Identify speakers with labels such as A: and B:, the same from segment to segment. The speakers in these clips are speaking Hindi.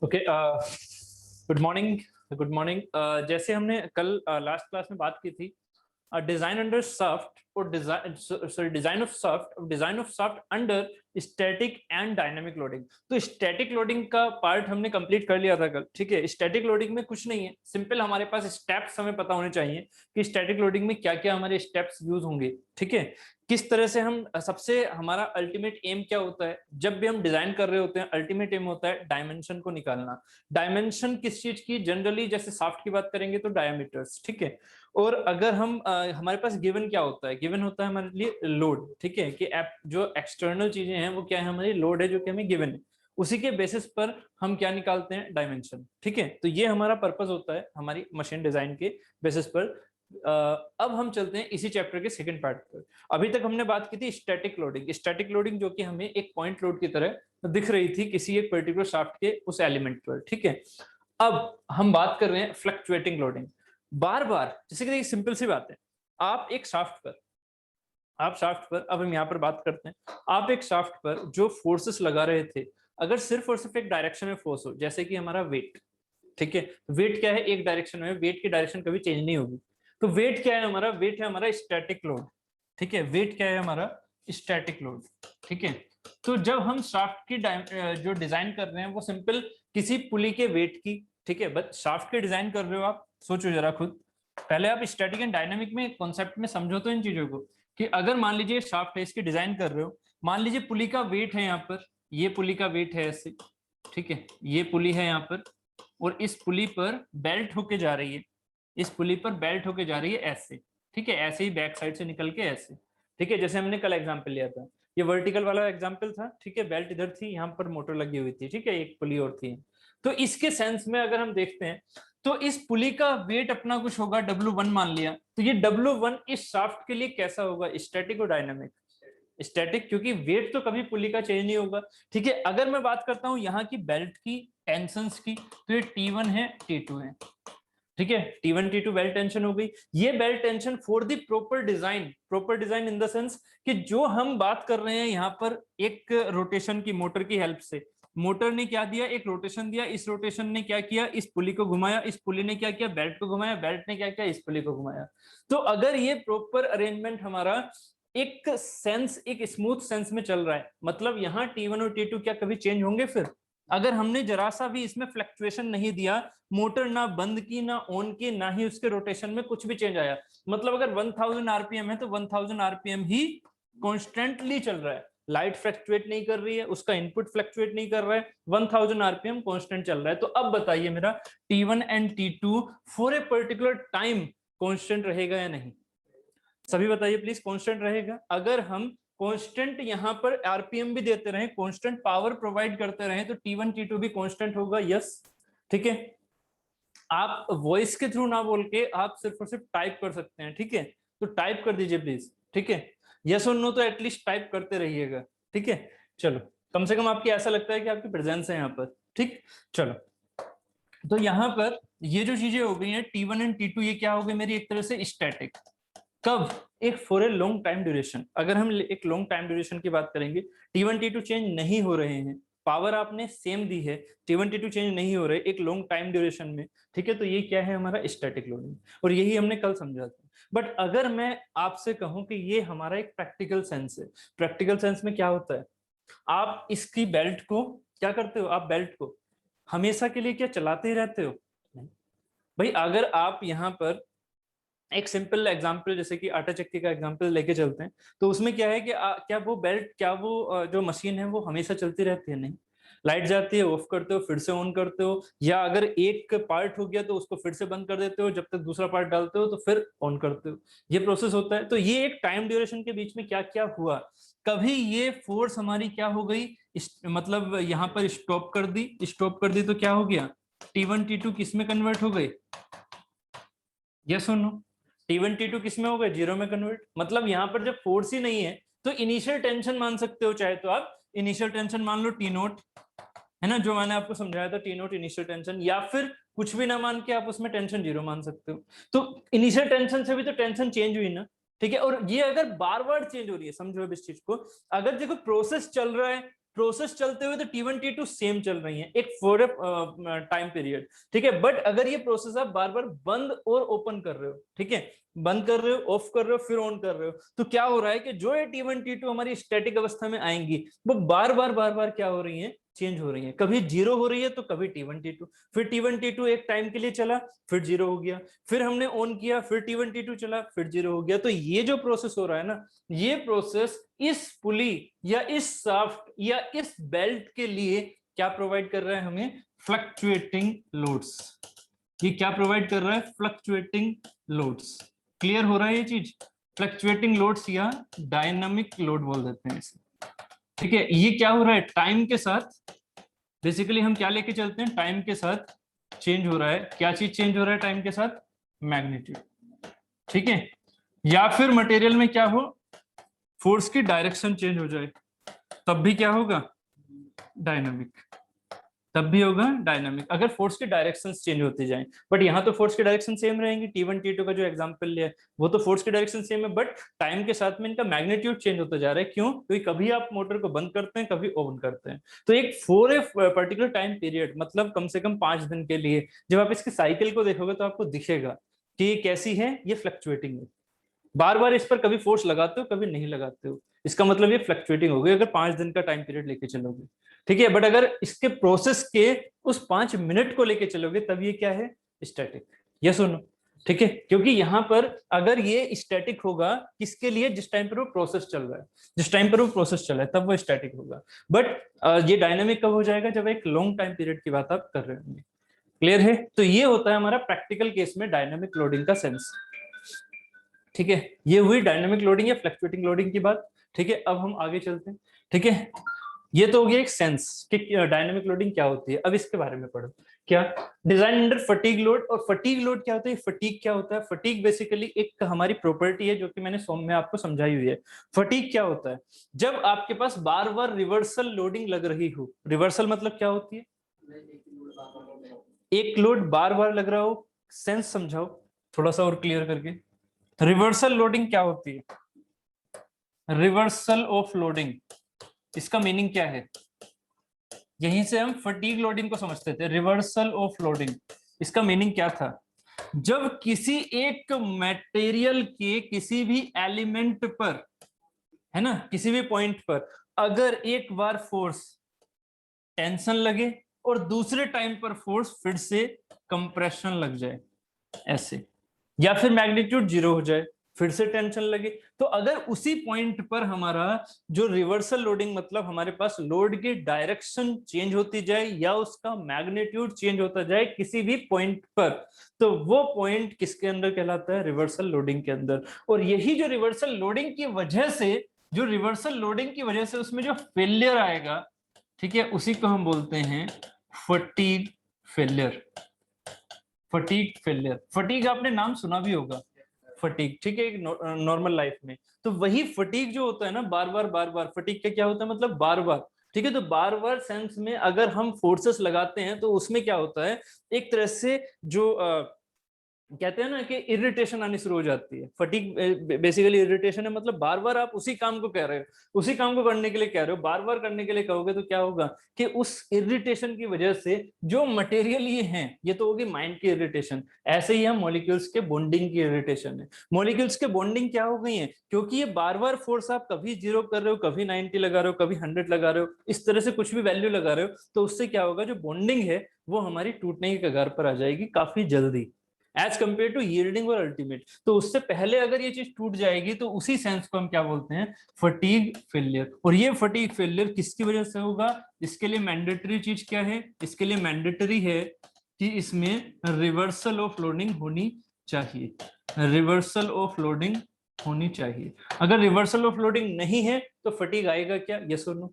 A: Okay, good morning. Good morning. जैसे हमने कल लास्ट क्लास में बात की थी, डिजाइन अंडर सॉफ्ट और design of soft under static and dynamic loading. तो स्टैटिक लोडिंग का पार्ट हमने कंप्लीट कर लिया था कल। ठीक है, स्टैटिक लोडिंग में कुछ नहीं है, सिंपल हमारे पास स्टेप्स हमें पता होने चाहिए कि स्टैटिक लोडिंग में क्या क्या हमारे स्टेप्स यूज होंगे। ठीक है, किस तरह से हम सबसे हमारा अल्टीमेट एम क्या होता है जब भी हम डिजाइन कर रहे होते हैं, अल्टीमेट एम होता है डायमेंशन को निकालना। डायमेंशन किस चीज की? जनरली जैसे सॉफ्ट की बात करेंगे तो डायमीटर्स। ठीक है, और अगर हम हमारे पास गिवन क्या होता है? गिवन होता है हमारे लिए लोड। ठीक है, कि जो एक्सटर्नल चीजें हैं वो क्या है? हमारी लोड है जो कि हमें गिवन है, उसी के बेसिस पर हम क्या निकालते हैं? डायमेंशन। ठीक है, तो ये हमारा पर्पस होता है हमारी मशीन डिजाइन के बेसिस पर। अब हम चलते हैं इसी चैप्टर के सेकंड पार्ट पर। अभी तक हमने बात की थी स्टैटिक लोडिंग। स्टैटिक लोडिंग जो कि हमें एक पॉइंट लोड की तरह दिख रही थी किसी एक पर्टिकुलर शाफ्ट के उस एलिमेंट पर। ठीक है, अब हम बात कर रहे हैं फ्लक्चुएटिंग लोडिंग। बार बार, जैसे कि सिंपल सी बात है, आप एक शाफ्ट पर अब हम यहाँ पर बात करते हैं, आप एक शाफ्ट पर जो फोर्सेस लगा रहे थे, अगर सिर्फ और सिर्फ एक डायरेक्शन में फोर्स हो, जैसे कि हमारा वेट। ठीक है, वेट क्या है? एक डायरेक्शन में, वेट की डायरेक्शन कभी चेंज नहीं होगी। तो वेट क्या है हमारा? वेट है हमारा स्टैटिक लोड। ठीक है, वेट क्या है हमारा? Static load. ठीक है, तो जब हम शाफ्ट की जो डिजाइन कर रहे हैं वो सिंपल किसी पुली के वेट की। ठीक है, बस शाफ्ट के डिजाइन कर रहे हो आप, सोचो जरा खुद। पहले आप स्टैटिक एंड डायनामिक में कॉन्सेप्ट में समझो तो इन चीजों को, कि अगर मान लीजिए शाफ्ट है, इसकी डिजाइन कर रहे हो, मान लीजिए पुली का वेट है यहाँ पर, ये पुली का वेट है ऐसे। ठीक है, ये पुली है यहाँ पर, और इस पुली पर बेल्ट होके जा रही है, इस पुली पर बेल्ट होके जा रही है ऐसे। ठीक है, ऐसे ही बैक साइड से निकल के ऐसे। ठीक है, जैसे हमने कल एग्जांपल लिया था, ये वर्टिकल वाला एग्जांपल था। ठीक है, बेल्ट इधर थी, यहाँ पर मोटर लगी हुई थी। ठीक है, एक पुली और थी। तो इसके सेंस में अगर हम देखते हैं तो इस पुली का वेट अपना कुछ होगा, W1 मान लिया, तो ये W1 इस शाफ्ट के लिए कैसा होगा? स्टैटिक और डायनामिक? स्टैटिक, क्योंकि वेट तो कभी पुली का चेंज नहीं होगा। ठीक है, अगर मैं बात करता हूं यहाँ की बेल्ट की टेंशंस की, तो ये T1 है, T2 है। ठीक है, T1 T2 बेल्ट टेंशन हो गई। ये belt tension for the proper design in the sense कि जो हम बात कर रहे हैं यहाँ पर एक रोटेशन की, मोटर की हेल्प से, मोटर ने क्या दिया? एक रोटेशन दिया। इस रोटेशन ने क्या किया? इस पुली को घुमाया। इस पुली ने क्या किया? बेल्ट को घुमाया। बेल्ट ने क्या किया? इस पुली को घुमाया। तो अगर ये प्रॉपर अरेंजमेंट हमारा एक सेंस, एक स्मूथ सेंस में चल रहा है, मतलब यहाँ T1 और T2 क्या कभी चेंज होंगे? फिर अगर हमने जरा सा भी इसमें फ्लक्चुएशन नहीं दिया, मोटर ना बंद की, ना ऑन की, ना ही उसके रोटेशन में कुछ भी चेंज आया, मतलब अगर 1000 आरपीएम है तो 1000 आरपीएम ही कॉन्स्टेंटली चल रहा है। लाइट फ्लक्चुएट नहीं कर रही है, उसका इनपुट फ्लक्चुएट नहीं कर रहा है, 1000 आरपीएम कॉन्स्टेंट चल रहा है। तो अब बताइए मेरा T1 and T2 for a particular time constant रहेगा या नहीं? सभी बताइए प्लीज, कांस्टेंट रहेगा? अगर हम कांस्टेंट यहाँ पर आरपीएम भी देते रहे, कांस्टेंट पावर प्रोवाइड करते रहे, तो T1 T2 भी कांस्टेंट होगा। यस, ठीक है। आप वॉइस के थ्रू ना बोल के आप सिर्फ और सिर्फ टाइप कर सकते हैं। ठीक है, तो टाइप कर दीजिए प्लीज। ठीक है, यस और नो तो एटलीस्ट टाइप करते रहिएगा। ठीक है, चलो, कम से कम आपकी ऐसा लगता है कि आपकी प्रेजेंस है यहाँ पर। ठीक, चलो, तो यहाँ पर ये जो चीजें हो गई हैं T1 एंड T2, ये क्या हो गई मेरी? एक तरह से स्टैटिक। कब? एक for a long time duration. अगर हम एक लॉन्ग टाइम ड्यूरेशन की बात करेंगे, T1 T2 चेंज नहीं हो रहे हैं, पावर आपने सेम दी है, T1 T2 चेंज नहीं हो रहे एक लॉन्ग टाइम ड्यूरेशन में। ठीक है, तो ये क्या है? हमारा स्टैटिक लोडिंग, और यही हमने कल समझा था। बट अगर मैं आपसे कहूं कि ये हमारा एक प्रैक्टिकल सेंस है, प्रैक्टिकल सेंस में क्या होता है? आप इसकी बेल्ट को क्या करते हो? आप बेल्ट को हमेशा के लिए क्या चलाते ही रहते हो? नहीं भाई, अगर आप यहाँ पर एक सिंपल एग्जांपल जैसे कि आटा चक्की का एग्जांपल लेके चलते हैं, तो उसमें क्या है कि क्या वो बेल्ट, क्या वो जो मशीन है वो हमेशा चलती रहती है? नहीं, लाइट जाती है, ऑफ करते हो, फिर से ऑन करते हो, या अगर एक पार्ट हो गया तो उसको फिर से बंद कर देते हो, जब तक दूसरा पार्ट डालते हो तो फिर ऑन करते हो। ये प्रोसेस होता है। तो ये एक टाइम ड्यूरेशन के बीच में क्या क्या हुआ, कभी ये फोर्स हमारी क्या हो गई, मतलब यहाँ पर स्टॉप कर दी, स्टॉप कर दी तो क्या हो गया? T1 T2 किस में कन्वर्ट हो गई? यस सुनो, T1 T2 किस में हो गए? जीरो में कन्वर्ट। मतलब यहाँ पर जब फोर्स ही नहीं है तो इनिशियल टेंशन मान सकते हो, चाहे तो आप इनिशियल टेंशन मान लो T नोट, है ना, जो मैंने आपको समझाया था, T नोट इनिशियल टेंशन, या फिर कुछ भी ना मान के आप उसमें टेंशन जीरो मान सकते हो। तो इनिशियल टेंशन से भी तो टेंशन चेंज हुई ना। ठीक है, और ये अगर बार बार चेंज हो रही है, समझो अब इस चीज को, अगर देखो प्रोसेस चल रहा है, प्रोसेस चलते हुए तो T1 T2 सेम चल रही हैं एक फॉर टाइम पीरियड, ठीक है। बट अगर ये प्रोसेस आप बार बार बंद और ओपन कर रहे हो, ठीक है, बंद कर रहे हो, ऑफ कर रहे हो, फिर ऑन कर रहे हो, तो क्या हो रहा है कि जो ये T1 T2 हमारी स्टैटिक अवस्था में आएंगी वो बार बार क्या हो रही है, चेंज हो रही है। कभी जीरो हो रही है तो कभी T1 T2, फिर T1 T2 एक टाइम के लिए चला फिर जीरो हो गया, फिर हमने ऑन किया फिर T1 T2 चला फिर जीरो हो गया। तो ये जो प्रोसेस हो रहा है ना, ये प्रोसेस इस पुली या इस शाफ्ट या इस बेल्ट के लिए क्या प्रोवाइड कर रहा है हमें, फ्लक्चुएटिंग लोड्स। ये क्या प्रोवाइड कर रहा है, फ्लक्चुएटिंग लोड्स। क्लियर हो रहा है ये चीज, फ्लक्चुएटिंग लोड्स या डायनामिक लोड बोल देते हैं इसे, ठीक है। ये क्या हो रहा है, टाइम के साथ बेसिकली हम क्या लेके चलते हैं, टाइम के साथ चेंज हो रहा है। क्या चीज चेंज हो रहा है टाइम के साथ, मैग्नीट्यूड, ठीक है। या फिर मटेरियल में क्या हो, फोर्स की डायरेक्शन चेंज हो जाए तब भी क्या होगा, डायनामिक, तब भी होगा डायनामिक, अगर फोर्स की डायरेक्शन चेंज होती जाए। बट यहाँ तो फोर्स की डायरेक्शन सेम रहेंगी। T1 T2 का जो एग्जांपल लिया वो तो फोर्स की डायरेक्शन सेम है, बट टाइम के साथ में इनका मैग्नीट्यूड चेंज होता जा रहा है। क्यों, क्योंकि कभी आप मोटर को बंद करते हैं कभी ओपन करते हैं। तो एक for a particular time period, मतलब कम से कम 5 दिन के लिए, जब आप इसकी साइकिल को देखोगे तो आपको दिखेगा कि ये कैसी है, ये फ्लक्चुएटिंग है। बार बार इस पर कभी फोर्स लगाते हो कभी नहीं लगाते हो, इसका मतलब ये फ्लक्चुएटिंग हो गई अगर 5 दिन का टाइम पीरियड लेके चलोगे, ठीक है। बट अगर इसके प्रोसेस के उस 5 मिनट को लेके चलोगे तब ये क्या है, स्टैटिक। ये सुनो, ठीक है, क्योंकि यहां पर अगर ये स्टैटिक होगा किसके लिए, जिस टाइम पर वो प्रोसेस चल रहा है, जिस टाइम पर वो प्रोसेस चल रहा है तब वो स्टैटिक होगा। बट ये डायनामिक कब हो जाएगा, जब एक लॉन्ग टाइम पीरियड की बात आप कर रहे होंगे। क्लियर है, तो ये होता है हमारा प्रैक्टिकल केस में डायनामिक लोडिंग का सेंस, ठीक है। ये हुई डायनामिक लोडिंग या फ्लक्चुएटिंग लोडिंग की बात, ठीक है। अब हम आगे चलते हैं, ठीक है। ये तो हो गया एक सेंस कि डायनामिक लोडिंग क्या होती है। अब इसके बारे में पढ़ो, क्या डिजाइन अंडर फटीग लोड। और फटीग लोड क्या होता है, फटीग क्या होता है, फटीग बेसिकली एक हमारी प्रॉपर्टी है जो कि मैंने सोम में आपको समझाई हुई है। फटीग क्या होता है, जब आपके पास बार बार रिवर्सल लोडिंग लग रही हो। रिवर्सल मतलब क्या होती है, एक लोड बार बार लग रहा हो। सेंस समझाओ थोड़ा सा और क्लियर करके। रिवर्सल लोडिंग क्या होती है, रिवर्सल ऑफ लोडिंग, इसका मीनिंग क्या है, यहीं से हम फटीग लोडिंग को समझते थे। रिवर्सल ऑफ लोडिंग इसका मीनिंग क्या था, जब किसी एक मटेरियल के किसी भी एलिमेंट पर, है ना, किसी भी पॉइंट पर अगर एक बार फोर्स टेंशन लगे और दूसरे टाइम पर फोर्स फिर से कंप्रेशन लग जाए ऐसे, या फिर मैग्नीट्यूड जीरो हो जाए फिर से टेंशन लगे, तो अगर उसी पॉइंट पर हमारा जो रिवर्सल लोडिंग, मतलब हमारे पास लोड की डायरेक्शन चेंज होती जाए या उसका मैग्नीट्यूड चेंज होता जाए किसी भी पॉइंट पर, तो वो पॉइंट किसके अंदर कहलाता है, रिवर्सल लोडिंग के अंदर। और यही जो रिवर्सल लोडिंग की वजह से, जो रिवर्सल लोडिंग की वजह से उसमें जो फेलियर आएगा, ठीक है, उसी को हम बोलते हैं fatigue failure. Fatigue failure, fatigue आपने नाम सुना भी होगा, फटीग, ठीक है, एक नॉर्मल लाइफ में। तो वही फटीग जो होता है ना, बार बार फटीग का क्या होता है, मतलब बार बार, ठीक है। तो बार बार सेंस में अगर हम फोर्सेस लगाते हैं तो उसमें क्या होता है, एक तरह से जो कहते हैं ना कि इरिटेशन आनी शुरू हो जाती है। फटीग बेसिकली इरिटेशन है, मतलब बार बार आप उसी काम को कह रहे हो, उसी काम को करने के लिए कह रहे हो, बार बार करने के लिए कहोगे तो क्या होगा कि उस इरिटेशन की वजह से जो मटेरियल ये हैं, ये तो होगी माइंड की इरिटेशन। ऐसे ही हम मॉलिक्यूल्स के बॉन्डिंग की इरिटेशन है। मॉलिक्यूल्स के बॉन्डिंग क्या हो गई है, क्योंकि ये बार बार फोर्स आप कभी 0 कर रहे हो, कभी 90 लगा रहे हो, कभी 100 लगा रहे हो, इस तरह से कुछ भी वैल्यू लगा रहे हो, तो उससे क्या होगा, जो बॉन्डिंग है वो हमारी टूटने की कगार पर आ जाएगी काफी जल्दी, एज कंपेयर टू यील्डिंग और अल्टीमेट। तो उससे पहले अगर ये चीज टूट जाएगी तो उसी सेंस को हम क्या बोलते हैं, फटीग फेलियर। और ये फटीग फेलियर किसकी वजह से होगा, इसके लिए मैंडेटरी चीज क्या है, इसके लिए मैंडेटरी है कि इसमें रिवर्सल ऑफ लोडिंग होनी चाहिए, रिवर्सल ऑफ लोडिंग होनी चाहिए। अगर रिवर्सल ऑफ लोडिंग नहीं है तो फटीग आएगा क्या, यस और नो,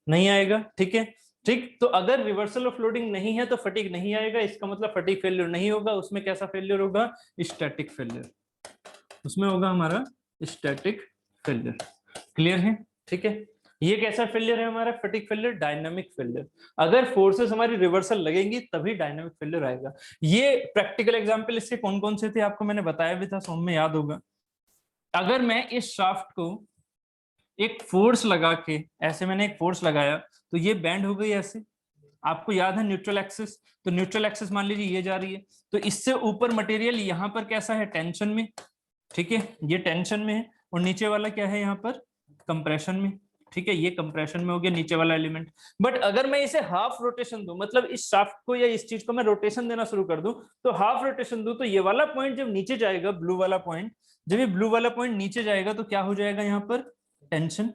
A: नहीं आएगा, ठीक है। ठीक, तो अगर रिवर्सल ऑफ लोडिंग नहीं है तो फटीग नहीं आएगा, इसका मतलब फटीग फेलियर नहीं होगा। उसमें कैसा फेलियर होगा, स्टैटिक फेलियर, उसमें होगा हमारा स्टैटिक फेलियर। क्लियर है, ठीक है। ये कैसा फेलियर है हमारा, फटीग फेलियर, डायनामिक फेलियर। अगर फोर्सेस हमारी रिवर्सल लगेंगी तभी डायनामिक फेलियर आएगा। ये प्रैक्टिकल एग्जांपल इसके कौन कौन से थे आपको मैंने बताया भी था, सोम में याद होगा। अगर मैं इस शाफ्ट को एक फोर्स लगा के, ऐसे मैंने एक फोर्स लगाया तो ये बैंड हो गई ऐसे, आपको याद है न्यूट्रल एक्सिस, तो न्यूट्रल एक्सिस मान लीजिए ये जा रही है, तो इससे ऊपर मटेरियल यहाँ पर कैसा है, टेंशन में, ठीक है, ये टेंशन में है, और नीचे वाला क्या है यहाँ पर, कंप्रेशन में, ठीक है, ये कंप्रेशन में हो गया नीचे वाला एलिमेंट। बट अगर मैं इसे हाफ रोटेशन दूं, मतलब इस शाफ्ट को या इस चीज को मैं रोटेशन देना शुरू कर दूं, तो हाफ रोटेशन दूं, तो ये वाला पॉइंट जब नीचे जाएगा, ब्लू वाला पॉइंट, जब ये ब्लू वाला पॉइंट नीचे जाएगा तो क्या हो जाएगा यहाँ पर, टेंशन।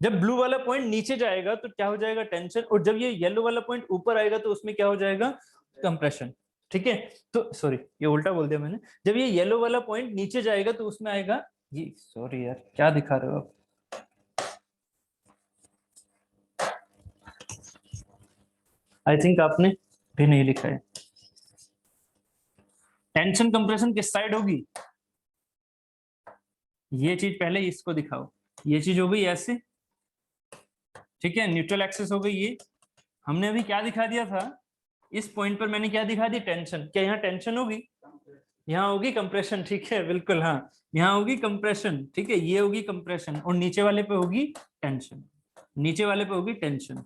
A: जब ब्लू वाला पॉइंट नीचे जाएगा तो क्या हो जाएगा, टेंशन, और जब ये येलो वाला पॉइंट ऊपर आएगा तो उसमें क्या हो जाएगा, कंप्रेशन, ठीक है। तो सॉरी, ये उल्टा बोल दिया मैंने, जब ये येलो वाला पॉइंट नीचे जाएगा तो उसमें आएगा ये, सॉरी यार क्या दिखा रहे हो आप, आई थिंक आपने भी नहीं लिखा है। टेंशन कंप्रेशन किस साइड होगी, ये चीज पहले इसको दिखाओ, ये चीज हो गई ऐसे, ठीक है, न्यूट्रल एक्सिस हो गई ये। हमने अभी क्या दिखा दिया था, इस पॉइंट पर मैंने क्या दिखा दी, टेंशन, क्या यहाँ टेंशन होगी, यहाँ होगी कंप्रेशन, ठीक है, बिल्कुल, हाँ, यहाँ होगी कंप्रेशन, ठीक है, ये होगी कंप्रेशन, और नीचे वाले पे होगी टेंशन, नीचे वाले पे होगी टेंशन,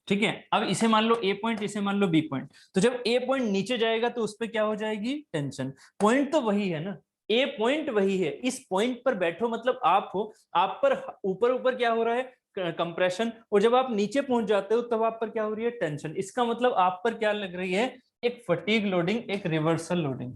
A: ठीक है। अब इसे मान लो ए पॉइंट, इसे मान लो बी पॉइंट, तो जब ए पॉइंट नीचे जाएगा तो उस पर क्या हो जाएगी, टेंशन। पॉइंट तो वही है ना, ए पॉइंट वही है, इस पॉइंट पर बैठो मतलब आप हो, आप पर ऊपर ऊपर क्या हो रहा है, कंप्रेशन, और जब आप नीचे पहुंच जाते हो तब आप पर क्या हो रही है, टेंशन। इसका मतलब आप पर क्या लग रही है, एक फटीग लोडिंग, एक रिवर्सल लोडिंग,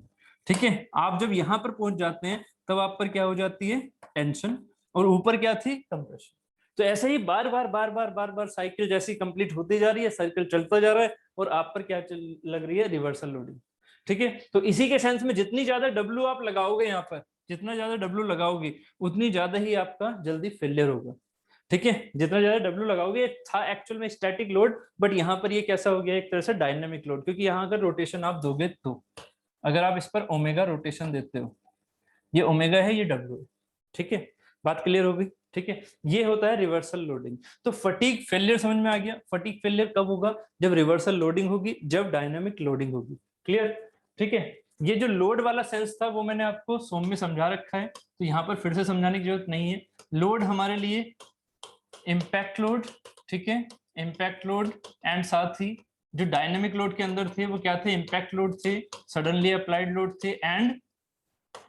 A: ठीक है। आप जब यहां पर पहुंच जाते हैं तब आप पर क्या हो जाती है, टेंशन, और ऊपर क्या थी, कंप्रेशन। तो ऐसे ही बार बार बार बार बार बार साइकिल जैसी कंप्लीट होती जा रही है, साइकिल चलता जा रहा है, और आप पर क्या लग रही है, रिवर्सल लोडिंग, ठीक है। तो इसी के सेंस में जितनी ज्यादा डब्ल्यू आप लगाओगे यहाँ पर, जितना ज्यादा डब्ल्यू लगाओगे उतनी ज्यादा ही आपका जल्दी फेलियर होगा, ठीक है। जितना ज्यादा डब्ल्यू लगाओगे, था एक्चुअल में स्टैटिक लोड, बट यहाँ पर ये कैसा हो गया, एक तरह से डायनेमिक लोड, क्योंकि यहाँ अगर रोटेशन आप दोगे तो, अगर आप इस पर ओमेगा रोटेशन देते हो, ये ओमेगा है, ये डब्ल्यू है, ठीक है, बात क्लियर हो गई, ठीक है। ये होता है रिवर्सल लोडिंग। तो फटीग फेलियर समझ में आ गया, फटीग फेलियर कब होगा, जब रिवर्सल लोडिंग होगी, जब डायनामिक लोडिंग होगी, क्लियर, ठीक है। ये जो लोड वाला सेंस था वो मैंने आपको सोम में समझा रखा है, तो यहाँ पर फिर से समझाने की जरूरत नहीं है। लोड हमारे लिए इम्पैक्ट लोड, ठीक है, इम्पैक्ट लोड, एंड साथ ही जो डायनेमिक लोड के अंदर थे वो क्या थे, इम्पैक्ट लोड थे, सडनली अप्लाइड लोड थे, एंड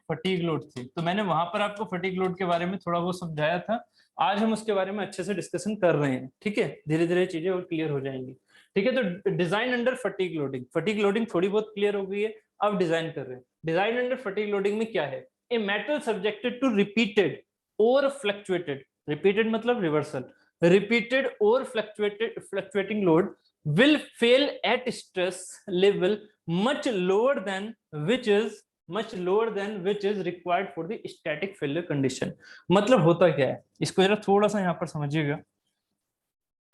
A: फटीग लोड थे। तो मैंने वहां पर आपको फटीग लोड के बारे में थोड़ा बहुत समझाया था, आज हम उसके बारे में अच्छे से डिस्कशन कर रहे हैं, ठीक है, धीरे धीरे चीजें और क्लियर हो जाएंगी, ठीक है। तो design under fatigue loading, fatigue loading थोड़ी बहुत क्लियर हो गई है, अब डिजाइन कर रहे हैं। डिजाइन अंडर फटीग लोडिंग में क्या है, a metal subjected to repeated और फ्लक्चुएटेड, रिपीटेड मतलब रिवर्सल, रिपीटेड और fluctuating load will fail at stress level much lower than which is required for the static failure condition। मतलब होता क्या है, इसको जरा थोड़ा सा यहाँ पर समझिएगा,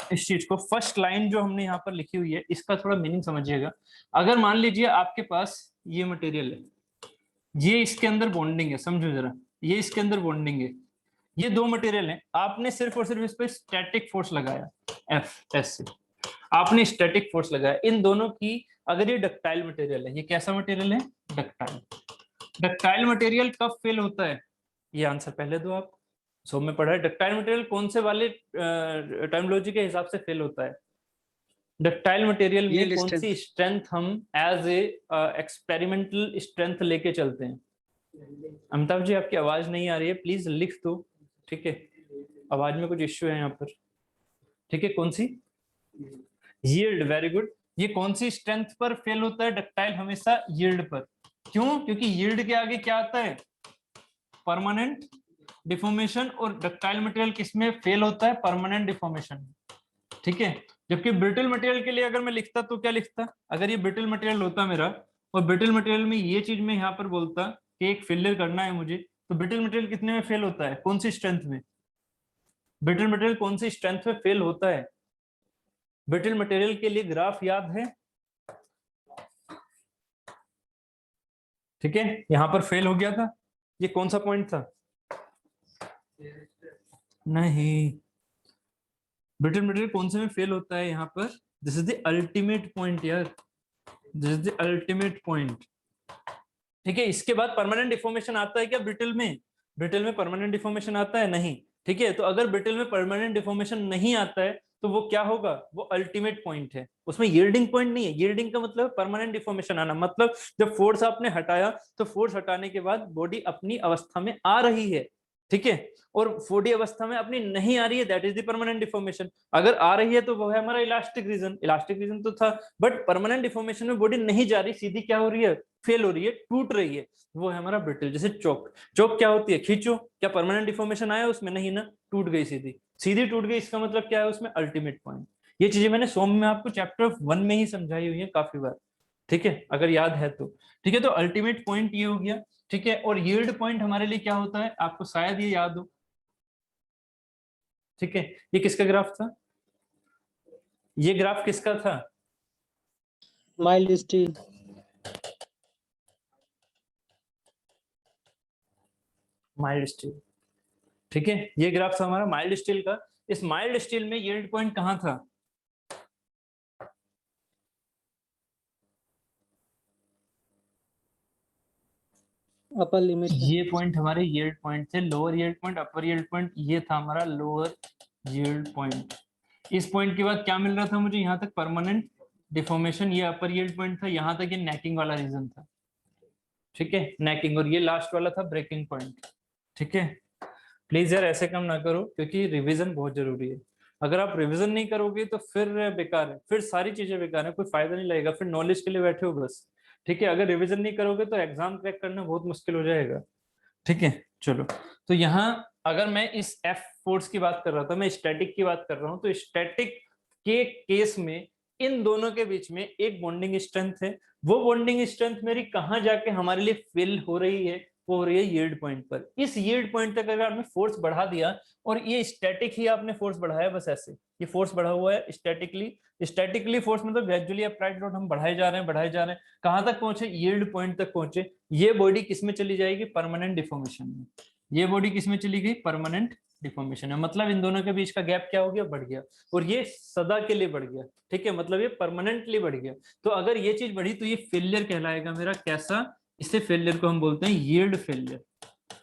A: इस चीज को, फर्स्ट लाइन जो हमने यहाँ पर लिखी हुई है इसका थोड़ा मीनिंग समझिएगा। अगर मान लीजिए आपके पास ये मटेरियल है, ये इसके अंदर बॉन्डिंग है, समझो जरा, ये इसके अंदर बॉन्डिंग है, ये दो मटेरियल है, आपने सिर्फ और सिर्फ इस पर स्टैटिक फोर्स लगाया, एफ एस से आपने स्टैटिक फोर्स लगाया इन दोनों की। अगर ये डक्टाइल मटेरियल है, ये कैसा मटेरियल है, डक्टाइल। डक्टाइल मटेरियल कब फेल होता है, ये आंसर पहले दो आप, सो में पढ़ा है, डक्टाइल मटेरियल कौन से वाले टर्मिनोलॉजी के हिसाब से फेल होता है, डक्टाइल मटेरियल में कौन सी स्ट्रेंथ हम एज ए एक्सपेरिमेंटल स्ट्रेंथ लेके चलते हैं। अमिताभ जी आपकी आवाज नहीं आ रही है, प्लीज लिख दो, ठीक है, आवाज में कुछ इश्यू है यहाँ पर, ठीक है, कौन सी, यील्ड, वेरी गुड। ये कौन सी स्ट्रेंथ पर फेल होता है, डक्टाइल हमेशा यील्ड पर, क्यों, क्योंकि यील्ड के आगे क्या आता है, परमानेंट डिफॉर्मेशन, और डक्टाइल मटेरियल किसमें फेल होता है, परमानेंट डिफॉर्मेशन, ठीक है। जबकि ब्रिटल मटेरियल के लिए अगर मैं लिखता तो क्या लिखता, अगर ये ब्रिटल मटेरियल होता मेरा, और ब्रिटल मटेरियल में ये चीज मैं यहाँ पर बोलता कि एक फेलियर करना है मुझे, तो ब्रिटल मटेरियल कितने में फेल होता है, कौन सी स्ट्रेंथ में, ब्रिटल मटेरियल कौन सी स्ट्रेंथ में फेल होता है, ब्रिटल मटेरियल के लिए ग्राफ याद है, ठीक है, यहां पर फेल हो गया था, ये कौन सा पॉइंट था, नहीं, ब्रिटल मटेरियल कौन से में फेल होता है यहाँ पर, this is the ultimate point यार, this is the ultimate point, ठीक है। इसके बाद परमानेंट डिफॉर्मेशन आता है क्या ब्रिटल में, ब्रिटल में परमानेंट डिफॉर्मेशन आता है नहीं, ठीक है। तो अगर ब्रिटल में परमानेंट डिफॉर्मेशन नहीं आता है तो वो क्या होगा, वो अल्टीमेट पॉइंट है, उसमें यील्डिंग पॉइंट नहीं है। यील्डिंग का मतलब परमानेंट डिफॉर्मेशन आना, मतलब जब फोर्स आपने हटाया तो फोर्स हटाने के बाद बॉडी अपनी अवस्था में आ रही है, ठीक है, और बॉडी अवस्था में अपनी नहीं आ रही है, that is the permanent deformation. अगर आ रही है तो वो है हमारा इलास्टिक रीजन, इलास्टिक रीजन तो था, बट परमानेंट डिफॉर्मेशन में बॉडी नहीं जा रही, सीधी क्या हो रही है, फेल हो रही है, टूट रही है, वो है हमारा ब्रिटल। जैसे चौक, चौक क्या होती है, खींचो, क्या परमानेंट डिफॉर्मेशन आया उसमें, नहीं ना, टूट गई, सीधी सीधी टूट गई, इसका मतलब क्या है, उसमें अल्टीमेट पॉइंट। ये चीजें मैंने सोम में आपको चैप्टर 1 में ही समझाई हुई है काफी बार, ठीक है, अगर याद है तो। ठीक है, तो अल्टीमेट पॉइंट ये हो गया, ठीक है। और यील्ड पॉइंट हमारे लिए क्या होता है, आपको शायद ये याद हो, ठीक है, ये किसका ग्राफ था, ये ग्राफ किसका था,
B: माइल्ड स्टील।
A: माइल्ड स्टील, ठीक है, ये ग्राफ था हमारा माइल्ड स्टील का। इस माइल्ड स्टील में यील्ड पॉइंट कहां था,
B: अपर लिमिट।
A: ये पॉइंट हमारे यील्ड पॉइंट थे, लोअर यील्ड पॉइंट, अपर यील्ड पॉइंट, ये था हमारा लोअर यील्ड पॉइंट। इस पॉइंट के बाद क्या मिल रहा था मुझे, यहाँ तक परमानेंट डिफॉर्मेशन, ये अपर यील्ड पॉइंट था, यहाँ तक ये नेकिंग वाला रीजन था, ठीक है, नेकिंग, और ये लास्ट वाला था ब्रेकिंग पॉइंट, ठीक है। प्लीज यार ऐसे काम ना करो, क्योंकि रिवीजन बहुत जरूरी है। अगर आप रिवीजन नहीं करोगे तो फिर बेकार है, फिर सारी चीजें बेकार है, कोई फायदा नहीं लगेगा, फिर नॉलेज के लिए बैठे हो बस, ठीक है। अगर रिवीजन नहीं करोगे तो एग्जाम क्रैक करना बहुत मुश्किल हो जाएगा, ठीक है। चलो, तो यहाँ अगर मैं इस एफ फोर्स की बात कर रहा था, मैं स्टैटिक की बात कर रहा हूँ, तो स्टैटिक के केस में इन दोनों के बीच में एक बॉन्डिंग स्ट्रेंथ है, वो बॉन्डिंग स्ट्रेंथ मेरी कहाँ जाके हमारे लिए फिल हो रही है, वो हो रही है यील्ड पॉइंट पर। इस यील्ड पॉइंट तक अगर आपने फोर्स बढ़ा दिया, और ये स्टैटिक ही आपने फोर्स बढ़ाया बस ऐसे, ये फोर्स बढ़ा हुआ है स्टैटिकली, स्टैटिकली फोर्स मतलब ग्रेजुअली अप्लाइड लोड हम बढ़ाए जा रहे हैं, बढ़ाए जा रहे हैं, कहां तक पहुंचे, यील्ड पॉइंट तक पहुंचे। ये बॉडी किस में चली जाएगी, परमानेंट डिफॉर्मेशन में, ये बॉडी किस में चली गई, परमानेंट डिफॉर्मेशन है, मतलब इन दोनों के बीच का गैप क्या हो गया, बढ़ गया, और ये सदा के लिए बढ़ गया, ठीक है, मतलब ये परमानेंटली बढ़ गया। तो अगर ये चीज बढ़ी तो ये फेलियर कहलाएगा मेरा, कैसा, इसे फेलियर को हम बोलते हैं यील्ड फेलियर,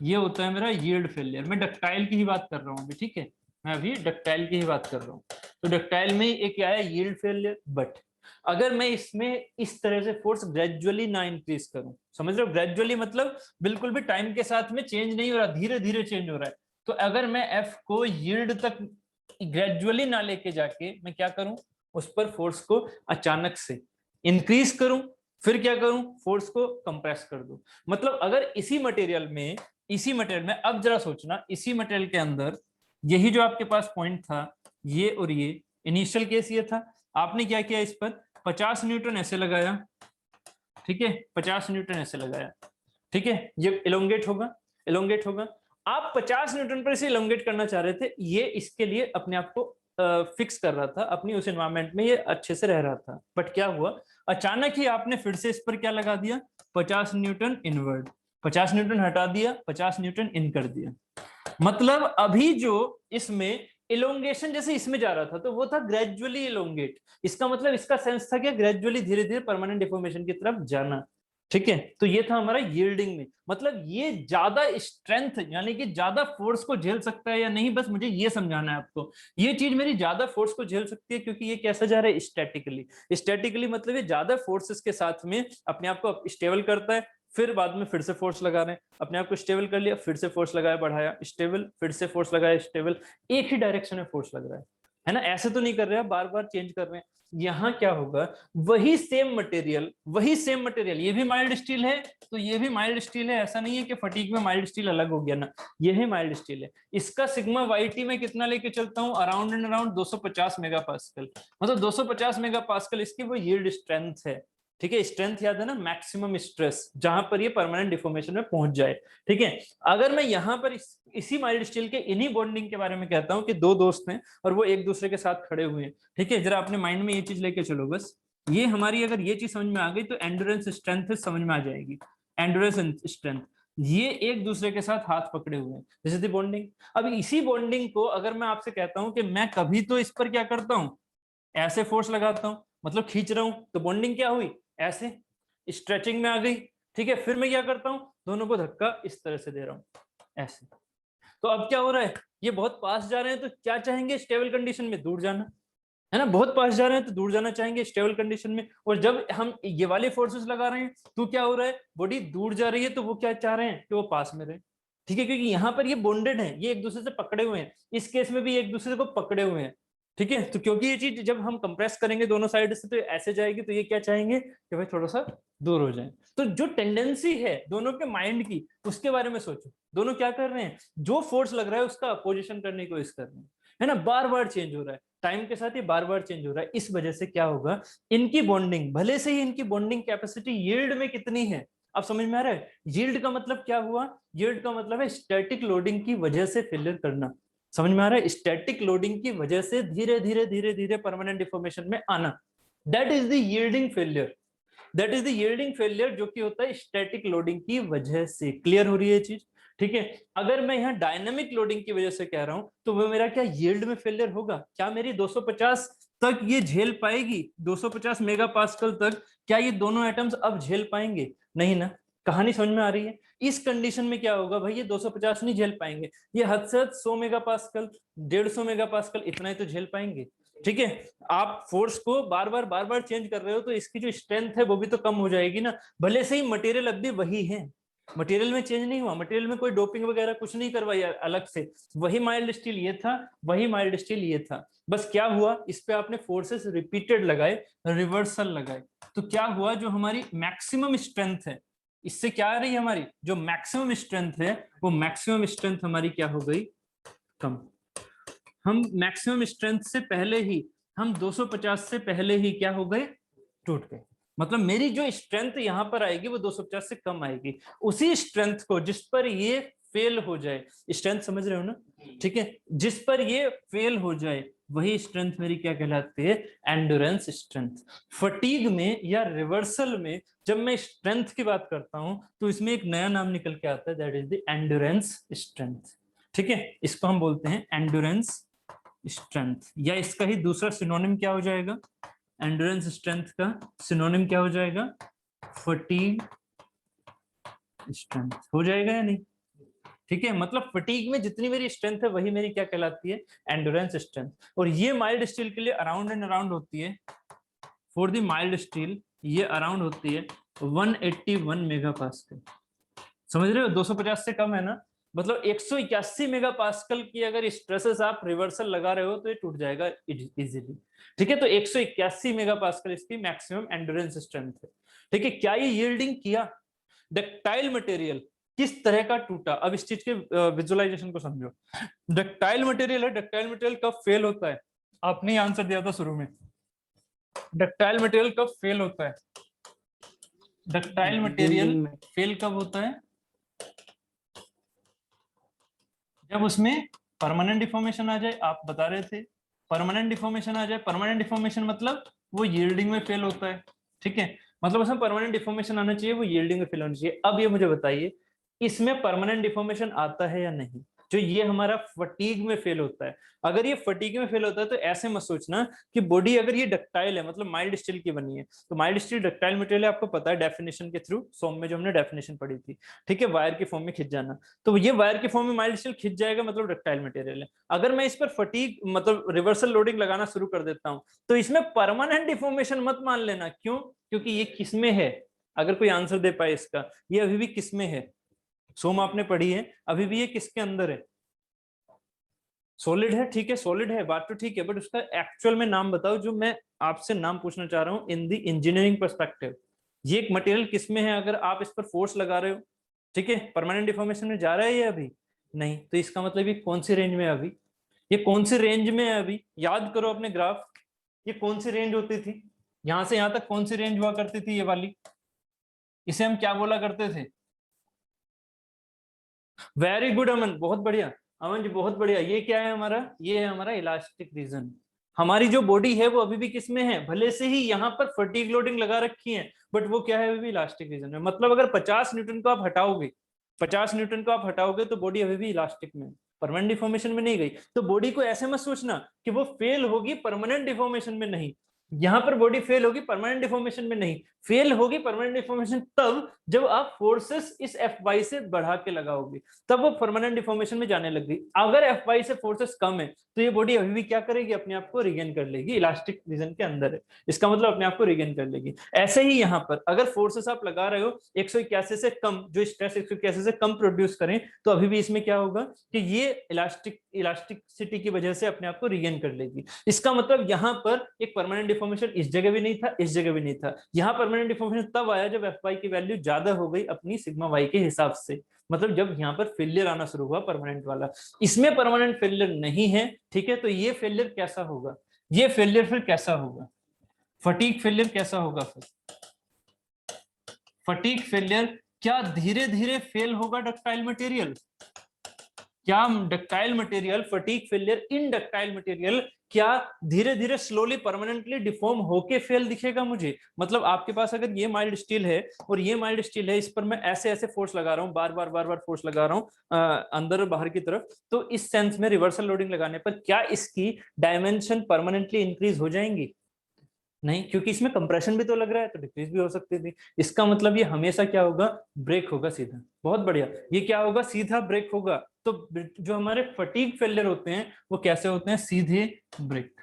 A: ये होता है मेरा यील्ड फेलियर। मैं डक्टाइल की ही बात कर रहा हूँ अभी, ठीक है, मैं अभी डक्टाइल की ही बात कर रहा हूँ। तो डक्टाइल में एक क्या है, यील्ड फेलियर। बट अगर मैं इसमें इस तरह से फोर्स ग्रेजुअली ना इंक्रीज करूं, समझ रहे हो, ग्रेजुअली मतलब बिल्कुल भी टाइम के साथ में चेंज नहीं हो रहा, धीरे धीरे चेंज हो रहा है। तो अगर मैं एफ को यील्ड तक ग्रेजुअली ना लेके जाके मैं क्या करूं, उस पर फोर्स को अचानक से इंक्रीज करूं, फिर क्या करूं, फोर्स को कंप्रेस कर दूं। मतलब अगर इसी मटेरियल में, अब जरा सोचना, इसी मटेरियल के अंदर यही जो आपके पास पॉइंट था, ये और ये इनिशियल केस ये था, आपने क्या किया, इस पर 50 न्यूटन ऐसे लगाया, ठीक है, 50 न्यूटन ऐसे लगाया, ठीक है, ये इलोंगेट होगा, इलोंगेट होगा। आप 50 न्यूटन पर इसे इलोंगेट करना चाह रहे थे, ये इसके लिए अपने आप को फिक्स कर रहा था, अपनी उस एनवायरमेंट में ये अच्छे से रह रहा था। बट क्या हुआ, अचानक ही आपने फिर से इस पर क्या लगा दिया, 50 न्यूटन इनवर्ड, 50 न्यूटन हटा दिया, 50 न्यूटन इन कर दिया। मतलब अभी जो इसमें इलोंगेशन जैसे इसमें जा रहा था तो वो था ग्रेजुअली इलोंगेट, इसका मतलब इसका सेंस था कि ग्रेजुअली धीरे धीरे परमानेंट डिफॉर्मेशन की तरफ जाना, ठीक है। तो ये था हमारा यील्डिंग में, मतलब ये ज्यादा स्ट्रेंथ यानी कि ज्यादा फोर्स को झेल सकता है या नहीं, बस मुझे ये समझाना है आपको, ये चीज मेरी ज्यादा फोर्स को झेल सकती है क्योंकि ये कैसा जा रहा है, स्टैटिकली। स्टैटिकली मतलब ये ज्यादा फोर्सेस के साथ में अपने आप को स्टेबल करता है, फिर बाद में फिर से फोर्स लगा रहे हैं, अपने आप को स्टेबल कर लिया, फिर से फोर्स लगाया, बढ़ाया, स्टेबल, फिर से फोर्स लगाया, स्टेबल, एक ही डायरेक्शन में फोर्स लग रहा है ना, ऐसे तो नहीं कर रहे हैं, बार बार चेंज कर रहे हैं। यहाँ क्या होगा, वही सेम मटेरियल, ये भी माइल्ड स्टील है तो ये भी माइल्ड स्टील है, ऐसा नहीं है कि फटीक में माइल्ड स्टील अलग हो गया ना, ये है माइल्ड स्टील है। इसका सिग्मा वाईटी में कितना लेके चलता हूँ, अराउंड एंड अराउंड 250 मेगापास्कल, मतलब 250 मेगापास्कल इसकी वो यील्ड स्ट्रेंथ है, ठीक है। स्ट्रेंथ याद है ना, मैक्सिमम स्ट्रेस, जहां पर ये परमानेंट डिफॉर्मेशन में पहुंच जाए, ठीक है। अगर मैं यहाँ पर इसी माइल्ड स्टील के इन्हीं बॉन्डिंग के बारे में कहता हूँ कि दो दोस्त हैं और वो एक दूसरे के साथ खड़े हुए हैं, ठीक है, जरा अपने माइंड में ये चीज लेके चलो बस, ये हमारी अगर ये चीज समझ में आ गई तो एंड्योरेंस स्ट्रेंथ समझ में आ जाएगी, एंड्योरेंस स्ट्रेंथ, ये एक दूसरे के साथ हाथ पकड़े हुए हैं, जैसे थी बॉन्डिंग। अब इसी बॉन्डिंग को अगर मैं आपसे कहता हूं कि मैं कभी तो इस पर क्या करता हूं, ऐसे फोर्स लगाता हूं, मतलब खींच रहा हूं, तो बॉन्डिंग क्या हुई, ऐसे स्ट्रेचिंग में आ गई, ठीक है। फिर मैं क्या करता हूं, दोनों को धक्का इस तरह से दे रहा हूं, ऐसे, तो अब क्या हो रहा है, ये बहुत पास जा रहे हैं तो क्या चाहेंगे, स्टेबल कंडीशन में दूर जाना, है ना, बहुत पास जा रहे हैं तो दूर जाना चाहेंगे स्टेबल कंडीशन में। और जब हम ये वाले फोर्सेस लगा रहे हैं तो क्या हो रहा है, बॉडी दूर जा रही है तो वो क्या चाह रहे हैं कि वो पास में रहे, ठीक है, क्योंकि यहाँ पर ये बॉन्डेड है, ये एक दूसरे से पकड़े हुए हैं, इस केस में भी एक दूसरे को पकड़े हुए हैं, ठीक है। तो क्योंकि ये चीज जब हम कंप्रेस करेंगे दोनों साइड से तो ऐसे जाएगी, तो ये क्या चाहेंगे कि भाई थोड़ा सा दूर हो जाए। तो जो टेंडेंसी है दोनों के माइंड की, उसके बारे में सोचो, दोनों क्या कर रहे हैं, जो फोर्स लग रहा है उसका अपोजिशन करने की कोशिश कर रहे हैं, है ना, बार बार चेंज हो रहा है, टाइम के साथ ये बार बार चेंज हो रहा है। इस वजह से क्या होगा, इनकी बॉन्डिंग, भले से ही इनकी बॉन्डिंग कैपेसिटी यील्ड में कितनी है, अब समझ में आ रहा है, यील्ड का मतलब क्या हुआ, यील्ड का मतलब है स्टैटिक लोडिंग की वजह से फेलियर करना, समझ में आ रहा है, स्टैटिक लोडिंग की वजह से धीरे धीरे धीरे धीरे परमानेंट डिफॉर्मेशन में आना, that is the yielding failure, that is the yielding failure, जो कि होता है स्टैटिक लोडिंग की वजह से। क्लियर हो रही है चीज, ठीक है। अगर मैं यहाँ डायनामिक लोडिंग की वजह से कह रहा हूं तो वो मेरा क्या यील्ड में फेलियर होगा, क्या मेरी 250 तक ये झेल पाएगी, 250 मेगा पास्कल तक क्या ये दोनों एटम्स अब झेल पाएंगे, नहीं ना, कहानी समझ में आ रही है। इस कंडीशन में क्या होगा भाई, ये 250 नहीं झेल पाएंगे, ये हद से हद 100 मेगा पास्कल, 150 मेगा पास्कल, इतना ही तो झेल पाएंगे, ठीक है। आप फोर्स को बार बार चेंज कर रहे हो तो इसकी जो स्ट्रेंथ है वो भी तो कम हो जाएगी ना, भले से ही मटेरियल अब भी वही है, मटेरियल में चेंज नहीं हुआ, मटेरियल में कोई डोपिंग वगैरह कुछ नहीं करवाई अलग से, वही माइल्ड स्टील ये था, वही माइल्ड स्टील ये था, बस क्या हुआ, इस पे आपने फोर्सेस रिपीटेड लगाए, रिवर्सल लगाए, तो क्या हुआ, जो हमारी मैक्सिमम स्ट्रेंथ है, इससे क्या आ रही है, हमारी जो मैक्सिमम स्ट्रेंथ है वो मैक्सिमम स्ट्रेंथ हमारी क्या हो गई, कम। हम मैक्सिमम स्ट्रेंथ से पहले ही, हम 250 से पहले ही क्या हो गए, टूट गए, मतलब मेरी जो स्ट्रेंथ यहां पर आएगी वो 250 से कम आएगी, उसी स्ट्रेंथ को जिस पर ये फेल हो जाए, स्ट्रेंथ समझ रहे हो ना, ठीक है, जिस पर ये फेल हो जाए वही स्ट्रेंथ मेरी क्या कहलाती है, एंड्योरेंस स्ट्रेंथ। फटीग में या रिवर्सल में जब मैं स्ट्रेंथ की बात करता हूं तो इसमें एक नया नाम निकल के आता है, that is the endurance strength, ठीक है, इसको हम बोलते हैं एंड्योरेंस स्ट्रेंथ, या इसका ही दूसरा सिनोनिम क्या हो जाएगा, एंड्योरेंस स्ट्रेंथ का सिनोनिम क्या हो जाएगा, फटीग स्ट्रेंथ हो जाएगा या नहीं, ठीक है, मतलब फटीग में जितनी मेरी स्ट्रेंथ है वही मेरी क्या कहलाती है, एंड्योरेंस स्ट्रेंथ। और ये माइल्ड स्टील के लिए अराउंड एंड अराउंड होती है, फॉर द माइल्ड स्टील ये अराउंड होती है 181 मेगा पास्कल, समझ रहे हो, 250 से कम है ना, मतलब 181 मेगा पास्कल की अगर स्ट्रेसेस आप रिवर्सल लगा रहे हो तो ये टूट जाएगा इजीली, ठीक है। तो 181 मेगा पास्कल इसकी मैक्सिमम एंड्योरेंस स्ट्रेंथ है, ठीक है। क्या ये यील्डिंग किया, डक्टाइल मटेरियल किस तरह का टूटा, अब इस चीज के विजुअलाइजेशन को समझो, डक्टाइल मटेरियल है, डक्टाइल मटेरियल कब फेल होता है, आपने आंसर दिया था शुरू में, डक्टाइल मटेरियल कब फेल होता है, डक्टाइल मटेरियल फेल कब होता है, जब उसमें परमानेंट डिफॉर्मेशन आ जाए, आप बता रहे थे परमानेंट डिफॉर्मेशन आ जाए, परमानेंट डिफॉर्मेशन मतलब वो यील्डिंग में फेल होता है, ठीक है, मतलब उसमें परमानेंट डिफॉर्मेशन आना चाहिए, वो यील्डिंग में फेल होना चाहिए। अब ये मुझे बताइए इसमें परमानेंट डिफॉर्मेशन आता है या नहीं, जो ये हमारा फटीग में फेल होता है, अगर ये फटीग में फेल होता है तो ऐसे मत सोचना कि बॉडी अगर ये डक्टाइल है, मतलब माइल्ड स्टील की बनी है, तो माइल्ड स्टील डक्टाइल मटेरियल है, आपको पता है डेफिनेशन के थ्रू, सोम में जो हमने डेफिनेशन पढ़ी थी, ठीक है, वायर की फॉर्म में खिंच जाना, तो ये वायर की फॉर्म में माइल्ड स्टील खिंच जाएगा, मतलब डक्टाइल मटेरियल है। अगर मैं इस पर फटीग मतलब रिवर्सल लोडिंग लगाना शुरू कर देता हूं तो इसमें परमानेंट डिफॉर्मेशन मत मान लेना, क्यों, क्योंकि ये किसमें है, अगर कोई आंसर दे पाए इसका, ये अभी भी किसमें है, सोम आपने पढ़ी है, अभी भी ये किसके अंदर है, सॉलिड है, ठीक है, सॉलिड है, बात तो ठीक है, बट उसका एक्चुअल में नाम बताओ, जो मैं आपसे नाम पूछना चाह रहा हूं इन द इंजीनियरिंग पर्सपेक्टिव, ये एक मटेरियल किसमें है, अगर आप इस पर फोर्स लगा रहे हो, ठीक है, परमानेंट डिफॉर्मेशन में जा रहा है ये अभी नहीं, तो इसका मतलब ये कौन सी रेंज में है अभी, ये कौन सी रेंज में है अभी, याद करो अपने ग्राफ, ये कौन सी रेंज होती थी, यहां से यहां तक कौन सी रेंज हुआ करती थी, ये वाली, इसे हम क्या बोला करते थे, वेरी गुड अमन, बहुत बढ़िया, अमन जी बहुत बढ़िया, ये क्या है हमारा, ये है हमारा इलास्टिक रीजन, हमारी जो बॉडी है वो अभी भी किसमें है, भले से ही यहाँ पर फटीग लोडिंग लगा रखी है बट वो क्या है, अभी भी इलास्टिक रीजन में, मतलब अगर 50 न्यूटन को आप हटाओगे, 50 न्यूटन को आप हटाओगे तो बॉडी अभी भी इलास्टिक में, परमानेंट डिफॉर्मेशन में नहीं गई, तो बॉडी को ऐसे मत सोचना कि वो फेल होगी परमानेंट डिफॉर्मेशन में, नहीं, यहां पर बॉडी फेल होगी, परमानेंट डिफॉर्मेशन में नहीं। फेल होगी परमानेंट डिफॉर्मेशन तब जब आप फोर्सेस इस Fy से बढ़ा के लगाओगे, तब वो परमानेंट डिफॉर्मेशन में जाने लग गई। अगर Fy से फोर्सेस कम है तो ये बॉडी अभी भी क्या करेगी, अपने आप को रिगेन कर लेगी, इलास्टिक रीजन के अंदर है, इसका मतलब अपने आप को रिगेन कर लेगी। ऐसे ही यहाँ पर अगर फोर्सेस आप लगा रहे हो 181 से कम, जो स्ट्रेस 181 से कम प्रोड्यूस करें, तो अभी भी इसमें क्या होगा कि ये इलास्टिसिटी की वजह से अपने आप को रिगेन कर लेगी। इसका मतलब यहाँ पर एक परमानेंट डिफॉर्मेशन इस जगह भी नहीं था, इस जगह भी नहीं था। यहाँ परमानेंट डिफॉर्मेशन तब आया जब Fy की वैल्यू ज्यादा हो गई अपनी सिग्मा वाई के हिसाब से, मतलब जब यहाँ पर फेलियर आना शुरू हुआ परमानेंट वाला। इसमें परमानेंट फेलियर नहीं है, ठीक है। तो ये फेलियर कैसा होगा, ये फेलियर फिर कैसा होगा, फटीग फेलियर कैसा होगा फिर। फटीग फेलियर क्या धीरे धीरे फेल होगा डक्टाइल मटेरियल, क्या ductile material, fatigue failure in ductile material क्या धीरे धीरे स्लोली परमानेंटली डिफॉर्म होके फेल दिखेगा मुझे। मतलब आपके पास अगर ये माइल्ड स्टील है और ये माइल्ड स्टील है, इस पर मैं ऐसे ऐसे फोर्स लगा रहा हूँ, बार बार फोर्स लगा रहा हूँ अंदर और बाहर की तरफ, तो इस सेंस में रिवर्सल लोडिंग लगाने पर क्या इसकी डायमेंशन परमानेंटली इंक्रीज हो जाएंगी, नहीं, क्योंकि इसमें कंप्रेशन भी तो लग रहा है, तो डिक्रीज भी हो सकती थी। इसका मतलब ये हमेशा क्या होगा, ब्रेक होगा सीधा। बहुत बढ़िया, ये क्या होगा, सीधा ब्रेक होगा। तो जो हमारे फटीग फेलियर होते हैं वो कैसे होते हैं, सीधे ब्रेक,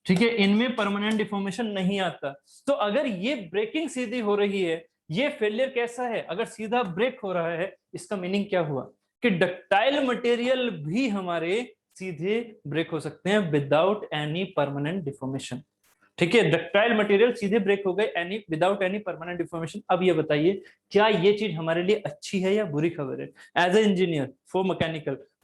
A: ठीक है, इनमें परमानेंट डिफॉर्मेशन नहीं आता। तो अगर ये ब्रेकिंग सीधी हो रही है, ये फेलियर कैसा है, अगर सीधा ब्रेक हो रहा है, इसका मीनिंग क्या हुआ कि डक्टाइल मटेरियल भी हमारे सीधे ब्रेक हो सकते हैं विदाउट एनी परमानेंट डिफॉर्मेशन, ठीक है। डक्टाइल मटेरियल सीधे ब्रेक हो गए any without any permanent deformation. अब ये बताइए क्या ये चीज हमारे लिए अच्छी है या बुरी खबर है, as a engineer for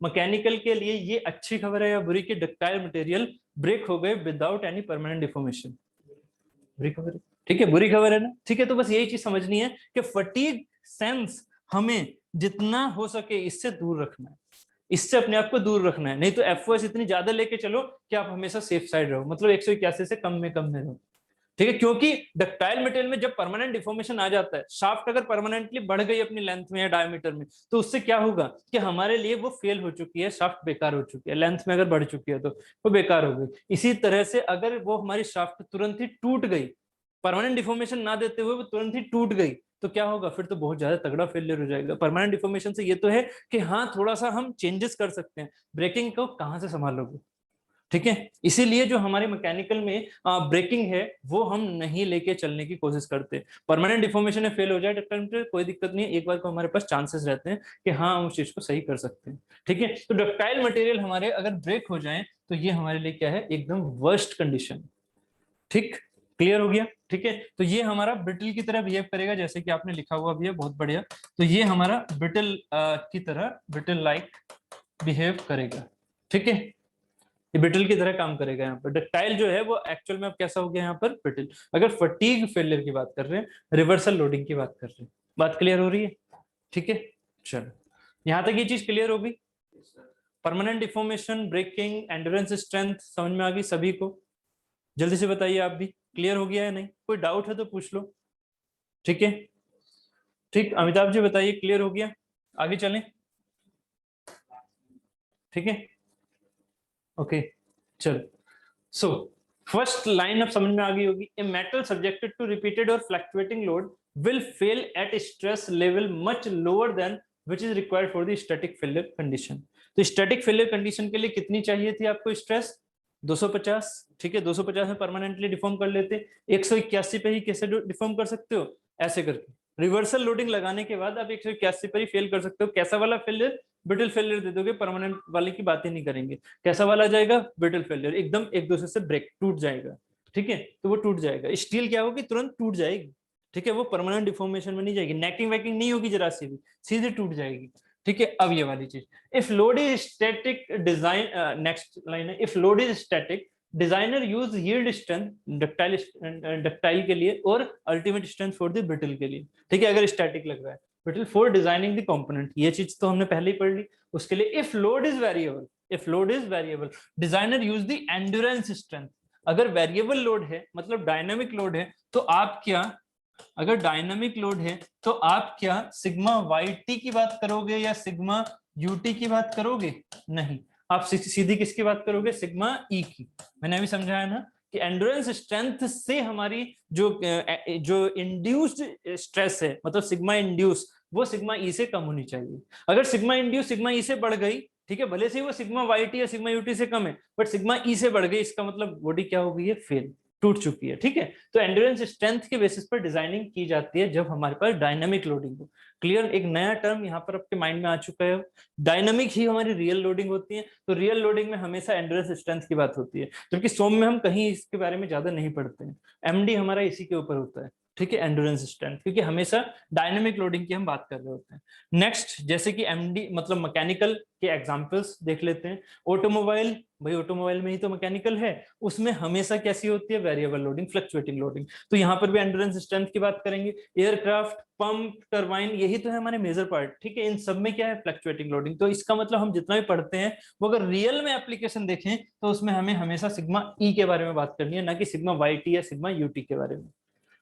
A: mechanical के लिए ये अच्छी खबर है या बुरी कि डक्टाइल मटेरियल ब्रेक हो गए विदाउट एनी परमानेंट डिफॉर्मेशन। बुरी खबर है, ठीक है, बुरी खबर है ना, ठीक है। तो बस यही चीज समझनी है कि फटीग सेंस हमें जितना हो सके इससे दूर रखना है, इससे अपने आप को दूर रखना है। नहीं तो एफओएस इतनी ज्यादा लेके चलो कि आप हमेशा सेफ साइड रहो, मतलब 181 से कम में रहो, ठीक है। क्योंकि डक्टाइल मटेरियल में जब परमानेंट डिफॉर्मेशन आ जाता है, शाफ्ट अगर परमानेंटली बढ़ गई अपनी लेंथ में या डायमीटर में, तो उससे क्या होगा कि हमारे लिए वो फेल हो चुकी है, शाफ्ट बेकार हो चुकी है, लेंथ में अगर बढ़ चुकी है तो वो बेकार हो गई। इसी तरह से अगर वो हमारी शाफ्ट तुरंत ही टूट गई, परमानेंट डिफॉर्मेशन ना देते हुए वो तुरंत ही टूट गई, तो क्या होगा, फिर तो बहुत ज्यादा तगड़ा फेलियर हो जाएगा। परमानेंट डिफॉर्मेशन से ये तो है कि हाँ थोड़ा सा हम चेंजेस कर सकते हैं, ब्रेकिंग को कहाँ से संभालोगे, ठीक है। इसीलिए जो हमारे मैकेनिकल में ब्रेकिंग है वो हम नहीं लेके चलने की कोशिश करते। परमानेंट डिफॉर्मेशन में फेल हो जाए डक्टाइल, कोई दिक्कत नहीं है, एक बार को हमारे पास चांसेस रहते हैं कि हाँ हम उस चीज को सही कर सकते हैं, ठीक है। तो डक्टाइल मटेरियल हमारे अगर ब्रेक हो जाए तो ये हमारे लिए क्या है, एकदम वर्स्ट कंडीशन, ठीक, क्लियर हो गया, ठीक है। तो ये हमारा ब्रिटल की तरह बिहेव करेगा, जैसे कि आपने लिखा हुआ भी है, बहुत बढ़िया। तो ये हमारा ब्रिटल की तरह, ब्रिटल लाइक बिहेव करेगा, ठीक है, ये ब्रिटल की तरह काम करेगा। यहाँ पर डक्टाइल जो है वो एक्चुअल में अब कैसा हो गया यहाँ पर, ब्रिटल। अगर फटीग फेलियर की बात कर रहे हैं, रिवर्सल लोडिंग की बात कर रहे हैं, बात क्लियर हो रही है, ठीक है। चलो यहाँ तक ये चीज क्लियर होगी, permanent deformation, breaking, endurance, strength समझ में आ गई सभी को। जल्दी से बताइए आप भी, क्लियर हो गया है, नहीं कोई डाउट है तो पूछ लो, ठीक है। ठीक, अमिताभ जी बताइए क्लियर हो गया, आगे चलें, ठीक है, ओके चलो। सो फर्स्ट लाइन अब समझ में आ गई होगी, a metal subjected to repeated और fluctuating load will fail at stress level much lower than which is required for the static failure condition. तो स्टैटिक फेलियर कंडीशन के लिए कितनी चाहिए थी आपको स्ट्रेस, 250, ठीक है। 250 में परमानेंटली डिफॉर्म कर लेते, 181 पे ही कैसे डिफॉर्म कर सकते हो, ऐसे करके रिवर्सल लोडिंग लगाने के बाद आप 181 पर ही फेल कर सकते हो। कैसा वाला फेलियर, ब्रिटल फेलियर दे दोगे, परमानेंट वाले की बात ही नहीं करेंगे। कैसा वाला जाएगा, ब्रिटल फेलियर, एकदम एक दूसरे से ब्रेक, टूट जाएगा, ठीक है। तो वो टूट जाएगा, स्टील क्या होगी, तुरंत टूट जाएगी, ठीक है, वो परमानेंट डिफॉर्मेशन में नहीं जाएगी, नेकिंग वैकिंग नहीं होगी जरा सी भी, सीधे टूट जाएगी, ठीक है। अब ये वाली चीज, if load is static design, next line है, if load is static designer use yield strength ductile के लिए और ultimate strength for the brittle के लिए, ठीक है। अगर स्टैटिक लग रहा है brittle for designing the component, ये चीज तो हमने पहले ही पढ़ ली। उसके लिए if load is variable, if load is variable designer use the endurance strength. अगर वेरिएबल लोड है मतलब डायनामिक लोड है, तो आप क्या, अगर डायनामिक लोड है तो आप क्या सिग्मा वाई टी की बात करोगे या सिग्मा यूटी की बात करोगे, नहीं, आप सीधी किसकी बात करोगे, सिग्मा ई की। मैंने अभी समझाया ना कि एंड्योरेंस स्ट्रेंथ से हमारी जो इंड्यूस्ड स्ट्रेस है, मतलब सिग्मा इंड्यूस, वो सिग्मा ई से कम होनी चाहिए। अगर सिग्मा इंड्यूस सिग्मा ई से बढ़ गई, ठीक है, भले से वो सिग्मा वाई टी या सिग्मा यूटी से कम है, बट सिग्मा ई से बढ़ गई, इसका मतलब बॉडी क्या हो गई है, फेल, टूट चुकी है। ठीक है, तो एंड्योरेंस स्ट्रेंथ के बेसिस पर डिजाइनिंग की जाती है जब हमारे पास डायनामिक लोडिंग हो। क्लियर, एक नया टर्म यहाँ पर आपके माइंड में आ चुका है, डायनामिक ही हमारी रियल लोडिंग होती है। तो रियल लोडिंग में हमेशा एंड्योरेंस स्ट्रेंथ की बात होती है, जबकि सोम में हम कहीं इसके बारे में ज्यादा नहीं पढ़ते हैं। एमडी हमारा इसी के ऊपर होता है, ठीक है, एंड्योरेंस स्ट्रेंथ, क्योंकि हमेशा डायनामिक लोडिंग की हम बात कर रहे होते हैं। नेक्स्ट, जैसे कि एमडी मतलब मैकेनिकल के एग्जांपल्स देख लेते हैं। ऑटोमोबाइल, भाई ऑटोमोबाइल में ही तो मैकेनिकल है, उसमें हमेशा कैसी होती है, वेरिएबल लोडिंग, फ्लक्चुएटिंग लोडिंग। तो यहाँ पर भी एंड्योरेंस स्ट्रेंथ की बात करेंगे। एयरक्राफ्ट, पंप, टरबाइन, यही तो है हमारे मेजर पार्ट, ठीक है, इन सब में क्या है, फ्लक्चुएटिंग लोडिंग। तो इसका मतलब हम जितना भी पढ़ते हैं वो अगर रियल में एप्लीकेशन देखें तो उसमें हमें हमेशा सिग्मा ई के बारे में बात करनी है, ना कि सिग्मा वाई टी या सिग्मा यूटी के बारे में।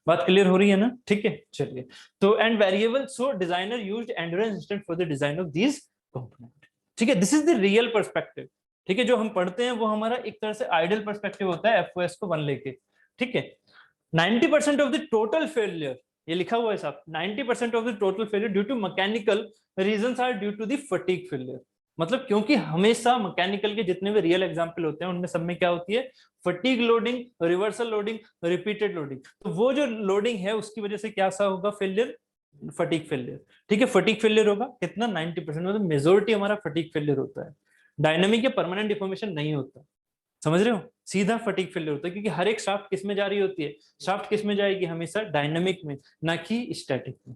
A: बात क्लियर हो रही है ना, ठीक है, चलिए। तो and variable, so designer used endurance strength for the design of these component, ठीक है, this is the real perspective. ठीक है, जो हम पढ़ते हैं वो हमारा एक तरह से आइडियल पर्सपेक्टिव होता है एफओएस को 1 लेके, ठीक है। 90% ऑफ द टोटल फेलियर, ये लिखा हुआ है साहब, 90% of the total failure due to mechanical reasons are due to the fatigue failure. मतलब क्योंकि हमेशा मैकेनिकल के जितने भी रियल एग्जांपल होते हैं उनमें सब में क्या होती है, fatigue loading, reversal loading, repeated loading. तो वो जो लोडिंग है उसकी वजह से क्या सा होगा, फेलियर, फटीग फेलियर। ठीक है, फटीग फेलियर होगा कितना, 90%, मतलब मेजोरिटी हमारा फटीग फेलियर होता है। डायनामिक या परमानेंट डिफॉर्मेशन नहीं होता, समझ रहे हो, सीधा फटीग फेलियर होता है, क्योंकि हर एक शाफ्ट किस में जा रही होती है, शाफ्ट किस में जाएगी, हमेशा डायनामिक में, ना कि स्टैटिक में।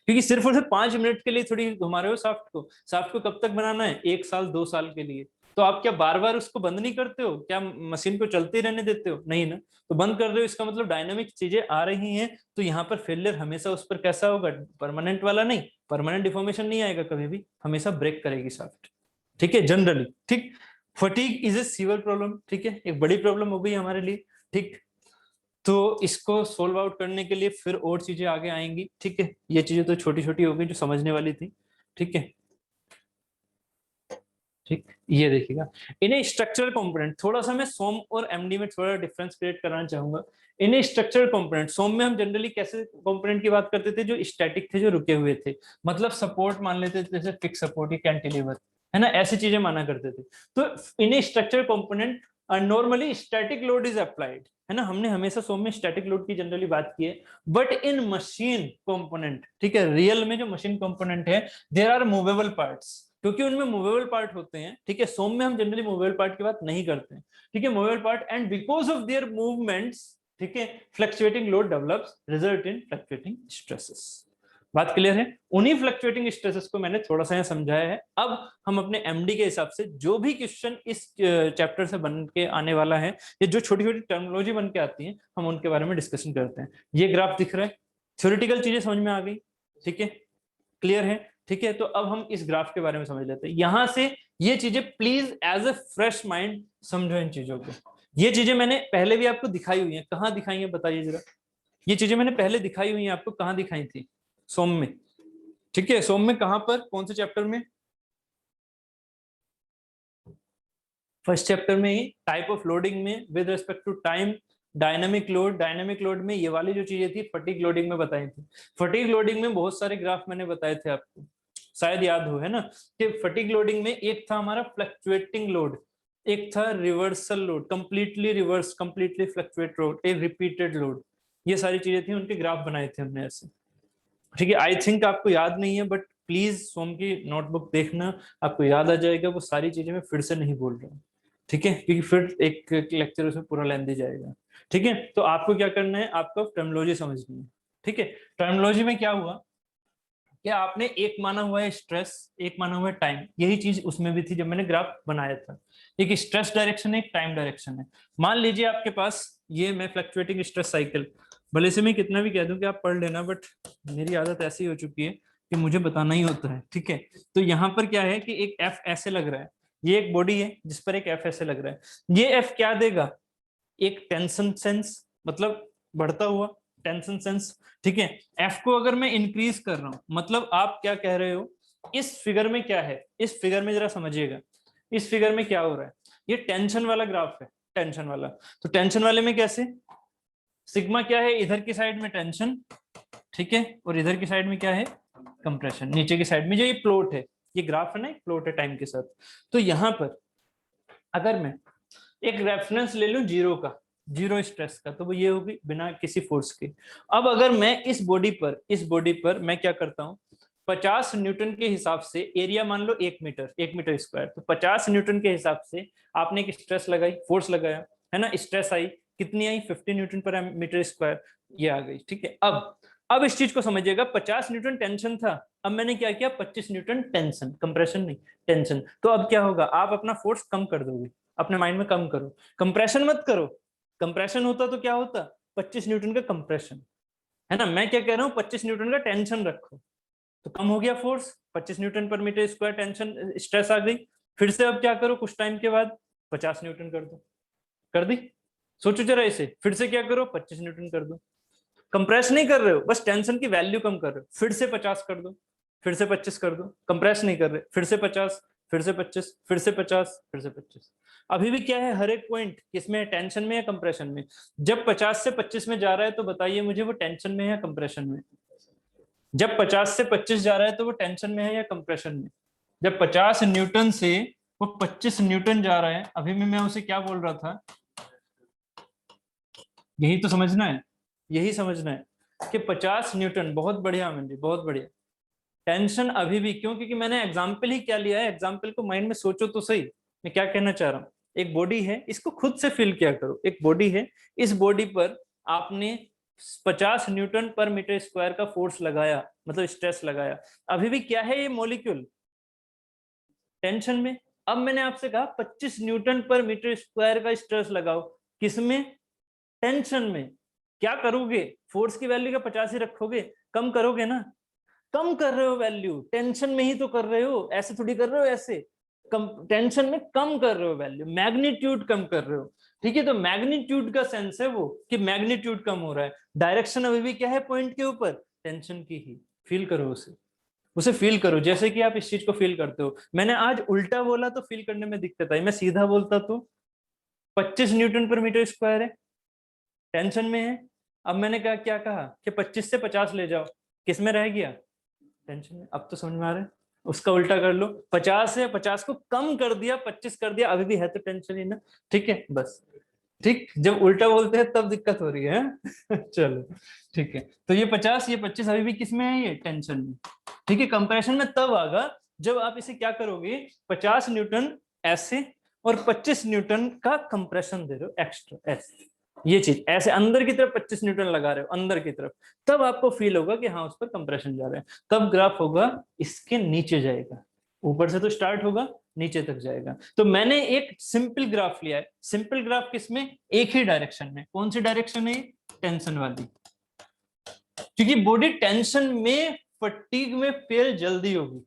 A: क्योंकि सिर्फ और सिर्फ 5 मिनट के लिए थोड़ी घुमा रहे हो शाफ्ट को कब तक बनाना है, 1 साल 2 साल के लिए। तो आप क्या बार बार उसको बंद नहीं करते हो, क्या मशीन को चलते रहने देते हो, नहीं ना, तो बंद कर रहे हो, इसका मतलब डायनामिक चीजें आ रही हैं। तो यहाँ पर फेलियर हमेशा उस पर कैसा होगा, परमानेंट वाला नहीं, परमानेंट डिफॉर्मेशन नहीं आएगा कभी भी, हमेशा ब्रेक करेगी शाफ्ट, ठीक है, जनरली। ठीक, fatigue is a severe problem, ठीक है, एक बड़ी प्रॉब्लम हो गई हमारे लिए। ठीक, तो इसको सोल्व आउट करने के लिए फिर और चीजें आगे आएंगी, ठीक है, ये चीजें तो छोटी छोटी हो गई जो समझने वाली थी, ठीक है। ठीक, ये देखिएगा, इन्हें स्ट्रक्चरल कंपोनेंट, थोड़ा सा मैं सोम और एमडी में थोड़ा डिफरेंस क्रिएट कराना चाहूंगा। इन्हें स्ट्रक्चरल कंपोनेंट, सोम में हम जनरली कैसे कंपोनेंट की बात करते थे, जो स्टैटिक थे, जो रुके हुए थे, मतलब सपोर्ट मान लेते थे, जैसे फिक्स सपोर्ट या कैंटिलीवर, है ना, ऐसी चीजें माना करते थे। तो इन्हें structural component, normally static load is applied, है ना, हमने हमेशा सोम में स्टैटिक लोड की जनरली बात की है। बट इन मशीन कंपोनेंट, ठीक है, रियल में जो मशीन कंपोनेंट है, देयर आर मूवेबल पार्ट्स, क्योंकि उनमें मूवेबल पार्ट होते हैं, ठीक है। सोम में हम जनरली मूवेबल पार्ट की बात नहीं करते हैं, ठीक है, movable part, and because of their movements, ठीक है, fluctuating load develops, result in fluctuating stresses. बात क्लियर है, उन्हीं फ्लक्चुएटिंग स्ट्रेसेस को मैंने थोड़ा सा यहाँ समझाया है। अब हम अपने एमडी के हिसाब से जो भी क्वेश्चन इस चैप्टर से बन के आने वाला है, या जो छोटी छोटी टर्मिनोलॉजी बन के आती है, हम उनके बारे में डिस्कशन करते हैं। ये ग्राफ दिख रहा है, थ्योरेटिकल चीजें समझ में आ गई, ठीक है, क्लियर है, ठीक है। तो अब हम इस ग्राफ के बारे में समझ लेते हैं। यहां से ये चीजें please as a fresh mind समझो इन चीजों को। ये चीजें मैंने पहले भी आपको दिखाई हुई हैं, कहाँ दिखाई है बताइए जरा। ये चीजें मैंने पहले दिखाई हुई हैं आपको, कहाँ दिखाई थी, सोम में, ठीक है, सोम में कहां पर, कौन से चैप्टर में, फर्स्ट चैप्टर में ही, टाइप ऑफ लोडिंग में with respect to time, dynamic load, dynamic load में ये वाली जो चीजें थी फटीग लोडिंग में बताई थी। फटीग लोडिंग में बहुत सारे ग्राफ मैंने बताए थे आपको, शायद याद हो, है ना, कि फटीग लोडिंग में एक था हमारा फ्लक्चुएटिंग लोड, एक था reversal load, completely reverse, completely fluctuate load, एक रिपीटेड लोड, ये सारी चीजें थी, उनके ग्राफ बनाए थे हमने ऐसे, ठीक है। आई थिंक आपको याद नहीं है, बट प्लीज सोम की नोटबुक देखना, आपको याद आ जाएगा, वो सारी चीजें मैं फिर से नहीं बोल रहा हूँ, ठीक है, क्योंकि फिर एक लेक्चर उसमें पूरा लेंदी जाएगा, ठीक है। तो आपको क्या करना है, आपको टर्मिनोलॉजी समझनी है, ठीक है। टर्मिनोलॉजी में क्या हुआ कि आपने एक माना हुआ है स्ट्रेस, एक माना हुआ है टाइम, यही चीज उसमें भी थी जब मैंने ग्राफ बनाया था। एक स्ट्रेस डायरेक्शन है, एक टाइम डायरेक्शन है। मान लीजिए आपके पास ये मैं फ्लक्चुएटिंग स्ट्रेस साइकिल, भले से मैं कितना भी कह दूं कि आप पढ़ लेना, बट मेरी आदत ऐसी हो चुकी है कि मुझे बताना ही होता है, ठीक है। तो यहाँ पर क्या है कि एक एफ ऐसे लग रहा है, ये एक बॉडी है जिस पर एक एफ ऐसे लग रहा है। ये एफ क्या देगा, एक टेंशन सेंस, मतलब बढ़ता हुआ टेंशन सेंस, ठीक है। एफ को अगर मैं इंक्रीज कर रहा हूं, मतलब आप क्या कह रहे हो, इस फिगर में क्या है, इस फिगर में जरा समझिएगा, इस फिगर में क्या हो रहा है, ये टेंशन वाला ग्राफ है, टेंशन वाला। तो टेंशन वाले में कैसे, सिग्मा क्या है, इधर की साइड में टेंशन, ठीक है, और इधर की साइड में क्या है, कंप्रेशन। नीचे की साइड में जो ये प्लॉट है, ये ग्राफ है ना, एक प्लॉट है टाइम के साथ। तो यहाँ पर अगर मैं एक रेफरेंस ले लूं जीरो का, जीरो स्ट्रेस का, तो वो ये होगी बिना किसी फोर्स के। अब अगर मैं इस बॉडी पर मैं क्या करता हूं, 50 न्यूटन के हिसाब से, एरिया मान लो 1 मीटर, 1 मीटर स्क्वायर, तो 50 न्यूटन के हिसाब से आपने एक स्ट्रेस लगाई, फोर्स लगाया, है ना, स्ट्रेस आई, कितनी आई, 50 न्यूटन पर मीटर स्क्वायर, ये आ गई, ठीक है। अब इस चीज को समझिएगा, 50 न्यूटन टेंशन था, अब मैंने क्या किया, 25 न्यूटन टेंशन, कंप्रेशन नहीं टेंशन। तो अब क्या होगा, आप अपना फोर्स कम कर दोगे, अपने माइंड में कम करो, कंप्रेशन मत करो। कंप्रेशन होता तो क्या होता, 25 न्यूटन का कंप्रेशन, है ना। मैं क्या कह रहा हूँ, 25 न्यूटन का टेंशन रखो, तो कम हो गया फोर्स, 25 न्यूटन पर मीटर स्क्वायर टेंशन स्ट्रेस आ गई। फिर से अब क्या करो, कुछ टाइम के बाद 50 न्यूटन कर दो, कर दी। सोचो जरा इसे, फिर से क्या करो, 25 न्यूटन कर दो। कंप्रेस नहीं कर रहे हो, बस टेंशन की वैल्यू कम कर रहे हो, फिर से 50 कर दो, फिर से 25 कर दो, कंप्रेस नहीं कर रहे, फिर से 50, फिर से 25, फिर से 50, फिर से 25। अभी भी क्या है, हर एक पॉइंट किसमें है, टेंशन में या कंप्रेशन में। जब 50 से 25 में जा रहा है तो बताइए मुझे, वो टेंशन में है या कंप्रेशन में। जब 50 से 25 जा रहा है तो वो टेंशन में है या कंप्रेशन में। जब 50 न्यूटन से वो 25 न्यूटन जा रहा है, अभी में मैं उसे क्या बोल रहा था, यही तो समझना है, यही समझना है कि 50 न्यूटन, बहुत बढ़िया अमन जी, बहुत बढ़िया। टेंशन अभी भी क्यों, क्योंकि मैंने एग्जाम्पल ही क्या लिया है, एग्जाम्पल को माइंड में सोचो तो सही, मैं क्या कहना चाह रहा हूँ। एक बॉडी है, इसको खुद से फील किया करो, एक बॉडी है, इस बॉडी पर आपने 50 न्यूटन पर मीटर स्क्वायर का फोर्स लगाया, मतलब स्ट्रेस लगाया, अभी भी क्या है, ये मॉलिक्यूल टेंशन में। अब मैंने आपसे कहा 25 न्यूटन पर मीटर स्क्वायर का स्ट्रेस लगाओ, किसमें, टेंशन में। क्या करोगे, फोर्स की वैल्यू का 50 ही रखोगे, कम करोगे ना, कम कर रहे हो वैल्यू, टेंशन में ही तो कर रहे हो, ऐसे थोड़ी कर रहे हो, ऐसे कम, टेंशन में कम कर रहे हो वैल्यू, मैग्नीट्यूड कम कर रहे हो, ठीक है। तो मैग्नीट्यूड का सेंस है वो कि मैग्नीट्यूड कम हो रहा है, डायरेक्शन अभी भी क्या है, पॉइंट के ऊपर, टेंशन की ही। फील करो उसे, उसे फील करो, जैसे कि आप इस चीज को फील करते हो। मैंने आज उल्टा बोला तो फील करने में दिक्कत आई, मैं सीधा बोलता तो 25 न्यूटन पर मीटर स्क्वायर है, टेंशन में है। अब मैंने क्या कहा कि 25 से 50 ले जाओ, किस में रह गया, टेंशन में। अब तो समझ में आ रहा है, उसका उल्टा कर लो, 50 है, 50 को कम कर दिया, 25 कर दिया, अभी भी है तो टेंशन ही ना, ठीक है बस। ठीक, जब उल्टा बोलते हैं तब दिक्कत हो रही है चलो ठीक है। तो ये 50, ये 25 अभी भी किस में है, ये टेंशन में, ठीक है। कंप्रेशन में तब आगा जब आप इसे क्या करोगे, 50 न्यूटन ऐसे और 25 न्यूटन का कंप्रेशन दे रहे हो एक्स्ट्रा, ऐसे ये चीज ऐसे अंदर की तरफ 25 न्यूटन लगा रहे हो अंदर की तरफ, तब आपको फील होगा कि हाँ उस पर कंप्रेशन जा रहा है। तब ग्राफ होगा इसके नीचे जाएगा, ऊपर से तो स्टार्ट होगा, नीचे तक जाएगा। तो मैंने एक सिंपल ग्राफ लिया है, सिंपल ग्राफ किसमें, एक ही डायरेक्शन में। कौन सी डायरेक्शन है, टेंशन वाली, क्योंकि बॉडी टेंशन में फटीग में फेल जल्दी होगी।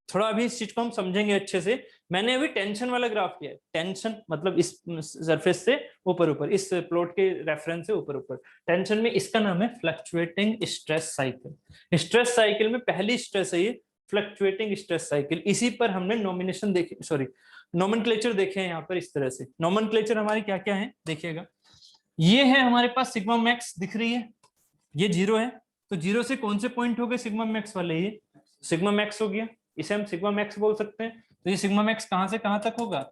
A: थोड़ा अभी इस चीज को हम समझेंगे अच्छे से। मैंने अभी टेंशन वाला ग्राफ किया है, टेंशन मतलब इस सरफेस से ऊपर ऊपर, इस प्लॉट के रेफरेंस से ऊपर ऊपर, टेंशन में इसका नाम है fluctuating stress cycle. Stress cycle में पहली स्ट्रेस है ये फ्लक्चुएटिंग स्ट्रेस साइकिल। इसी पर हमने नॉमिनेशन देखे, सॉरी नोमेनक्लेचर देखे हैं यहाँ पर इस तरह से। नोमेनक्लेचर हमारी क्या क्या है देखिएगा, ये है हमारे पास सिग्मा मैक्स दिख रही है, ये 0 है, तो 0 से कौन से पॉइंट हो गए सिग्मा मैक्स वाले, ये सिग्मा मैक्स हो गया, इसे हम सिग्मा मैक्स बोल सकते हैं। तो ये सिग्मा मैक्स कहां से कहां तक होगा,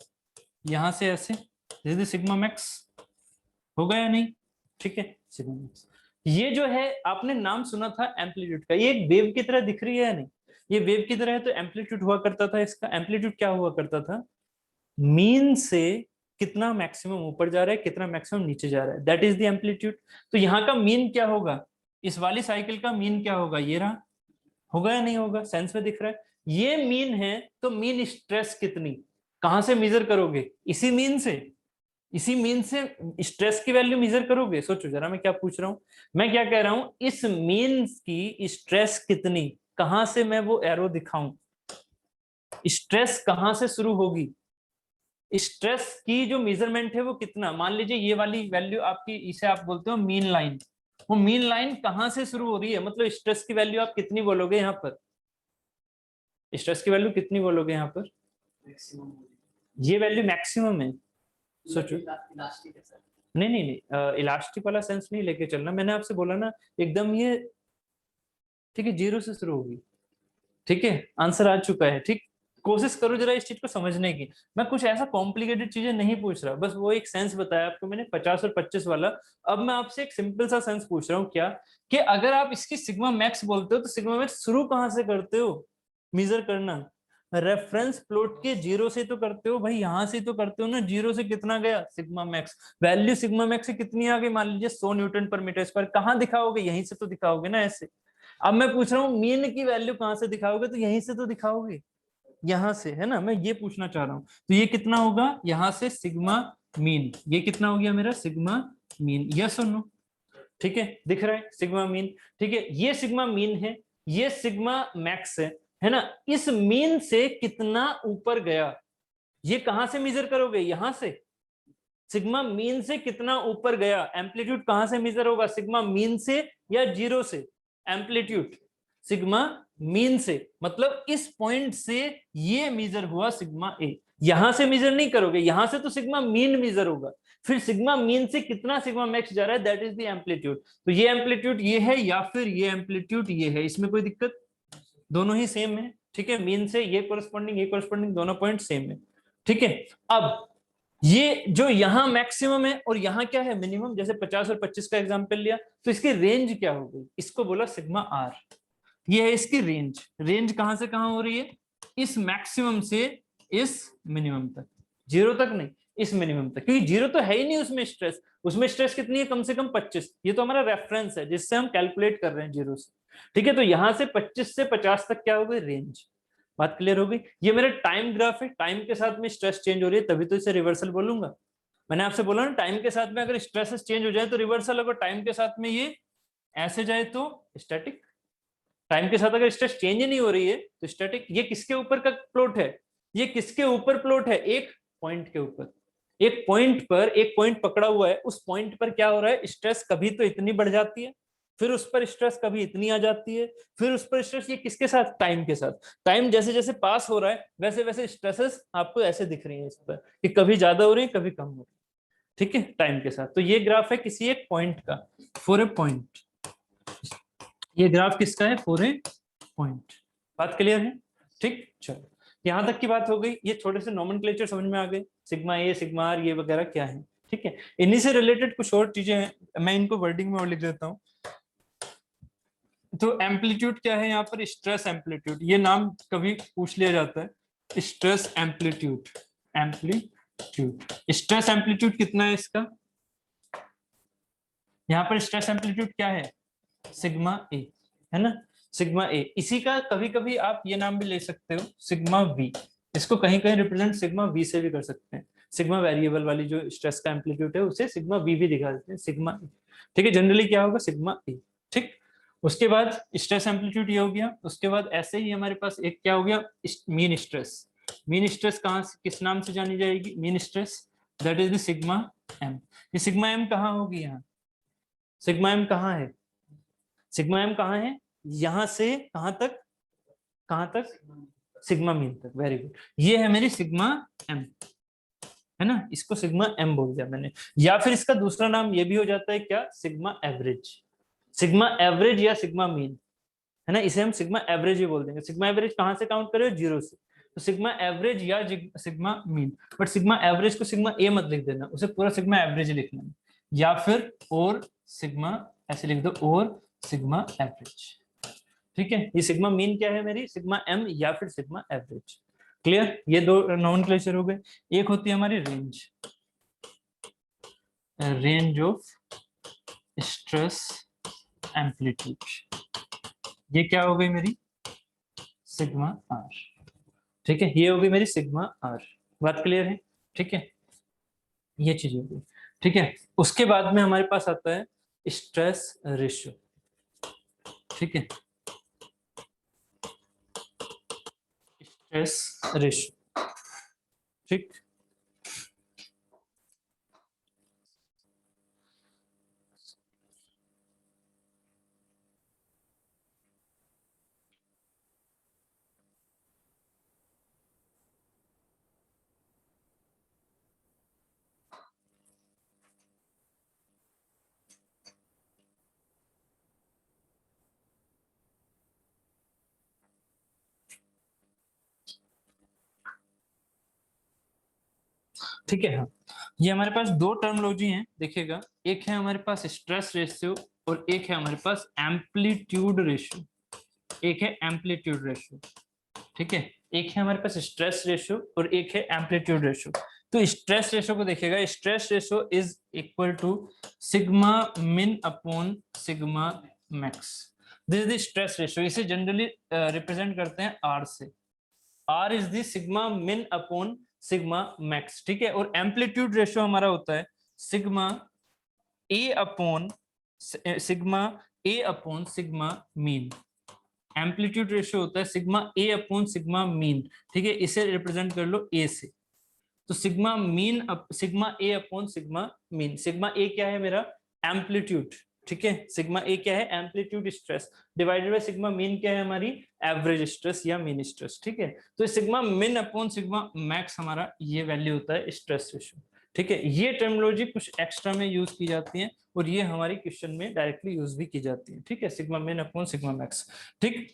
A: यहां से ऐसे, धीरे सिग्मा मैक्स होगा या नहीं, ठीक है सिग्मा मैक्स। ये जो है आपने नाम सुना था एम्पलीट्यूड का, ये एक वेव की तरह दिख रही है या नहीं, ये वेव की तरह है, तो एम्पलीट्यूड हुआ करता था इसका, एम्पलीट्यूड क्या हुआ करता था, मीन से कितना मैक्सिमम ऊपर जा रहा है, कितना मैक्सिमम नीचे जा रहा है, दैट इज द एम्पलीट्यूड। तो यहाँ का मीन क्या होगा, इस वाली साइकिल का मीन क्या होगा, ये रहा, होगा या नहीं होगा, सेंस में दिख रहा है, ये मीन है। तो मीन स्ट्रेस कितनी, कहां से मेजर करोगे, इसी मीन से, इसी मीन से स्ट्रेस की वैल्यू मेजर करोगे। सोचो जरा मैं क्या पूछ रहा हूं, मैं क्या कह रहा हूं, इस मीन की स्ट्रेस कितनी, कहां से मैं वो एरो दिखाऊं, स्ट्रेस कहां से शुरू होगी, स्ट्रेस की जो मेजरमेंट है वो कितना, मान लीजिए ये वाली वैल्यू आपकी, इसे आप बोलते हो मीन लाइन, वो मीन लाइन कहां से शुरू हो रही है, मतलब स्ट्रेस की वैल्यू आप कितनी बोलोगे यहाँ पर, स्ट्रेस की वैल्यू कितनी बोलोगे यहाँ पर, ये वैल्यू मैक्सिमम है, सोचो। नहीं नहीं नहीं, इलास्टिक वाला सेंस नहीं लेके चलना, मैंने आपसे बोला ना एकदम ये, ठीक है, जीरो से शुरू होगी, ठीक है, आंसर आ चुका है, ठीक। कोशिश करो जरा इस चीज को समझने की, मैं कुछ ऐसा कॉम्प्लिकेटेड चीजें नहीं पूछ रहा, बस वो एक सेंस बताया आपको मैंने 50 और 25 वाला। अब मैं आपसे एक सिंपल सा सेंस पूछ रहा हूँ, क्या कि अगर आप इसकी सिग्मा मैक्स बोलते हो तो सिग्मा मैक्स शुरू कहाँ से करते हो मेजर करना? रेफरेंस प्लॉट के जीरो से तो करते हो भाई, यहां से तो करते हो ना, जीरो से कितना गया sigma max, value sigma max से कितनी आ गई, मान लीजिए 100 न्यूटन पर मीटर स्क्वायर, कहाँ दिखाओगे, यहीं से तो दिखाओगे ना ऐसे। अब मैं पूछ रहा हूँ मीन की वैल्यू कहां से दिखाओगे, तो यहीं से तो दिखाओगे, यहां से, है ना, मैं ये पूछना चाह रहा हूं। तो ये कितना होगा यहां से सिग्मा मीन, ये कितना हो गया मेरा सिग्मा मीन, यस और नो? ठीक है, दिख रहा है सिग्मा मीन, ठीक है, ये सिग्मा मीन है, ये सिग्मा मैक्स है ना, इस मीन से कितना ऊपर गया, ये कहां से मेजर करोगे, यहां से, सिग्मा मीन से कितना ऊपर गया, एम्पलीट्यूड कहां से मेजर होगा, सिग्मा मीन से या जीरो से, एम्पलीट्यूड सिग्मा मीन से, मतलब इस पॉइंट से ये मेजर हुआ सिग्मा ए, यहां से मेजर नहीं करोगे, यहां से तो सिग्मा मीन मेजर होगा, फिर सिग्मा मीन से कितना सिग्मा मैक्स जा रहा है, दैट इज द एम्पलीट्यूड। तो ये एम्पलीट्यूड ये है या फिर ये एम्पलीट्यूड ये है, इसमें कोई दिक्कत, दोनों ही सेम है, ठीक है, मीन से ये कोरस्पॉन्डिंग दोनों पॉइंट सेम है, ठीक है। अब ये जो यहाँ मैक्सिमम है और यहाँ क्या है मिनिमम, जैसे 50 और 25 का एग्जांपल लिया, तो इसकी रेंज क्या हो गई, इसको बोला सिग्मा आर, ये है इसकी रेंज, रेंज कहां से कहां हो रही है, इस मैक्सिमम से इस मिनिमम तक, जीरो तक नहीं, इस मिनिमम तक, क्योंकि जीरो तो है ही नहीं उसमें स्ट्रेस, उसमें स्ट्रेस कितनी है, कम से कम 25, ये तो हमारा रेफरेंस है जिससे हम कैलकुलेट कर रहे हैं जीरो से, ठीक है। तो यहां से 25 से 50 तक क्या हो गई रेंज, बात क्लियर हो गई। ये मेरा टाइम ग्राफ है, टाइम के साथ में स्ट्रेस चेंज हो रही है, तभी तो इसे रिवर्सल बोलूंगा, मैंने आपसे बोला ना टाइम के साथ में अगर स्ट्रेसेस चेंज हो जाए तो रिवर्सल, अगर टाइम के साथ में ये ऐसे जाए तो स्टैटिक, टाइम के साथ अगर स्ट्रेस चेंज नहीं हो रही है तो स्टैटिक। ये किसके ऊपर का प्लॉट है, ये किसके ऊपर प्लॉट है, एक पॉइंट के ऊपर, एक पॉइंट पर, एक पॉइंट पकड़ा हुआ है, उस पॉइंट पर क्या हो रहा है, स्ट्रेस कभी तो इतनी बढ़ जाती है, फिर उस पर स्ट्रेस कभी इतनी आ जाती है, फिर उस पर स्ट्रेस, ये किसके साथ, टाइम के साथ, टाइम जैसे जैसे पास हो रहा है वैसे वैसे स्ट्रेसेस आपको ऐसे दिख रही है इस पर, कि कभी ज्यादा हो रही है कभी कम हो रही है, ठीक है, टाइम के साथ। तो ये ग्राफ है किसी एक पॉइंट का, फॉर ए पॉइंट, ये ग्राफ किसका है, फॉर ए पॉइंट, बात क्लियर है, ठीक। चलो यहां तक की बात हो गई, ये छोटे से नोमेनक्लेचर समझ में आ गए, सिग्मा ए सिग्मा आर ये वगैरह क्या है, ठीक है। इन्हीं से रिलेटेड कुछ और चीजें हैं, मैं इनको वर्डिंग में और लिख देता हूँ। तो एम्पलीट्यूड क्या है यहाँ पर, स्ट्रेस एम्पलीट्यूड, ये नाम कभी पूछ लिया जाता है, stress amplitude, amplitude, stress amplitude कितना है इसका, यहाँ पर स्ट्रेस एम्पलीट्यूड क्या है, सिग्मा ए, है ना, सिग्मा ए, इसी का कभी कभी आप ये नाम भी ले सकते हो सिग्मा वी, इसको कहीं कहीं रिप्रेजेंट सिग्मा वी से भी कर सकते हैं, सिग्मा वेरिएबल वाली जो स्ट्रेस का एम्पलीट्यूड है उसे सिग्मा वी भी दिखा देते हैं, सिग्मा ए, ठीक है, जनरली क्या होगा सिग्मा ए, ठीक। उसके बाद स्ट्रेस एम्पलीट्यूड ये हो गया, उसके बाद ऐसे ही हमारे पास एक क्या हो गया, मीन स्ट्रेस, मीन स्ट्रेस कहाँ से किस नाम से जानी जाएगी, mean stress, that is the sigma M, ये सिग्मा एम कहाँ होगी, यहाँ सिग्मा एम कहाँ है, सिग्मा एम कहाँ है, यहां से कहां तक, सिग्मा मीन तक, वेरी गुड, ये है मेरी सिग्मा एम, है ना, इसको सिग्मा एम बोल दिया मैंने, या फिर इसका दूसरा नाम ये भी हो जाता है क्या, सिग्मा एवरेज, सिग्मा एवरेज या सिग्मा मीन, है ना, इसे हम सिग्मा एवरेज ही बोल देंगे। सिग्मा एवरेज कहां से काउंट करें, जीरो से, तो सिग्मा एवरेज या sigma mean, but sigma average को सिग्मा ए मत लिख देना, उसे पूरा सिग्मा एवरेज लिखना है, या फिर और सिग्मा ऐसे लिख दो, और सिग्मा एवरेज, ठीक है। ये सिग्मा मीन क्या है मेरी, सिग्मा एम या फिर सिग्मा एवरेज, क्लियर, ये दो नोमेनक्लेचर हो गए। एक होती है हमारी range, range of stress amplitude, ये क्या हो गई मेरी सिग्मा आर, ठीक है, ये हो गई मेरी सिग्मा आर, बात क्लियर है, ठीक है, ये चीज हो गई, ठीक है। उसके बाद में हमारे पास आता है स्ट्रेस रेशियो, ठीक है, स्ट्रेस रेशियो, ठीक, ठीक है। हाँ, ये हमारे पास दो टर्मोलॉजी हैं, देखिएगा, एक है हमारे पास स्ट्रेस रेशियो और एक है हमारे पास एम्पलीट्यूड रेशियो, एक है एम्पलीट्यूड रेशियो। ठीक है, एक है हमारे पास स्ट्रेस रेशियो और एक है एम्पलीट्यूड रेशियो। तो स्ट्रेस रेशियो को देखिएगा, stress ratio is equal to sigma min upon sigma max. This is the stress ratio, इसे जनरली रिप्रेजेंट करते हैं आर से। R is the sigma min upon sigma max. ठीक है, और एम्पलीट्यूड रेशियो हमारा होता है sigma A upon sigma mean. Amplitude ratio होता है sigma A upon sigma mean. ठीक है, इसे रिप्रेजेंट कर लो ए से। तो sigma mean sigma A upon sigma mean. Sigma ए क्या है मेरा? एम्पलीट्यूड। ठीक है, सिग्मा ए क्या है? Amplitude stress, divided by sigma mean क्या है हमारी? एवरेज स्ट्रेस या मीन स्ट्रेस। ठीक है, तो sigma min upon sigma max हमारा ये वैल्यू होता है स्ट्रेस रेशियो। ठीक है, ये टर्मिनोलॉजी कुछ एक्स्ट्रा में यूज की जाती है और ये हमारी क्वेश्चन में डायरेक्टली यूज भी की जाती है। ठीक है, sigma min upon sigma max. ठीक,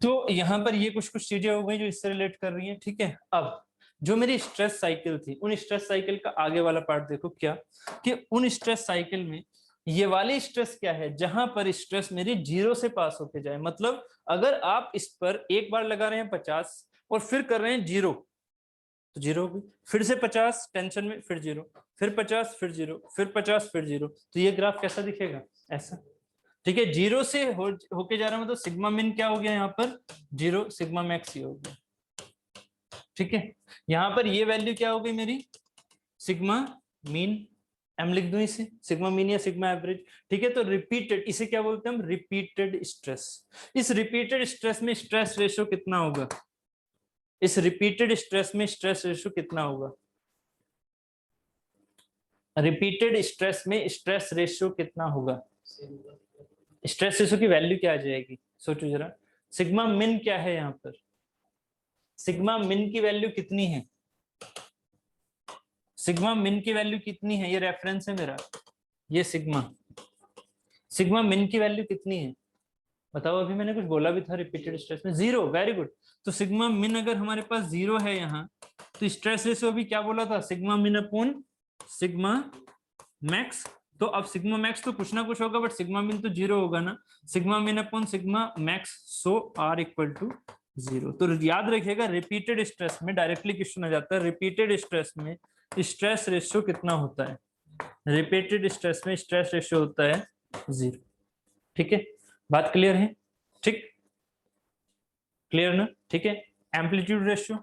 A: तो यहाँ पर ये कुछ चीजें हो गई जो इससे रिलेट कर रही हैं। ठीक है, अब जो मेरी स्ट्रेस साइकिल थी, उन स्ट्रेस साइकिल का आगे वाला पार्ट देखो, क्या कि उन स्ट्रेस साइकिल में ये वाली स्ट्रेस क्या है? जहां पर स्ट्रेस मेरी 0 से पास होके जाए। मतलब अगर आप इस पर एक बार लगा रहे हैं 50 और फिर कर रहे हैं 0, तो 0 होगी, फिर से 50 टेंशन में, फिर 0, फिर 50, फिर 0, फिर 50, फिर 0, तो ये ग्राफ कैसा दिखेगा? ऐसा। ठीक है, 0 से होके जा रहा है, मतलब सिग्मा मिन क्या हो गया यहाँ पर? 0, सिग्मा मैक्स ये हो गया। ठीक है, यहाँ पर ये वैल्यू क्या हो गई मेरी? Sigma mean. एम लिख दूं इसे, सिग्मा मीन या सिग्मा एवरेज। ठीक है, तो रिपीटेड, इसे क्या बोलते हैं हम? Repeated stress. इस रिपीटेड स्ट्रेस में स्ट्रेस रेशियो कितना होगा? इस रिपीटेड स्ट्रेस में स्ट्रेस रेशियो कितना होगा? रिपीटेड स्ट्रेस में स्ट्रेस रेशियो कितना होगा? स्ट्रेस रेशियो की वैल्यू क्या आ जाएगी? सोचो जरा, सिग्मा मिन क्या है यहाँ पर? सिग्मा मिन की वैल्यू कितनी है? सिग्मा मिन की वैल्यू कितनी है? ये रेफरेंस है मेरा, ये सिग्मा मिन की वैल्यू कितनी है? बताओ, अभी मैंने कुछ बोला भी था रिपीटेड स्ट्रेस में, 0। Very good. तो सिग्मा मिन अगर हमारे पास 0 है यहाँ, तो स्ट्रेस रेशियो अभी क्या बोला था? Sigma min upon sigma max. तो अब सिग्मा मैक्स तो कुछ ना कुछ होगा, बट सिग्मा मिन तो 0 होगा ना। Sigma min upon sigma max, so R equal to 0। तो याद रखिएगा, रिपीटेड स्ट्रेस में डायरेक्टली क्वेश्चन आ जाता है, रिपीटेड स्ट्रेस में स्ट्रेस रेशियो कितना होता है? रिपीटेड स्ट्रेस में स्ट्रेस रेशियो होता है 0। ठीक है, बात क्लियर है? ठीक, क्लियर ना? ठीक है, एम्पलीट्यूड रेशियो,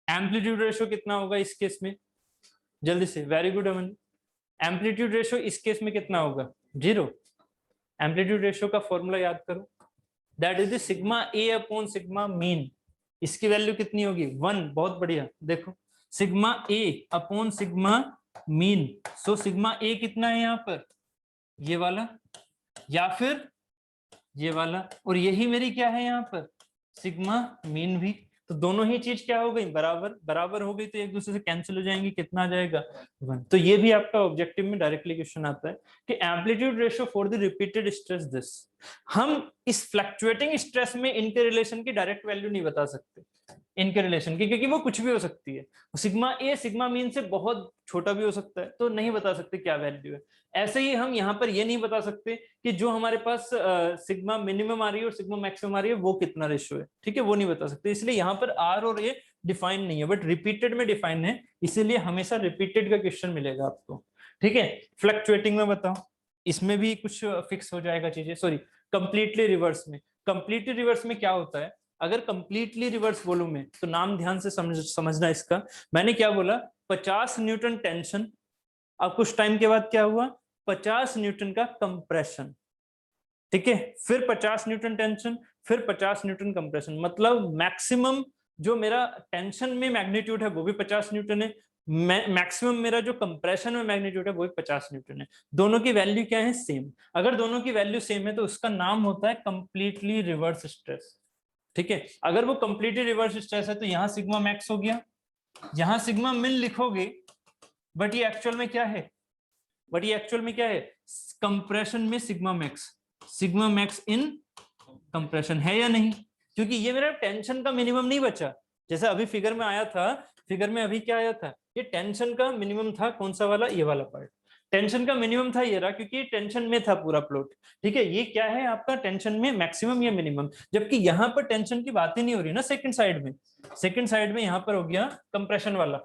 A: एम्पलीट्यूड रेशियो कितना होगा इस केस में? जल्दी से, वेरी गुड अमन। एम्पलीट्यूड रेशियो इस केस में कितना होगा? 0। एम्पलीट्यूड रेशियो का फॉर्मूला याद करो, that is the sigma A upon sigma mean. इसकी वैल्यू कितनी होगी? 1। बहुत बढ़िया, देखो, sigma A upon sigma mean. So sigma A कितना है यहाँ पर? ये वाला या फिर ये वाला, और यही मेरी क्या है यहाँ पर? सिग्मा मीन भी। तो दोनों ही चीज क्या हो गई? बराबर बराबर हो गई, तो एक दूसरे से कैंसिल हो जाएंगी। कितना आ जाएगा? 1। तो ये भी आपका ऑब्जेक्टिव में डायरेक्टली क्वेश्चन आता है कि amplitude ratio for the repeated stress this. हम इस फ्लक्चुएटिंग स्ट्रेस में इनके रिलेशन की डायरेक्ट वैल्यू नहीं बता सकते, इनके रिलेशन की, क्योंकि वो कुछ भी हो सकती है। सिग्मा ए सिग्मा मीन से बहुत छोटा भी हो सकता है, तो नहीं बता सकते क्या वैल्यू है। ऐसे ही हम यहाँ पर ये नहीं बता सकते कि जो हमारे पास सिग्मा मिनिमम आ रही है और सिग्मा मैक्सिमम आ रही है वो कितना रेशियो है। ठीक है, वो नहीं बता सकते, इसलिए यहाँ पर आर और ए डिफाइन नहीं है, बट रिपीटेड में डिफाइन है, इसीलिए हमेशा रिपीटेड का क्वेश्चन मिलेगा आपको। ठीक है, फ्लक्चुएटिंग में बताओ, इसमें भी कुछ फिक्स हो जाएगा चीजें। सॉरी, कंप्लीटली रिवर्स में, कंप्लीटली रिवर्स में क्या होता है? अगर कंप्लीटली रिवर्स बोलूं मैं, तो नाम ध्यान से समझना इसका। मैंने क्या बोला? 50 न्यूटन टेंशन, अब कुछ टाइम के बाद क्या हुआ? 50 न्यूटन का कंप्रेशन। ठीक है, फिर 50 न्यूटन टेंशन, फिर 50 न्यूटन कंप्रेशन। मतलब मैक्सिमम जो मेरा टेंशन में मैग्नीट्यूड है वो भी 50 न्यूटन है, मैक्सिमम मेरा जो कंप्रेशन में मैग्नीट्यूड है वो भी 50 न्यूटन है। दोनों की वैल्यू क्या है? सेम। अगर दोनों की वैल्यू सेम है तो उसका नाम होता है कंप्लीटली रिवर्स स्ट्रेस। ठीक है, अगर वो कंप्लीटली रिवर्स स्ट्रेस है तो यहाँ सिग्मा मैक्स हो गया, यहाँ सिग्मा मिन लिखोगे, बट ये एक्चुअल में क्या है? कंप्रेशन में सिग्मा मैक्स इन कंप्रेशन है या नहीं? क्योंकि ये मेरा टेंशन का मिनिमम नहीं बचा, जैसे अभी फिगर में आया था फिगर में अभी क्या आया था, ये टेंशन का मिनिमम था, कौन सा वाला, ये वाला पार्ट टेंशन का मिनिमम था, ये रहा, क्योंकि ये टेंशन में था पूरा प्लॉट। ठीक है, ये क्या है आपका टेंशन में मैक्सिमम या मिनिमम, जबकि यहाँ पर टेंशन की बात ही नहीं हो रही ना सेकंड साइड में। सेकंड साइड में यहाँ पर हो गया कंप्रेशन वाला,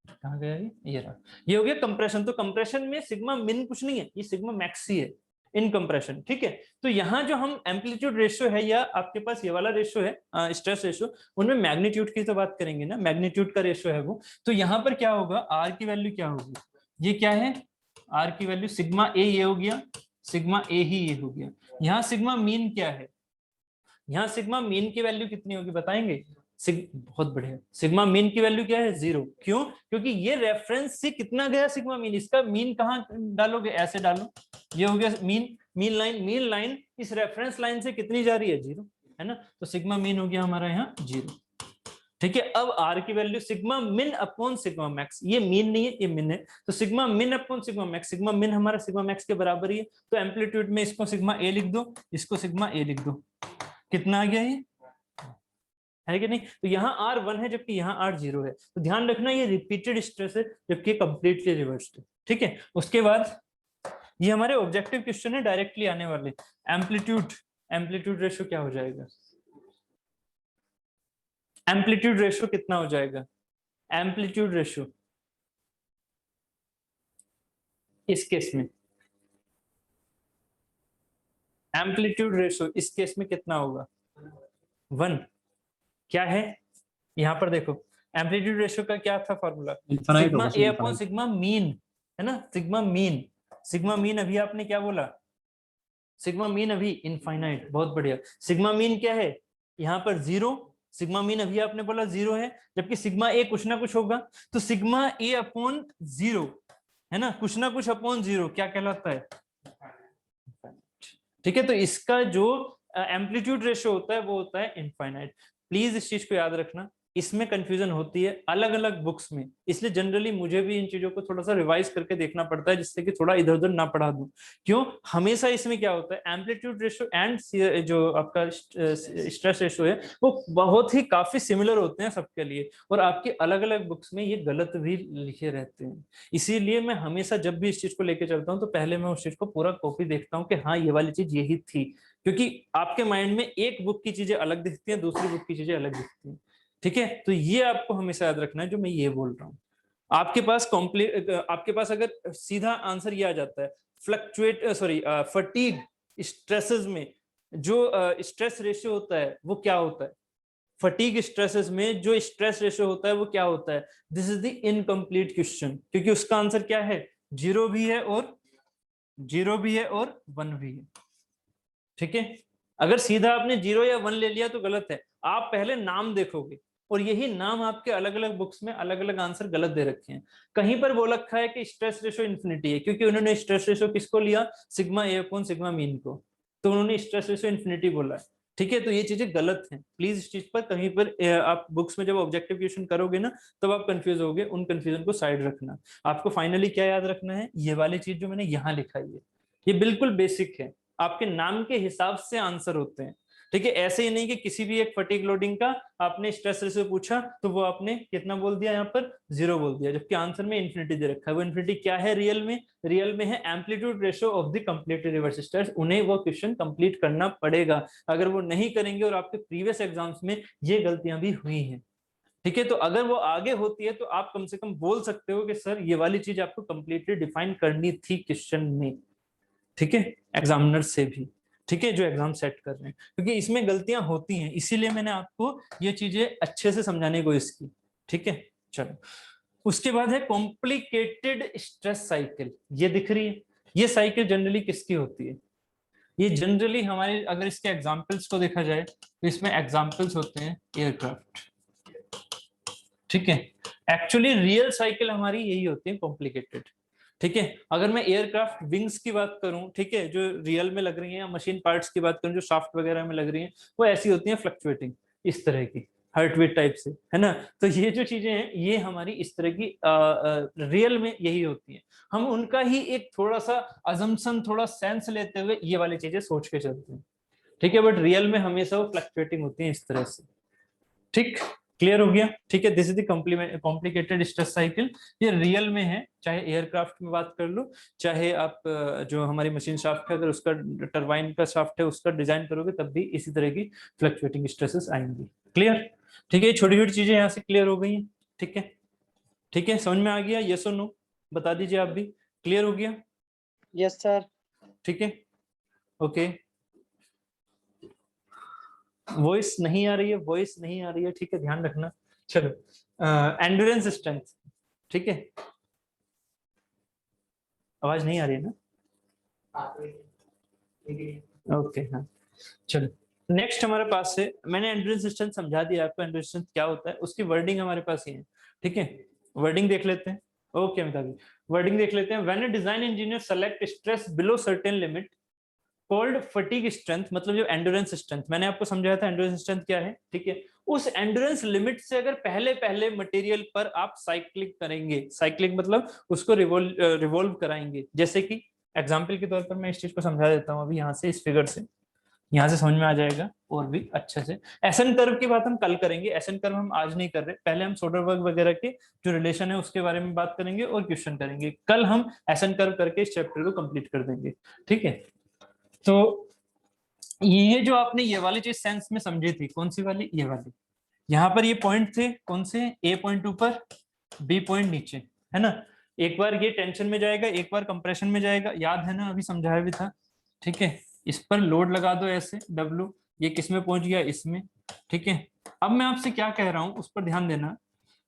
A: कहाँ गया ये रहा, ये हो गया कंप्रेशन। तो कंप्रेशन में सिग्मा मिन कुछ नहीं है, ये सिग्मा मैक्स ही है इन कंप्रेशन। ठीक है, तो यहाँ जो हम एम्पलीट्यूड रेशियो है या आपके पास ये वाला रेशियो है स्ट्रेस रेशियो, उनमें मैग्नीट्यूड की तो बात करेंगे ना, मैग्नीट्यूड का रेशियो है वो। तो यहाँ पर क्या होगा, आर की वैल्यू क्या होगी, ये क्या है, आर की वैल्यू सिग्मा ए ये हो गया, सिग्मा ए ही ये हो गया। यहाँ सिग्मा मीन क्या है, यहाँ सिग्मा मीन की वैल्यू कितनी होगी बताएंगे, बहुत बढ़िया, सिग्मा मीन की वैल्यू क्या है 0। क्यों, क्योंकि ये रेफरेंस से कितना गया सिग्मा मीन, इसका मीन कहाँ डालोगे, ऐसे डालो, ये हो गया मीन, मीन लाइन इस रेफरेंस लाइन से कितनी जा रही है 0, है ना, तो सिग्मा मीन हो गया हमारा यहाँ 0। ठीक है, अब आर की value sigma min upon sigma max, ये मीन नहीं है ये मिन है, तो sigma min upon sigma max, sigma मिन हमारा सिग्मा मैक्स के बराबर ही है, तो एम्पलीट्यूड में इसको सिग्मा ए लिख दो, इसको सिग्मा ए लिख दो, कितना आ गया ये, है कि नहीं। तो यहाँ R1 है जबकि यहाँ R0 है, तो ध्यान रखना ये रिपीटेड स्ट्रेस है जबकि कंप्लीटली रिवर्स्ड है। ठीक है, उसके बाद ये हमारे ऑब्जेक्टिव क्वेश्चन है डायरेक्टली आने वाले, एम्पलीट्यूड रेशियो क्या हो जाएगा, एम्पलीट्यूड रेशियो कितना हो जाएगा, एम्पलीट्यूड रेशियो इस केस में, एम्पलीट्यूड रेशियो इस केस में कितना होगा 1। क्या है यहाँ पर देखो, एम्पलीट्यूड रेशियो का क्या था formula, sigma A upon sigma mean, है ना, सिग्मा मीन अभी आपने क्या बोला, सिग्मा मीन अभी इनफाइनाइट, बहुत बढ़िया। सिग्मा मीन क्या है यहाँ पर 0, सिग्मा मीन अभी आपने बोला 0 है, जबकि सिग्मा ए कुछ ना कुछ होगा, तो सिग्मा ए अपॉन 0 है ना, कुछ ना कुछ अपॉन 0 क्या कहलाता है। ठीक है, तो इसका जो एम्पलीट्यूड रेशियो होता है वो होता है इनफाइनाइट। प्लीज इस चीज को याद रखना, इसमें कंफ्यूजन होती है अलग अलग बुक्स में, इसलिए जनरली मुझे भी इन चीजों को थोड़ा सा रिवाइज करके देखना पड़ता है जिससे कि थोड़ा इधर उधर ना पढ़ा दूं। क्यों, हमेशा इसमें क्या होता है, एम्पलीट्यूड रेशियो एंड जो आपका स्ट्रेस रेशियो है वो बहुत ही काफी सिमिलर होते हैं सबके लिए, और आपके अलग अलग बुक्स में ये गलत भी लिखे रहते हैं। इसीलिए मैं हमेशा जब भी इस चीज को लेकर चलता हूँ तो पहले मैं उस चीज को पूरा कॉपी देखता हूँ कि हाँ ये वाली चीज यही थी, क्योंकि आपके माइंड में एक बुक की चीजें अलग दिखती हैं, दूसरी बुक की चीजें अलग दिखती हैं। ठीक है, तो ये आपको हमेशा याद रखना है जो मैं ये बोल रहा हूँ। आपके पास अगर सीधा आंसर ये आ जाता है फटीग स्ट्रेसेस में जो स्ट्रेस रेशियो होता है वो क्या होता है, फटीग स्ट्रेसेस में जो स्ट्रेस रेशियो होता है वो क्या होता है, this is the incomplete question, क्योंकि उसका आंसर क्या है 0 भी है और 1 भी है। ठीक है, अगर सीधा आपने 0 या 1 ले लिया तो गलत है, आप पहले नाम देखोगे, और यही नाम आपके अलग अलग बुक्स में अलग अलग आंसर गलत दे रखे हैं। कहीं पर बोल रखा है कि स्ट्रेस रेशियो इन्फिनिटी है, क्योंकि उन्होंने स्ट्रेस रेशियो किसको लिया, sigma A upon sigma mean को, तो उन्होंने स्ट्रेस रेशियो इन्फिनिटी बोला है। ठीक है, तो ये चीजें गलत हैं, प्लीज इस चीज पर कहीं पर आप बुक्स में जब ऑब्जेक्टिव क्वेश्चन करोगे ना तब आप कंफ्यूज होगे, उन कंफ्यूजन को साइड रखना। आपको फाइनली क्या याद रखना है, ये वाली चीज जो मैंने यहाँ लिखा है ये बिल्कुल बेसिक है, आपके नाम के हिसाब से आंसर होते हैं। ठीक है, ऐसे ही नहीं कि किसी भी एक फटीग लोडिंग का आपने स्ट्रेस रेशियो पूछा तो वो आपने कितना बोल दिया, यहाँ पर 0 बोल दिया, जबकि आंसर में इन्फिनिटी दे रखा है। वो इन्फिनिटी क्या है रियल में है amplitude ratio of the complete reverse stress. उन्हें वो क्वेश्चन कंप्लीट करना पड़ेगा, अगर वो नहीं करेंगे, और आपके प्रीवियस एग्जाम्स में ये गलतियां भी हुई हैं। ठीक है, तो अगर वो आगे होती है तो आप कम से कम बोल सकते हो कि सर ये वाली चीज आपको कंप्लीटली डिफाइन करनी थी क्वेश्चन में। ठीक है, एग्जामिनर से भी, ठीक है, जो एग्जाम सेट कर रहे हैं, क्योंकि इसमें गलतियां होती हैं, इसीलिए मैंने आपको ये चीजें अच्छे से समझाने की कोशिश की। ठीक है, चलो उसके बाद है कॉम्प्लिकेटेड स्ट्रेस साइकिल, ये दिख रही है, ये साइकिल जनरली किसकी होती है, ये जनरली हमारे, अगर इसके एग्जाम्पल्स को देखा जाए तो इसमें एग्जाम्पल्स होते हैं एयरक्राफ्ट। ठीक है, एक्चुअली रियल साइकिल हमारी यही होती है कॉम्प्लिकेटेड। ठीक है, अगर मैं एयरक्राफ्ट विंग्स की बात करूं, ठीक है, जो रियल में लग रही हैं, या मशीन पार्ट्स की बात करूं जो शाफ्ट वगैरह में लग रही हैं, वो ऐसी होती हैं फ्लक्चुएटिंग, इस तरह की हार्टवेट टाइप से, है ना। तो ये जो चीजें हैं ये हमारी इस तरह की रियल में यही होती हैं, हम उनका ही एक थोड़ा सा अजम्पशन, थोड़ा सेंस लेते हुए ये वाली चीजें सोच के चलते हैं। ठीक है, बट रियल में हमेशा वो फ्लक्चुएटिंग होती है इस तरह से। ठीक, क्लियर हो गया? ठीक है, this is the complicated stress cycle. ये रियल में है, चाहे एयरक्राफ्ट में बात कर लो, चाहे आप जो हमारी मशीन शाफ्ट है अगर उसका टरबाइन का शाफ्ट है उसका डिजाइन करोगे तब भी इसी तरह की फ्लक्चुएटिंग स्ट्रेसेस आएंगी। क्लियर? ठीक है, छोटी छोटी चीजें यहाँ से क्लियर हो गई हैं। ठीक है, ठीक है, समझ में आ गया? यस और नो बता दीजिए आप भी। क्लियर हो गया?
B: Yes sir.
A: ठीक है, ओके। वॉइस नहीं आ रही है, वॉइस नहीं आ रही है, ठीक है, ध्यान रखना। चलो, एंड्योरेंस स्ट्रेंथ, ठीक है, आवाज नहीं आ रही है ना? ओके, हाँ, चलो नेक्स्ट हमारे पास से, मैंने एंड्योरेंस स्ट्रेंथ समझा दिया आपको, एंड्योरेंस स्ट्रेंथ क्या होता है, उसकी वर्डिंग हमारे पास ही है। ठीक है, वर्डिंग देख लेते हैं। ओके अमिताभ, वर्डिंग देख लेते हैं। When a design engineer select stress below certain limit called fatigue strength, मतलब जो एंड्योरेंस स्ट्रेंथ मैंने आपको समझाया था, एंड्योरेंस स्ट्रेंथ क्या है, ठीक है, उस एंड्योरेंस लिमिट से अगर पहले पहले मटेरियल पर आप साइक्लिक करेंगे, साइक्लिक मतलब उसको रिवॉल्व कराएंगे, जैसे कि एग्जांपल के तौर पर मैं इस चीज को समझा देता हूं अभी यहाँ से, इस फिगर से, यहाँ से समझ में आ जाएगा और भी अच्छे से। एसन कर्व की बात हम कल करेंगे, एसन कर्व हम आज नहीं कर रहे, पहले हम सोडरबर्ग वगैरह के जो रिलेशन है उसके बारे में बात करेंगे और क्वेश्चन करेंगे। कल हम एसन कर्व करके इस चैप्टर को कंप्लीट कर देंगे। ठीक है, तो ये जो आपने ये वाली चीज सेंस में समझी थी, कौन सी वाली, ये वाली, यहाँ पर ये पॉइंट थे कौन से, ए पॉइंट ऊपर, बी पॉइंट नीचे, है ना? एक बार ये टेंशन में जाएगा, एक बार कंप्रेशन में जाएगा, याद है ना, अभी समझाया भी था। ठीक है, इस पर लोड लगा दो ऐसे डब्लू, ये किस में पहुंच गया, इसमें। ठीक है, अब मैं आपसे क्या कह रहा हूं उस पर ध्यान देना।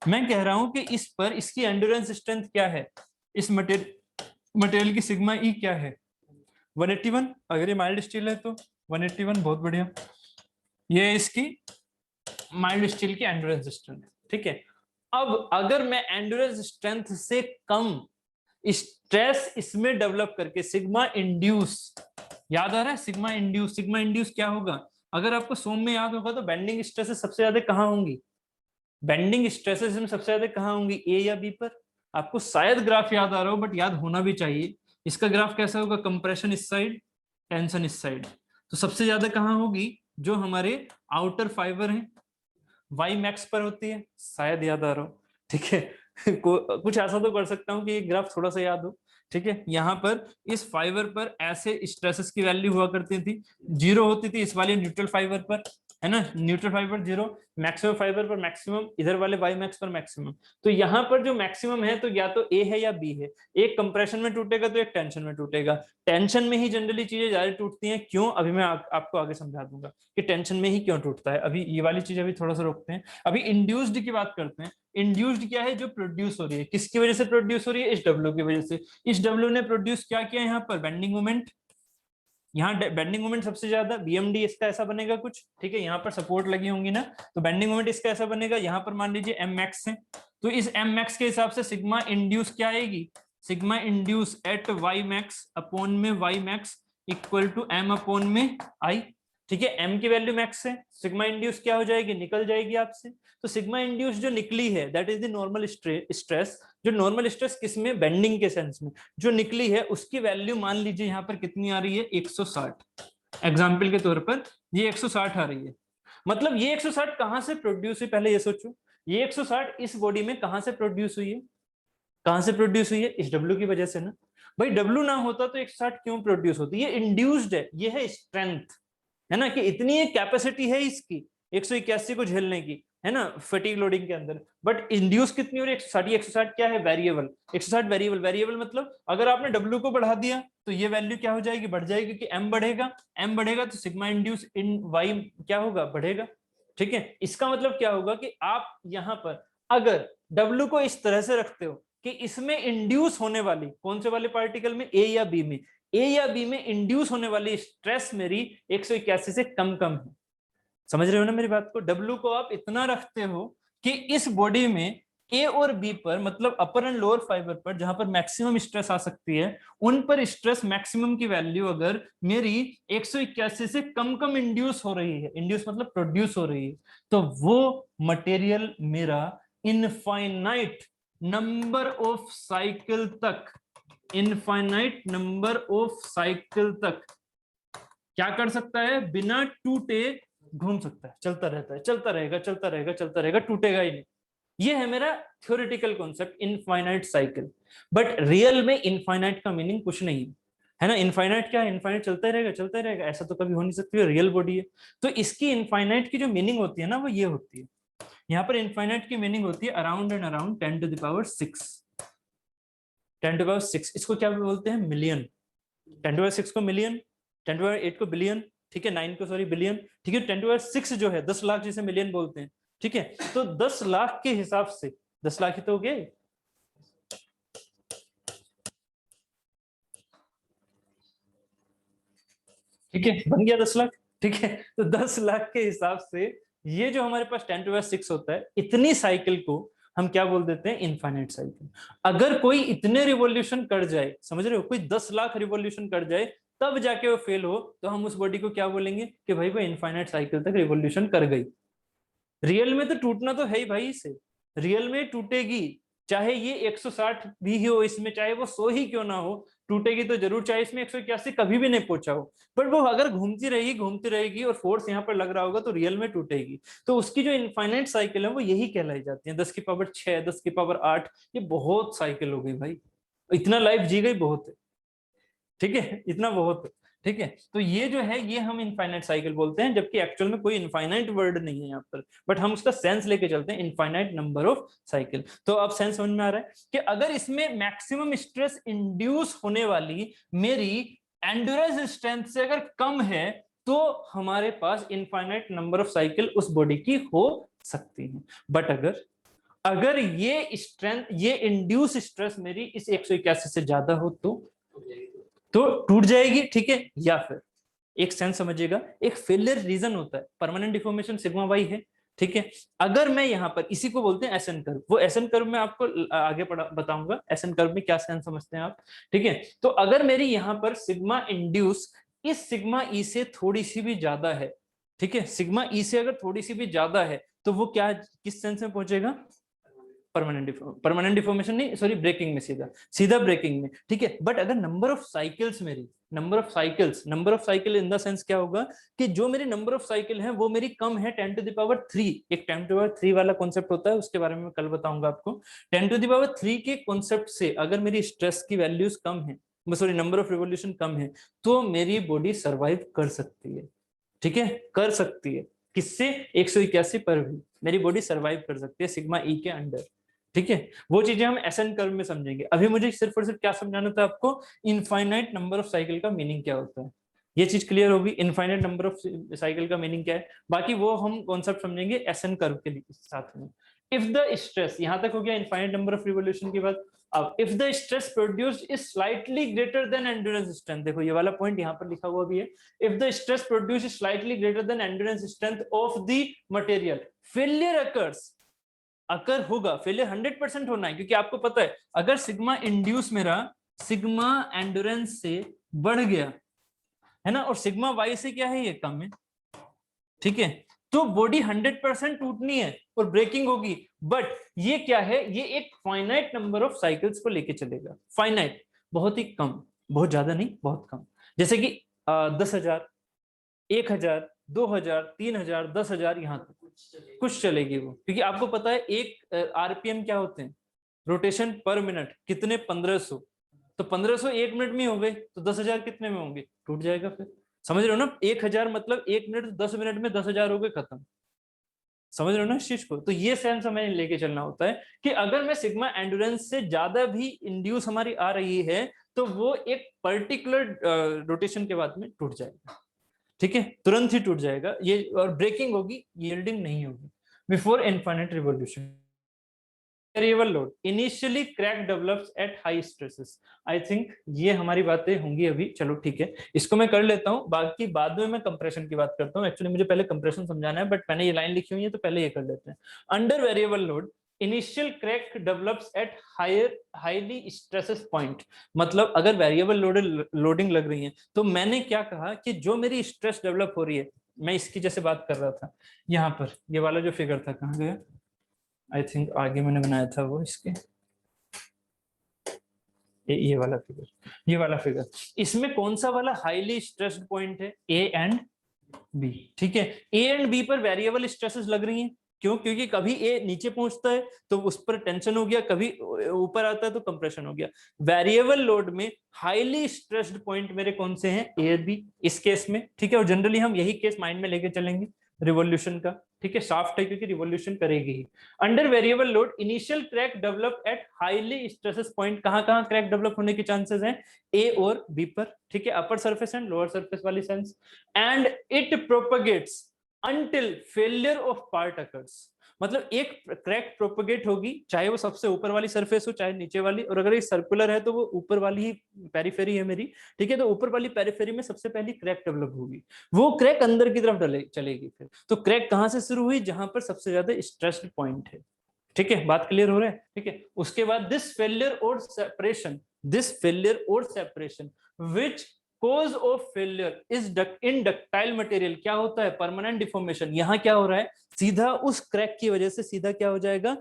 A: मैं कह रहा हूं कि इस पर इसकी एंड्योरेंस स्ट्रेंथ क्या है, इस मटेरियल की सिग्मा ई क्या है, 181। अगर ये माइल्ड स्टील है तो 181, बहुत बढ़िया, ये इसकी माइल्ड स्टील की एंड्योरेंस स्ट्रेंथ। ठीक है, अब अगर मैं एंड्योरेंस स्ट्रेंथ से कम स्ट्रेस इसमें डेवलप करके सिग्मा इंड्यूस, याद आ रहा है सिग्मा इंड्यूस, सिग्मा इंड्यूस क्या होगा, अगर आपको सोम में याद होगा तो बेंडिंग स्ट्रेसेस सबसे ज्यादा कहां होंगी, बेंडिंग स्ट्रेसेस में सबसे ज्यादा कहां होंगी, ए या बी पर? आपको शायद ग्राफ याद आ रहा हो बट याद होना भी चाहिए। इसका ग्राफ कैसा होगा, कंप्रेशन इस साइड, टेंशन इस साइड, तो सबसे ज्यादा कहां होगी, जो हमारे आउटर फाइबर हैं वाई मैक्स पर होती है, शायद याद आ रहा हो। ठीक है कुछ ऐसा तो कर सकता हूँ कि ये ग्राफ थोड़ा सा याद हो। ठीक है, यहाँ पर इस फाइबर पर ऐसे स्ट्रेसेस की वैल्यू हुआ करती थी, जीरो होती थी इस वाले न्यूट्रल फाइबर पर, है ना, neutral fibre zero, maximum fibre पर मैक्सिमम, इधर वाले वाई मैक्स पर मैक्सिमम। तो यहाँ पर जो मैक्सिमम है तो या तो ए है या बी है, एक कंप्रेशन में टूटेगा तो एक टेंशन में टूटेगा। टेंशन में ही जनरली चीजें ज्यादा टूटती हैं, क्यों, अभी मैं आपको आगे समझा दूंगा कि टेंशन में ही क्यों टूटता है। अभी ये वाली चीज अभी थोड़ा सा रोकते हैं, अभी इंड्यूस्ड की बात करते हैं। इंड्यूस्ड क्या है, जो प्रोड्यूस हो रही है, किसकी वजह से प्रोड्यूस हो रही है, इस डब्ल्यू की वजह से। इस डब्ल्यू ने प्रोड्यूस क्या किया, यहाँ पर बेंडिंग मोमेंट, यहाँ बेंडिंग मोमेंट सबसे ज्यादा, बीएमडी इसका ऐसा बनेगा कुछ। ठीक है, यहाँ पर सपोर्ट लगी होंगी ना, तो बेंडिंग मोमेंट इसका ऐसा बनेगा, यहाँ पर मान लीजिए एम मैक्स है, तो इस एम मैक्स के हिसाब से सिग्मा इंड्यूस क्या आएगी, sigma induce at Y max upon में Y max equal to M upon में आई। ठीक है, एम की वैल्यू मैक्स है, सिग्मा इंड्यूस क्या हो जाएगी, निकल जाएगी आपसे। तो सिग्मा इंड्यूस जो निकली है that is the normal stress, जो नॉर्मल स्ट्रेस किसमें, बेंडिंग के सेंस में जो निकली है, उसकी वैल्यू मान लीजिए यहाँ पर कितनी आ रही है, 160। एग्जाम्पल के तौर पर ये 160 आ रही है, मतलब ये 160 कहां से प्रोड्यूस हुई, पहले ये सोचो, ये 160 इस बॉडी में कहां से प्रोड्यूस हुई है, कहां से प्रोड्यूस हुई है, इस डब्ल्यू की वजह से ना। भाई डब्ल्यू ना होता तो 160 क्यों प्रोड्यूस होती, ये इंड्यूस्ड है, ये है स्ट्रेंथ, है ना, कि इतनी कैपेसिटी है इसकी 181 को झेलने की, है ना, फटीग लोडिंग के अंदर। बट इंड्यूस कितनी हो रही है, 160। 160 क्या है, वेरिएबल, 160 वेरिएबल, वेरिएबल मतलब अगर आपने डब्ल्यू को बढ़ा दिया तो ये वैल्यू क्या हो जाएगी, बढ़ जाएगी, कि एम बढ़ेगा, एम बढ़ेगा तो सिग्मा इंड्यूस इन वाई क्या होगा, बढ़ेगा। ठीक है, इसका मतलब क्या होगा कि आप यहां पर अगर डब्ल्यू को इस तरह से रखते हो कि इसमें इंड्यूस होने वाली कौन से वाले पार्टिकल में, ए या बी में, ए या बी में इंड्यूस होने वाली स्ट्रेस मेरी 181 से कम कम है। समझ रहे हो ना मेरी बात को, डब्ल्यू को आप इतना रखते हो कि इस बॉडी में ए और बी पर, मतलब अपर एंड लोअर फाइबर पर जहां पर मैक्सिमम स्ट्रेस आ सकती है, उन पर स्ट्रेस मैक्सिमम की वैल्यू अगर मेरी 181 से कम कम इंड्यूस हो रही है, इंड्यूस मतलब प्रोड्यूस हो रही है, तो वो मटेरियल मेरा इनफाइनाइट नंबर ऑफ साइकिल तक, इनफाइनाइट नंबर ऑफ साइकिल तक क्या कर सकता है, बिना टूटे घूम सकता है, चलता रहता है, चलता रहेगा, चलता रहेगा, चलता रहेगा, टूटेगा ही नहीं। ये है मेरा theoretical concept infinite cycle. But real में इनफाइनाइट का मीनिंग कुछ नहीं है ना। इनफाइनाइट क्या है? इनफाइनाइट चलता ही रहेगा, चलता ही रहेगा, ऐसा तो कभी हो नहीं सकती, रियल बॉडी है। तो इसकी इनफाइनाइट की जो मीनिंग होती है ना, वो ये होती है। यहाँ पर इनफाइनाइट की मीनिंग होती है अराउंड एंड अराउंड 10⁶। 10⁶ इसको क्या बोलते हैं? मिलियन। 10⁶ को मिलियन, 10⁸ को बिलियन, ठीक है, 9 को सॉरी बिलियन, ठीक है। 10⁶ जो है 10 लाख, जिसे मिलियन बोलते हैं, ठीक है। तो 10 लाख के हिसाब से 10 लाख ही तो हो गए, ठीक है, बन गया 10 लाख, ठीक है। तो 10 लाख के हिसाब से ये जो हमारे पास 10⁶ होता है, इतनी साइकिल को हम क्या बोल देते हैं? Infinite cycle. अगर कोई इतने रिवॉल्यूशन कर जाए, समझ रहे हो, कोई 10 लाख रिवॉल्यूशन कर जाए तब जाके वो फेल हो, तो हम उस बॉडी को क्या बोलेंगे? कि भाई वो इनफाइनाइट साइकिल तक रिवॉल्यूशन कर गई। रियल में तो टूटना तो है ही भाई, इसे रियल में टूटेगी, चाहे ये 160 भी हो इसमें, चाहे वो 100 ही क्यों ना हो, टूटेगी तो जरूर, चाहे इसमें 181 कभी भी नहीं पहुंचा हो। पर वो अगर घूमती रहेगी और फोर्स यहाँ पर लग रहा होगा, तो रियल में टूटेगी। तो उसकी जो इनफाइनाइट साइकिल है वो यही कहलाई जाती है। 10⁶, 10⁸, ये बहुत साइकिल हो गई भाई, इतना लाइफ जी गई बहुत है, ठीक है, इतना बहुत है, ठीक है। तो ये जो है, ये हम इनफाइनाइट साइकिल बोलते हैं, जबकि एक्चुअल में कोई इनफाइनाइट वर्ड नहीं है यहाँ पर, बट हम उसका सेंस लेके चलते हैं, इनफाइनाइट नंबर ऑफ साइकिल। तो अब सेंस समझ में आ रहा है कि अगर इसमें मैक्सिमम स्ट्रेस इंड्यूस होने वाली मेरी एंड्योरेंस स्ट्रेंथ से अगर कम है, तो हमारे पास इनफाइनाइट नंबर ऑफ साइकिल उस बॉडी की हो सकती है। बट अगर ये स्ट्रेंथ, ये इंड्यूस स्ट्रेस मेरी इस 181 से ज्यादा हो, तो टूट जाएगी, ठीक है। या फिर एक सेंस समझिएगा, एक फेलियर रीजन होता है, परमानेंट डिफॉर्मेशन सिग्मा वाई है, ठीक है। अगर मैं यहाँ पर इसी को बोलते हैं एसन कर्व, वो एसन कर्व में आपको आगे बताऊंगा एसन कर्व में क्या सेंस समझते हैं आप, ठीक है। तो अगर मेरी यहाँ पर सिग्मा इंड्यूस इस सिग्मा ई से थोड़ी सी भी ज्यादा है, ठीक है, सिग्मा ई से अगर थोड़ी सी भी ज्यादा है, तो वो क्या, किस सेंस में पहुंचेगा? परमानेंट डिफॉर्मेशन नहीं, सॉरी, ब्रेकिंग में, सीधा सीधा ब्रेकिंग में, ठीक है। बट अगर नंबर ऑफ साइकिल्स मेरी, number of cycle in the sense क्या होगा कि जो मेरी नंबर ऑफ साइकिल है वो मेरी कम है 10⁻3। एक 10⁻3 वाला कॉन्सेप्ट होता है, उसके बारे में मैं कल बताऊंगा आपको। 10⁻3 के कॉन्सेप्ट से अगर मेरी स्ट्रेस की वैल्यूज कम है, सॉरी, नंबर ऑफ रिवोल्यूशन कम है, तो मेरी बॉडी सर्वाइव कर सकती है, ठीक है, कर सकती है। किससे? 181 पर भी मेरी बॉडी सर्वाइव कर सकती है सिग्मा ई के अंडर, ठीक है। वो चीजें हम एसन कर्व में समझेंगे। अभी मुझे सिर्फ और सिर्फ क्या समझाना था आपको? इनफाइनाइट नंबर ऑफ साइकिल का मीनिंग क्या होता है, ये चीज क्लियर होगी। इनफाइनाइट नंबर ऑफ साइकिल का मीनिंग क्या है, बाकी वो हम कॉन्सेप्ट समझेंगे एसन कर्व के साथ में। इफ द स्ट्रेस, यहां तक हो गया इनफाइनाइट नंबर ऑफ रिवोल्यूशन की बात। अब if the stress produced is slightly greater than endurance strength, देखो ये वाला पॉइंट यहाँ पर लिखा हुआ भी है, if the stress produced is slightly greater than endurance strength of the material, failure occurs. Occur होगा, फेलियर 100% होना है, क्योंकि आपको पता है अगर सिग्मा इंड्यूस मेरा सिग्मा एंड्योरेंस से बढ़ गया है ना, और सिग्मा वाई से क्या है, ये कम है, ठीक है, तो बॉडी 100% टूटनी है और ब्रेकिंग होगी। बट ये क्या है, ये एक फाइनाइट नंबर ऑफ साइकिल्स को लेके चलेगा। फाइनाइट, बहुत ही कम, बहुत ज्यादा नहीं, बहुत कम। जैसे कि 10,000, 1,000, 2,000, 3,000, 10,000, यहाँ तक कुछ चलेगी वो, क्योंकि आपको पता है एक आरपीएम क्या होते हैं, रोटेशन पर मिनट, कितने? 1500। तो 1500 1 मिनट में हो गए, तो 10,000 कितने में होंगे? टूट जाएगा फिर, समझ रहे हो ना। 1,000 मतलब 1 मिनट, 10 मिनट में 10,000 हो गए, खत्म। समझ रहे हो ना इस चीज को। तो ये सेंस हमें लेके चलना होता है कि अगर मैं सिग्मा एंड्योरेंस से ज्यादा भी इंड्यूस हमारी आ रही है, तो वो एक पर्टिकुलर रोटेशन के बाद में टूट जाएगा, ठीक है, तुरंत ही टूट जाएगा ये, और ब्रेकिंग होगी, यील्डिंग नहीं होगी before infinite revolution. Variable load initially crack develops at high stresses. I think ये हमारी बातें होंगी अभी, चलो ठीक है, इसको मैं कर लेता हूँ, बाकी बाद में मैं कंप्रेशन की बात करता हूँ। एक्चुअली मुझे पहले कंप्रेशन समझाना है, बट मैंने ये लाइन लिखी हुई है तो पहले ये कर लेते हैं। Under variable load initial crack develops at highly stresses point. मतलब अगर वेरिएबल लोडिंग लग रही है, तो मैंने क्या कहा कि जो मेरी स्ट्रेस डेवलप हो रही है, मैं इसकी जैसे बात कर रहा था, यहाँ पर ये वाला जो फिगर था, कहाँ गया? आई थिंक आगे मैंने बनाया था वो, इसके ये वाला फिगर, ये वाला फिगर, इसमें कौन सा वाला हाईली स्ट्रेस्ड पॉइंट है? ए एंड बी, ठीक है। ए एंड बी पर वेरिएबल स्ट्रेसेस लग रही हैं, क्यों? क्योंकि कभी ए नीचे पहुंचता है तो उस पर टेंशन हो गया, कभी ऊपर आता है तो कंप्रेशन हो गया। वेरिएबल लोड में हाईली स्ट्रेस्ड पॉइंट मेरे कौन से हैं? ए और बी इस केस में, ठीक है। और जनरली हम यही केस माइंड में लेके चलेंगे रिवॉल्यूशन का, ठीक है। शाफ्ट है क्योंकि रिवॉल्यूशन करेगी ही। Under variable load initial crack develop at highly stresses point, कहां कहां क्रैक डेवलप होने के चांसेस हैं? ए और बी पर, ठीक है। Upper surface and lower surface वाली sense. And it propagates until failure of part occurs, मतलब एक क्रैक प्रोपगेट होगी चाहे वो सबसे ऊपर वाली सरफेस हो चाहे नीचे वाली, और अगर ये सर्कुलर है तो वो ऊपर वाली ही पेरिफेरी है मेरी, ठीक है। तो ऊपर वाली पेरिफेरी में सबसे पहली क्रैक डेवलप होगी, वो क्रैक अंदर की तरफ चलेगी फिर। तो क्रैक कहां से शुरू हुई? जहां पर सबसे ज्यादा स्ट्रेस्ड पॉइंट है, ठीक है। बात क्लियर हो रहा है, ठीक है। उसके बाद दिस फेलियर और separation which cause of failure is in ductile material, क्या होता है? Permanent deformation. यहां क्या हो रहा है? सीधा उस क्रैक की वजह से सीधा क्या हो जाएगा?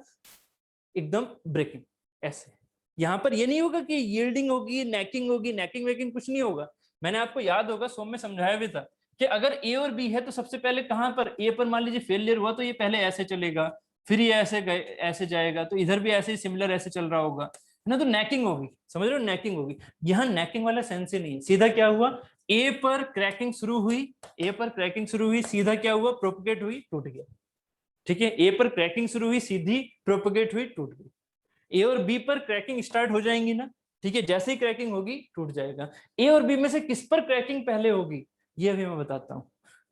A: एकदम ब्रेकिंग, ऐसे। यहां पर ये नहीं होगा कि यील्डिंग होगी, नेकिंग होगी, नेकिंग वेकिंग कुछ नहीं होगा। मैंने आपको याद होगा सोम में समझाया भी था कि अगर ए और बी है तो सबसे पहले कहां पर? ए पर मान लीजिए फेलियर हुआ तो ये पहले ऐसे चलेगा, फिर ये ऐसे जाएगा, तो इधर भी ऐसे ही सिमिलर ऐसे चल रहा होगा, है ना। तो नेकिंग होगी, समझ रहे हो? नेकिंग होगी। यहाँ नेकिंग वाला सेंस ही नहीं है। सीधा क्या हुआ? ए पर क्रैकिंग शुरू हुई, सीधा क्या हुआ? प्रोपगेट हुई, टूट गया, ठीक है। ए पर क्रैकिंग शुरू हुई, सीधी प्रोपगेट हुई, टूट गई। ए और बी पर क्रैकिंग स्टार्ट हो जाएंगी ना, ठीक है। जैसे ही क्रैकिंग होगी टूट जाएगा। ए और बी में से किस पर क्रैकिंग पहले होगी ये अभी मैं बताता हूँ।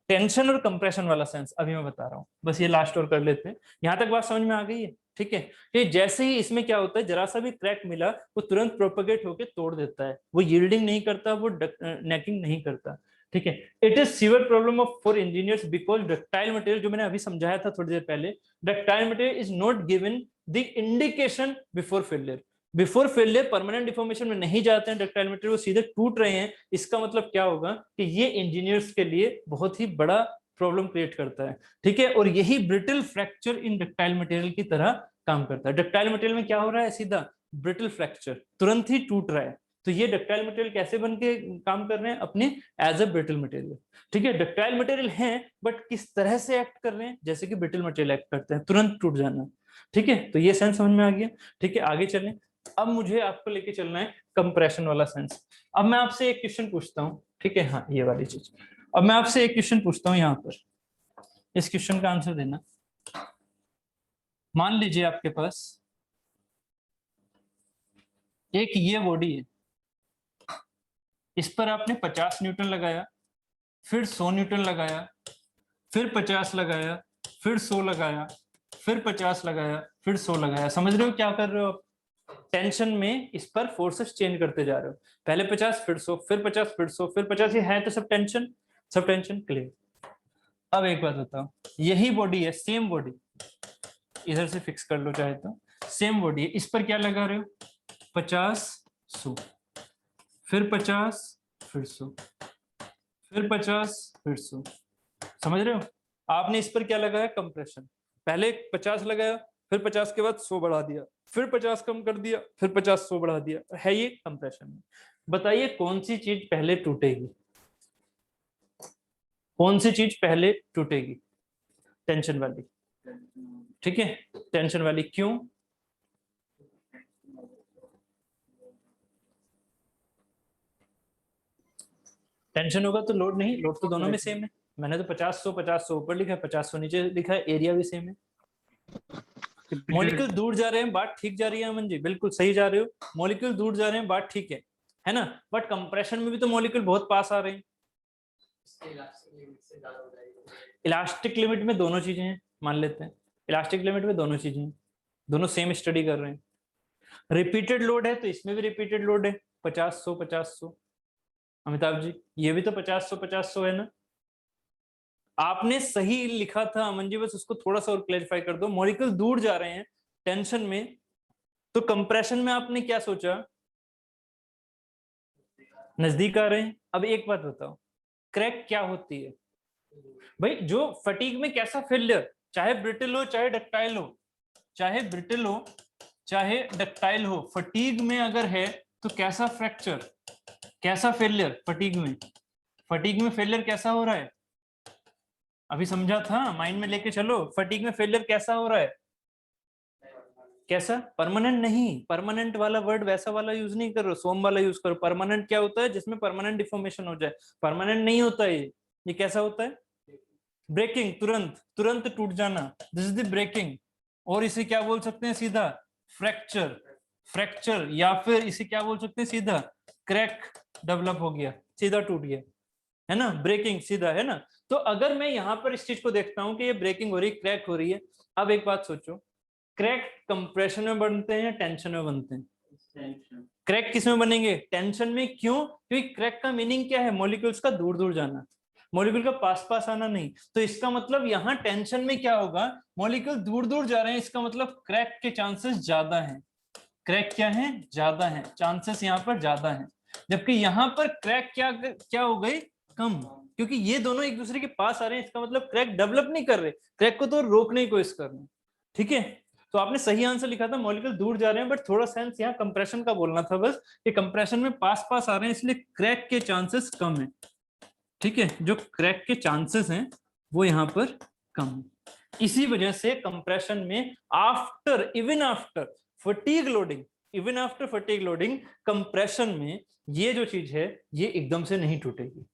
A: टेंशन और कंप्रेशन वाला सेंस अभी मैं बता रहा हूँ, बस ये लास्ट और कर लेते हैं। यहां तक बात समझ में आ गई है, ठीक है। कि जैसे ही इसमें क्या होता है, जरा सा भी क्रैक मिला वो तुरंत प्रोपगेट होकर तोड़ देता है, वो यील्डिंग नहीं करता, वो नेकिंग नहीं करता, ठीक है। It is severe problem of for engineers because ductile material, जो मैंने अभी समझाया था थोड़ी देर पहले, ductile material is not given the indication before failure. Before failure permanent deformation में नहीं जाते हैं डक्टाइल मटेरियल, वो सीधे टूट रहे हैं। इसका मतलब क्या होगा कि ये इंजीनियर्स के लिए बहुत ही बड़ा प्रॉब्लम क्रिएट करता है, ठीक है। और यही ब्रिटल फ्रैक्चर इन डक्टाइल मटेरियल की तरह काम करता है। डक्टाइल मटेरियल में क्या हो रहा है? सीधा ब्रिटल फ्रैक्चर, तुरंत ही टूट रहा है। तो ये डक्टाइल मटेरियल कैसे बन के काम कर रहे हैं? अपने एज अ ब्रिटल मटेरियल, ठीक है। डक्टाइल मटेरियल हैं बट किस तरह से एक्ट कर रहे हैं? जैसे कि ब्रिटल मटेरियल एक्ट करते हैं, तुरंत टूट जाना, ठीक है। तो ये सेंस समझ में आ गया, ठीक है। आगे चलें। अब मुझे आपको लेके चलना है कंप्रेशन वाला सेंस। अब मैं आपसे एक क्वेश्चन पूछता हूँ, ठीक है। हाँ, ये वाली चीज। अब मैं आपसे एक क्वेश्चन पूछता हूँ यहाँ पर, इस क्वेश्चन का आंसर देना। मान लीजिए आपके पास एक ये बॉडी है, इस पर आपने 50 न्यूटन लगाया, फिर 100 न्यूटन लगाया, फिर 50 लगाया, फिर 100 लगाया, फिर 50 लगाया, फिर 100 लगाया। समझ रहे हो क्या कर रहे हो आप? टेंशन में इस पर फोर्सेस चेंज करते जा रहे हो। पहले 50 फिर 100 फिर 50 फिर 100 फिर 50, ये है तो सब टेंशन क्लियर। अब एक बात बताओ, यही बॉडी है, सेम बॉडी, इधर से फिक्स कर लो चाहे तो, सेम बॉडी है, इस पर क्या लगा रहे हो? 50 100, फिर 50 फिर 100, फिर 50 फिर 100। समझ रहे हो? आपने इस पर क्या लगाया? कंप्रेशन। पहले 50 लगाया, फिर 50 के बाद 100 बढ़ा दिया, फिर 50 कम कर दिया, फिर 50 100 बढ़ा दिया, है ये कंप्रेशन। बताइए कौन सी चीज पहले टूटेगी? कौन सी चीज पहले टूटेगी? टेंशन वाली, ठीक है। टेंशन वाली, क्यों? टेंशन होगा तो लोड नहीं, लोड तो दोनों में सेम है। मैंने तो 50 100 ऊपर लिखा है, 50 100 नीचे लिखा है, एरिया भी सेम है। मॉलिक्यूल दूर जा रहे हैं, बात ठीक जा रही है अमन जी, बिल्कुल सही जा रहे हो। मॉलिक्यूल दूर जा रहे हैं, बात ठीक है ना। बट कंप्रेशन में भी तो मॉलिक्यूल बहुत पास आ रहे हैं। इलास्टिक लिमिट में दोनों चीजें हैं, मान लेते हैं इलास्टिक लिमिट में दोनों चीजें हैं, दोनों सेम स्टडी कर रहे हैं। रिपीटेड लोड है तो इसमें भी रिपीटेड लोड है, 50 100 50 100। अमिताभ जी ये भी तो 50 100 50 100 है ना। आपने सही लिखा था अमन जी, बस उसको थोड़ा सा और क्लैरिफाई कर दो। मॉलिक्यूल दूर जा रहे हैं टेंशन में, तो कंप्रेशन में आपने क्या सोचा? नजदीक आ रहे हैं। अब एक बात बताओ, क्रैक क्या होती है भाई? जो फटीग में कैसा फेलियर, चाहे ब्रिटल हो चाहे डक्टाइल हो, चाहे ब्रिटल हो चाहे डक्टाइल हो, फटीग में अगर है तो कैसा फ्रैक्चर, कैसा फेलियर? फटीग में फेलियर कैसा हो रहा है? अभी समझा था, माइंड में लेके चलो। फटीग में फेलियर कैसा हो रहा है? कैसा? परमानेंट नहीं, परमानेंट वाला वर्ड वैसा वाला यूज नहीं करो, सोम वाला यूज करो। परमानेंट क्या होता है? जिसमें परमानेंट डिफॉर्मेशन हो जाए। परमानेंट नहीं होता है ये कैसा होता है? ब्रेकिंग, तुरंत तुरंत टूट जाना, दिस इज द ब्रेकिंग। और इसे क्या बोल सकते हैं सीधा? फ्रैक्चर। फ्रैक्चर, या फिर इसे क्या बोल सकते हैं सीधा? क्रैक डेवलप हो गया, सीधा टूट गया, है ना? ब्रेकिंग सीधा, है ना? तो अगर मैं यहाँ पर इस चीज को देखता हूँ कि ये ब्रेकिंग हो रही है, क्रैक हो रही है, अब एक बात सोचो, क्रैक कंप्रेशन में बनते हैं या टेंशन में बनते हैं? क्रैक किस में बनेंगे? टेंशन में। क्यों? क्योंकि क्रैक का मीनिंग क्या है? मॉलिक्यूल्स का दूर दूर जाना, मॉलिक्यूल का पास पास आना नहीं। तो इसका मतलब यहाँ टेंशन में क्या होगा? मॉलिक्यूल दूर दूर जा रहे हैं, इसका मतलब क्रैक के चांसेस ज्यादा हैं। क्रैक क्या है? ज्यादा है, चांसेस यहाँ पर ज्यादा है। जबकि यहाँ पर क्रैक क्या क्या हो गई? कम, क्योंकि ये दोनों एक दूसरे के पास आ रहे हैं, इसका मतलब क्रैक डेवलप नहीं कर रहे, क्रैक को तो रोकने की कोशिश कर रहे हैं। ठीक है, तो आपने सही आंसर लिखा था, मॉलिक्यूल दूर जा रहे हैं, बट थोड़ा सेंस यहाँ कंप्रेशन का बोलना था बस, कि कंप्रेशन में पास पास आ रहे हैं इसलिए क्रैक के चांसेस कम है। ठीक है, जो क्रैक के चांसेस हैं वो यहाँ पर कम है। इसी वजह से कंप्रेशन में after, even after fatigue loading, even after fatigue loading, compression में ये जो चीज है ये एकदम से नहीं टूटेगी।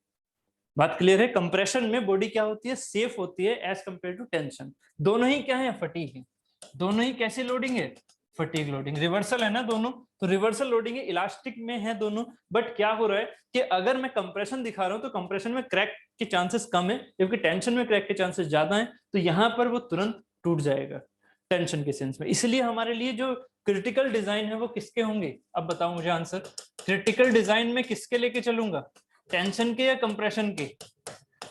A: बात क्लियर है? कंप्रेशन में बॉडी क्या होती है? सेफ होती है एज कंपेयर टू टेंशन। दोनों ही क्या है? फटीग है। दोनों ही कैसे लोडिंग है? Fatigue loading. रिवर्सल है ना दोनों, तो रिवर्सल लोडिंग है, इलास्टिक में है दोनों। बट क्या हो रहा है कि अगर मैं कंप्रेशन दिखा रहा हूं तो कंप्रेशन में क्रैक के चांसेस कम है, जबकि टेंशन में क्रैक के चांसेस ज्यादा है, तो यहां पर वो तुरंत टूट जाएगा टेंशन के सेंस में। इसलिए हमारे लिए जो क्रिटिकल डिजाइन है वो किसके होंगे? अब बताओ मुझे आंसर। क्रिटिकल डिजाइन में किसके लेके चलूंगा? टेंशन के या कंप्रेशन के?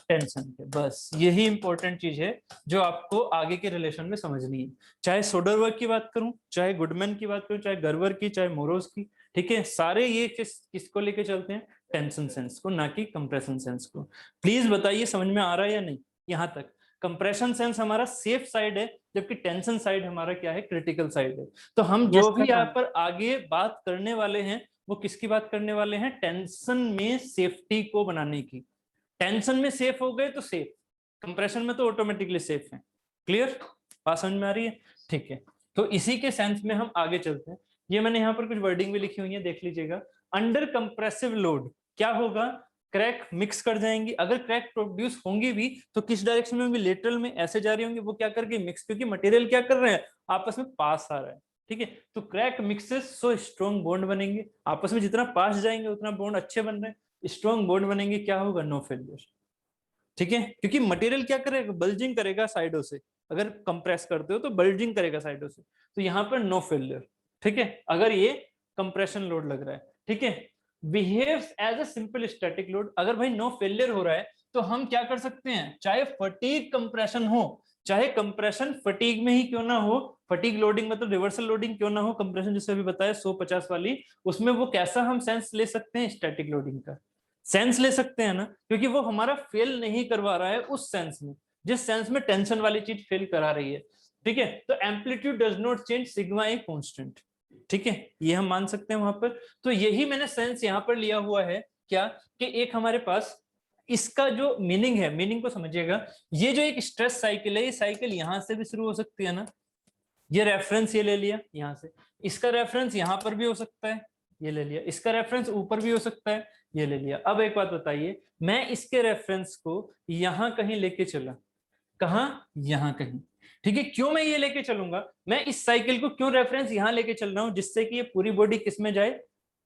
A: टेंशन के। बस यही इंपॉर्टेंट चीज है जो आपको आगे के रिलेशन में समझनी है। चाहे सोडरबर्ग की बात करूं, चाहे गुडमैन की बात करूं, चाहे गर्वर की, चाहे मोरोज की, ठीक है, सारे ये किसको लेके चलते हैं? टेंशन सेंस को, ना कि कंप्रेशन सेंस को। प्लीज बताइए समझ में आ रहा है या नहीं यहां तक? कंप्रेशन सेंस हमारा सेफ साइड है, जबकि टेंशन साइड हमारा क्या है? क्रिटिकल साइड है। तो हम जो भी यहाँ पर आगे बात करने वाले हैं वो किसकी बात करने वाले हैं? टेंशन में सेफ्टी को बनाने की। टेंशन में सेफ हो गए तो सेफ, कंप्रेशन में तो ऑटोमेटिकली सेफ है। क्लियर? बात समझ में आ रही है? ठीक है, तो इसी के सेंस में हम आगे चलते हैं। ये मैंने यहाँ पर कुछ वर्डिंग भी लिखी हुई है, देख लीजिएगा। अंडर कंप्रेसिव लोड क्या होगा? क्रैक मिक्स कर जाएंगी। अगर क्रैक प्रोड्यूस होंगी भी तो किस डायरेक्शन में होंगी? लेटरल में, ऐसे जा रही होंगी। वो क्या करके? मिक्स, क्योंकि मटेरियल क्या कर रहे हैं? आपस में पास आ रहा है। ठीक है, तो crack mixes so strong bond बनेंगे आपस में, जितना पास जाएंगे उतना बॉन्ड अच्छे बन रहे हैं, स्ट्रॉन्ग बॉन्ड बनेंगे। क्या होगा? No failure. ठीक है, क्योंकि मटेरियल क्या करेगा? बल्जिंग करेगा साइडों से। अगर कंप्रेस करते हो तो बल्जिंग करेगा साइडों से, तो यहाँ पर नो फेलियर। ठीक है, अगर ये कंप्रेशन लोड लग रहा है। ठीक है, behaves as a simple static load. अगर भाई नो फेलियर हो रहा है तो हम क्या कर सकते हैं? चाहे फटीग कंप्रेशन हो, चाहे कंप्रेशन फटीग में ही क्यों ना हो, फटीग लोडिंग मतलब रिवर्सल लोडिंग क्यों ना हो, कंप्रेशन जैसे अभी बताया 150 वाली, उसमें वो कैसा हम सेंस ले सकते हैं? स्टैटिक लोडिंग का सेंस ले सकते हैं ना, क्योंकि वो हमारा फेल नहीं करवा रहा है उस सेंस में जिस सेंस में टेंशन वाली चीज फेल करा रही है। ठीक है, तो amplitude does not change, sigma a constant. ठीक है, ये हम मान सकते हैं वहां पर। तो यही मैंने सेंस यहां पर लिया हुआ है क्या, कि एक हमारे पास इसका जो मीनिंग है, मीनिंग को समझिएगा। ये जो एक स्ट्रेस साइकिल है, ये साइकिल यहां से भी शुरू हो सकती है ना। ये रेफरेंस ये ले लिया यहां से, इसका रेफरेंस यहां पर भी हो सकता है, ये ले लिया, इसका रेफरेंस ऊपर भी हो सकता है, ये ले लिया। अब एक बात बताइए, मैं इसके रेफरेंस को यहां कहीं लेके चला, कहां? यहां कहीं। ठीक है, क्यों मैं ये लेके चलूंगा? मैं इस साइकिल को क्यों रेफरेंस यहां लेके चल रहा हूं? जिससे कि ये पूरी बॉडी किस में जाए?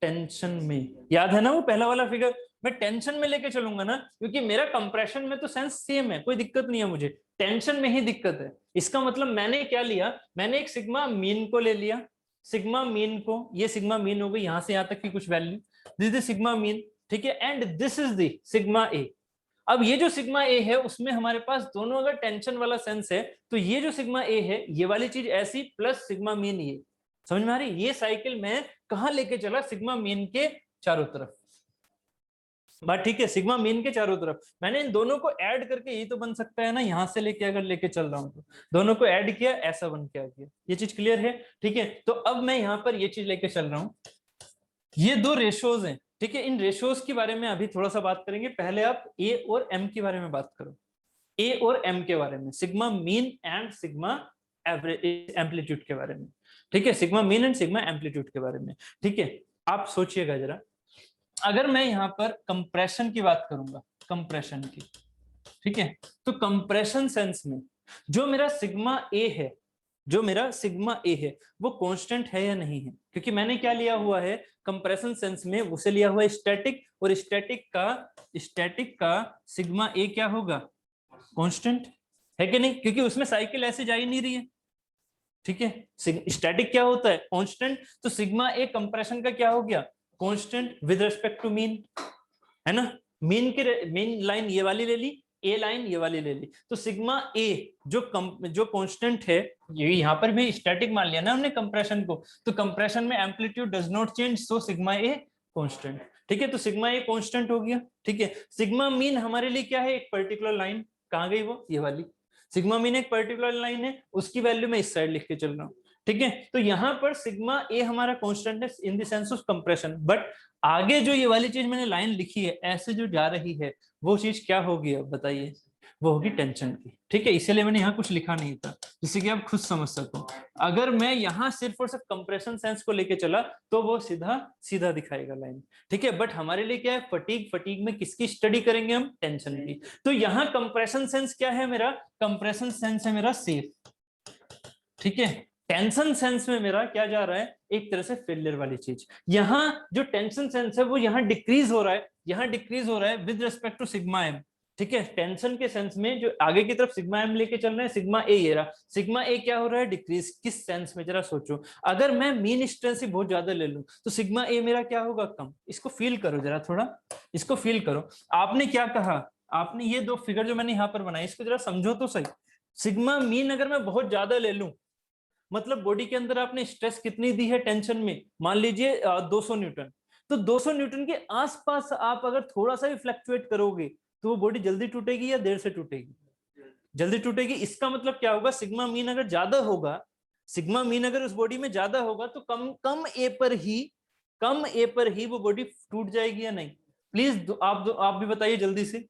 A: टेंशन में। याद है ना वो पहला वाला फिगर? मैं टेंशन में लेके चलूंगा ना, क्योंकि मेरा कंप्रेशन में तो सेंस सेम है, कोई दिक्कत नहीं है मुझे, टेंशन में ही दिक्कत है। इसका मतलब मैंने क्या लिया? मैंने एक सिग्मा मीन को ले लिया। सिग्मा मीन को, ये सिग्मा मीन हो गई यहां से यहां तक की कुछ value, this is sigma mean. ठीक है, and this is the sigma A. अब ये जो सिग्मा ए है उसमें हमारे पास दोनों अगर टेंशन वाला सेंस है, तो ये जो सिग्मा ए है ये वाली चीज ऐसी प्लस सिग्मा मीन ये, समझ में आ रही? ये साइकिल मैं कहां लेके चला? सिग्मा मीन के चारों तरफ। बात ठीक है, सिग्मा मीन के चारों तरफ मैंने इन दोनों को ऐड करके, यही तो बन सकता है ना, यहां से लेके अगर लेके चल रहा हूं तो दोनों को ऐड किया, ऐसा बन के आ गया। ये चीज क्लियर है? ठीक है, तो अब मैं यहां पर ये चीज लेके चल रहा हूं, ये दो रेशोज हैं। ठीक है, इन रेशोज के बारे में अभी थोड़ा सा बात करेंगे, पहले आप ए और एम के बारे में बात करो। ए और एम के बारे में, sigma mean and sigma average amplitude के बारे में, ठीक है, sigma mean and sigma amplitude के बारे में, ठीक है। आप सोचिएगा जरा, अगर मैं यहाँ पर कंप्रेशन की बात करूंगा, कंप्रेशन की, ठीक है, तो कंप्रेशन सेंस में जो मेरा सिग्मा ए है, जो मेरा सिग्मा ए है वो कांस्टेंट है या नहीं है, क्योंकि मैंने क्या लिया हुआ है कंप्रेशन सेंस में, उसे लिया हुआ है स्टैटिक, और स्टैटिक का सिग्मा ए क्या होगा, कांस्टेंट है कि नहीं, क्योंकि उसमें साइकिल ऐसे जा ही नहीं रही है, ठीक है। स्टैटिक क्या होता है, कांस्टेंट, तो सिग्मा ए कंप्रेशन का क्या हो गया, constant with respect to mean, है ना। मीन लाइन ये वाली ले ली, ए लाइन ये वाली ले ली, तो सिग्मा ए जो कांस्टेंट है, ये यहाँ पर भी स्टैटिक मान लिया ना हमने कंप्रेशन को, तो कंप्रेशन में amplitude does not change, so sigma a constant, ठीक है, तो सिग्मा ए कांस्टेंट हो गया, ठीक है। सिग्मा मीन हमारे लिए क्या है, एक पर्टिकुलर लाइन, कहाँ गई वो, ये वाली, सिग्मा मीन एक पर्टिकुलर लाइन है, उसकी वैल्यू मैं इस साइड लिख के चल रहा हूँ, ठीक है। तो यहाँ पर सिग्मा ए हमारा कांस्टेंट है in the sense of compression, but आगे जो ये वाली चीज मैंने लाइन लिखी है ऐसे जो जा रही है, वो चीज क्या होगी अब बताइए, वो होगी टेंशन की, ठीक है। इसीलिए मैंने यहाँ कुछ लिखा नहीं था, जिससे कि आप खुद समझ सको। अगर मैं यहाँ सिर्फ और सिर्फ कंप्रेशन सेंस को लेके चला तो वो सीधा सीधा दिखाएगा लाइन, ठीक है। बट हमारे लिए क्या है, फटीग में किसकी स्टडी करेंगे हम, टेंशन की। तो यहाँ कंप्रेशन सेंस क्या है मेरा, कंप्रेशन सेंस है मेरा सेफ, ठीक है। टेंशन सेंस में मेरा क्या जा रहा है, एक तरह से फेलियर वाली चीज। यहाँ जो टेंशन सेंस है वो यहाँ डिक्रीज हो रहा है, यहाँ डिक्रीज हो रहा है with respect to sigma M, ठीक है। टेंशन के सेंस में जो आगे की तरफ सिग्मा एम लेके चल रहे हैं, सिग्मा ए ये रहा, सिग्मा ए क्या हो रहा है, डिक्रीज। किस सेंस में जरा सोचो, अगर मैं मीन स्ट्रेंथ से बहुत ज्यादा ले लूं तो सिग्मा ए मेरा क्या होगा, कम। इसको फील करो जरा, थोड़ा इसको फील करो। आपने क्या कहा, आपने ये दो फिगर जो मैंने यहाँ पर बनाई इसको जरा समझो तो सही। सिग्मा मीन अगर मैं बहुत ज्यादा ले लूं, मतलब बॉडी के अंदर आपने स्ट्रेस कितनी दी है टेंशन में, मान लीजिए 200 न्यूटन, तो 200 न्यूटन के आसपास आप अगर थोड़ा सा भी फ्लक्चुएट करोगे तो वो बॉडी जल्दी टूटेगी या देर से टूटेगी, जल्दी टूटेगी। इसका मतलब क्या होगा, सिग्मा मीन अगर ज्यादा होगा, सिग्मा मीन अगर उस बॉडी में ज्यादा होगा तो कम ए पर ही वो बॉडी टूट जाएगी या नहीं। प्लीज आप भी बताइए जल्दी से।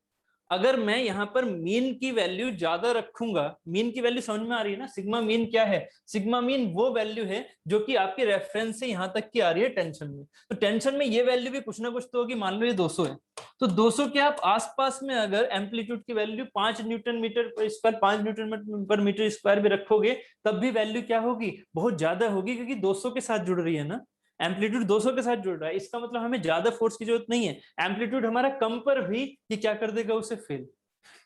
A: अगर मैं यहाँ पर मीन की वैल्यू ज्यादा रखूंगा, मीन की वैल्यू समझ में आ रही है ना, सिग्मा मीन क्या है, सिग्मा मीन वो वैल्यू है जो कि आपके रेफरेंस से यहाँ तक की आ रही है टेंशन में। तो टेंशन में ये वैल्यू भी कुछ ना कुछ तो होगी, मान लो ये 200 है, तो 200 के आप आसपास में अगर एम्पलीट्यूड की वैल्यू 5 न्यूटन मीटर पर स्क्वायर, 5 न्यूटन पर मीटर स्क्वायर भी रखोगे, तब भी वैल्यू क्या होगी, बहुत ज्यादा होगी, क्योंकि 200 के साथ जुड़ रही है ना, एम्पलीट्यूड 200 के साथ जुड़ रहा है। इसका मतलब हमें ज्यादा फोर्स की जरूरत नहीं है, एम्पलीट्यूड हमारा कम पर भी ये क्या कर देगा, उसे फेल,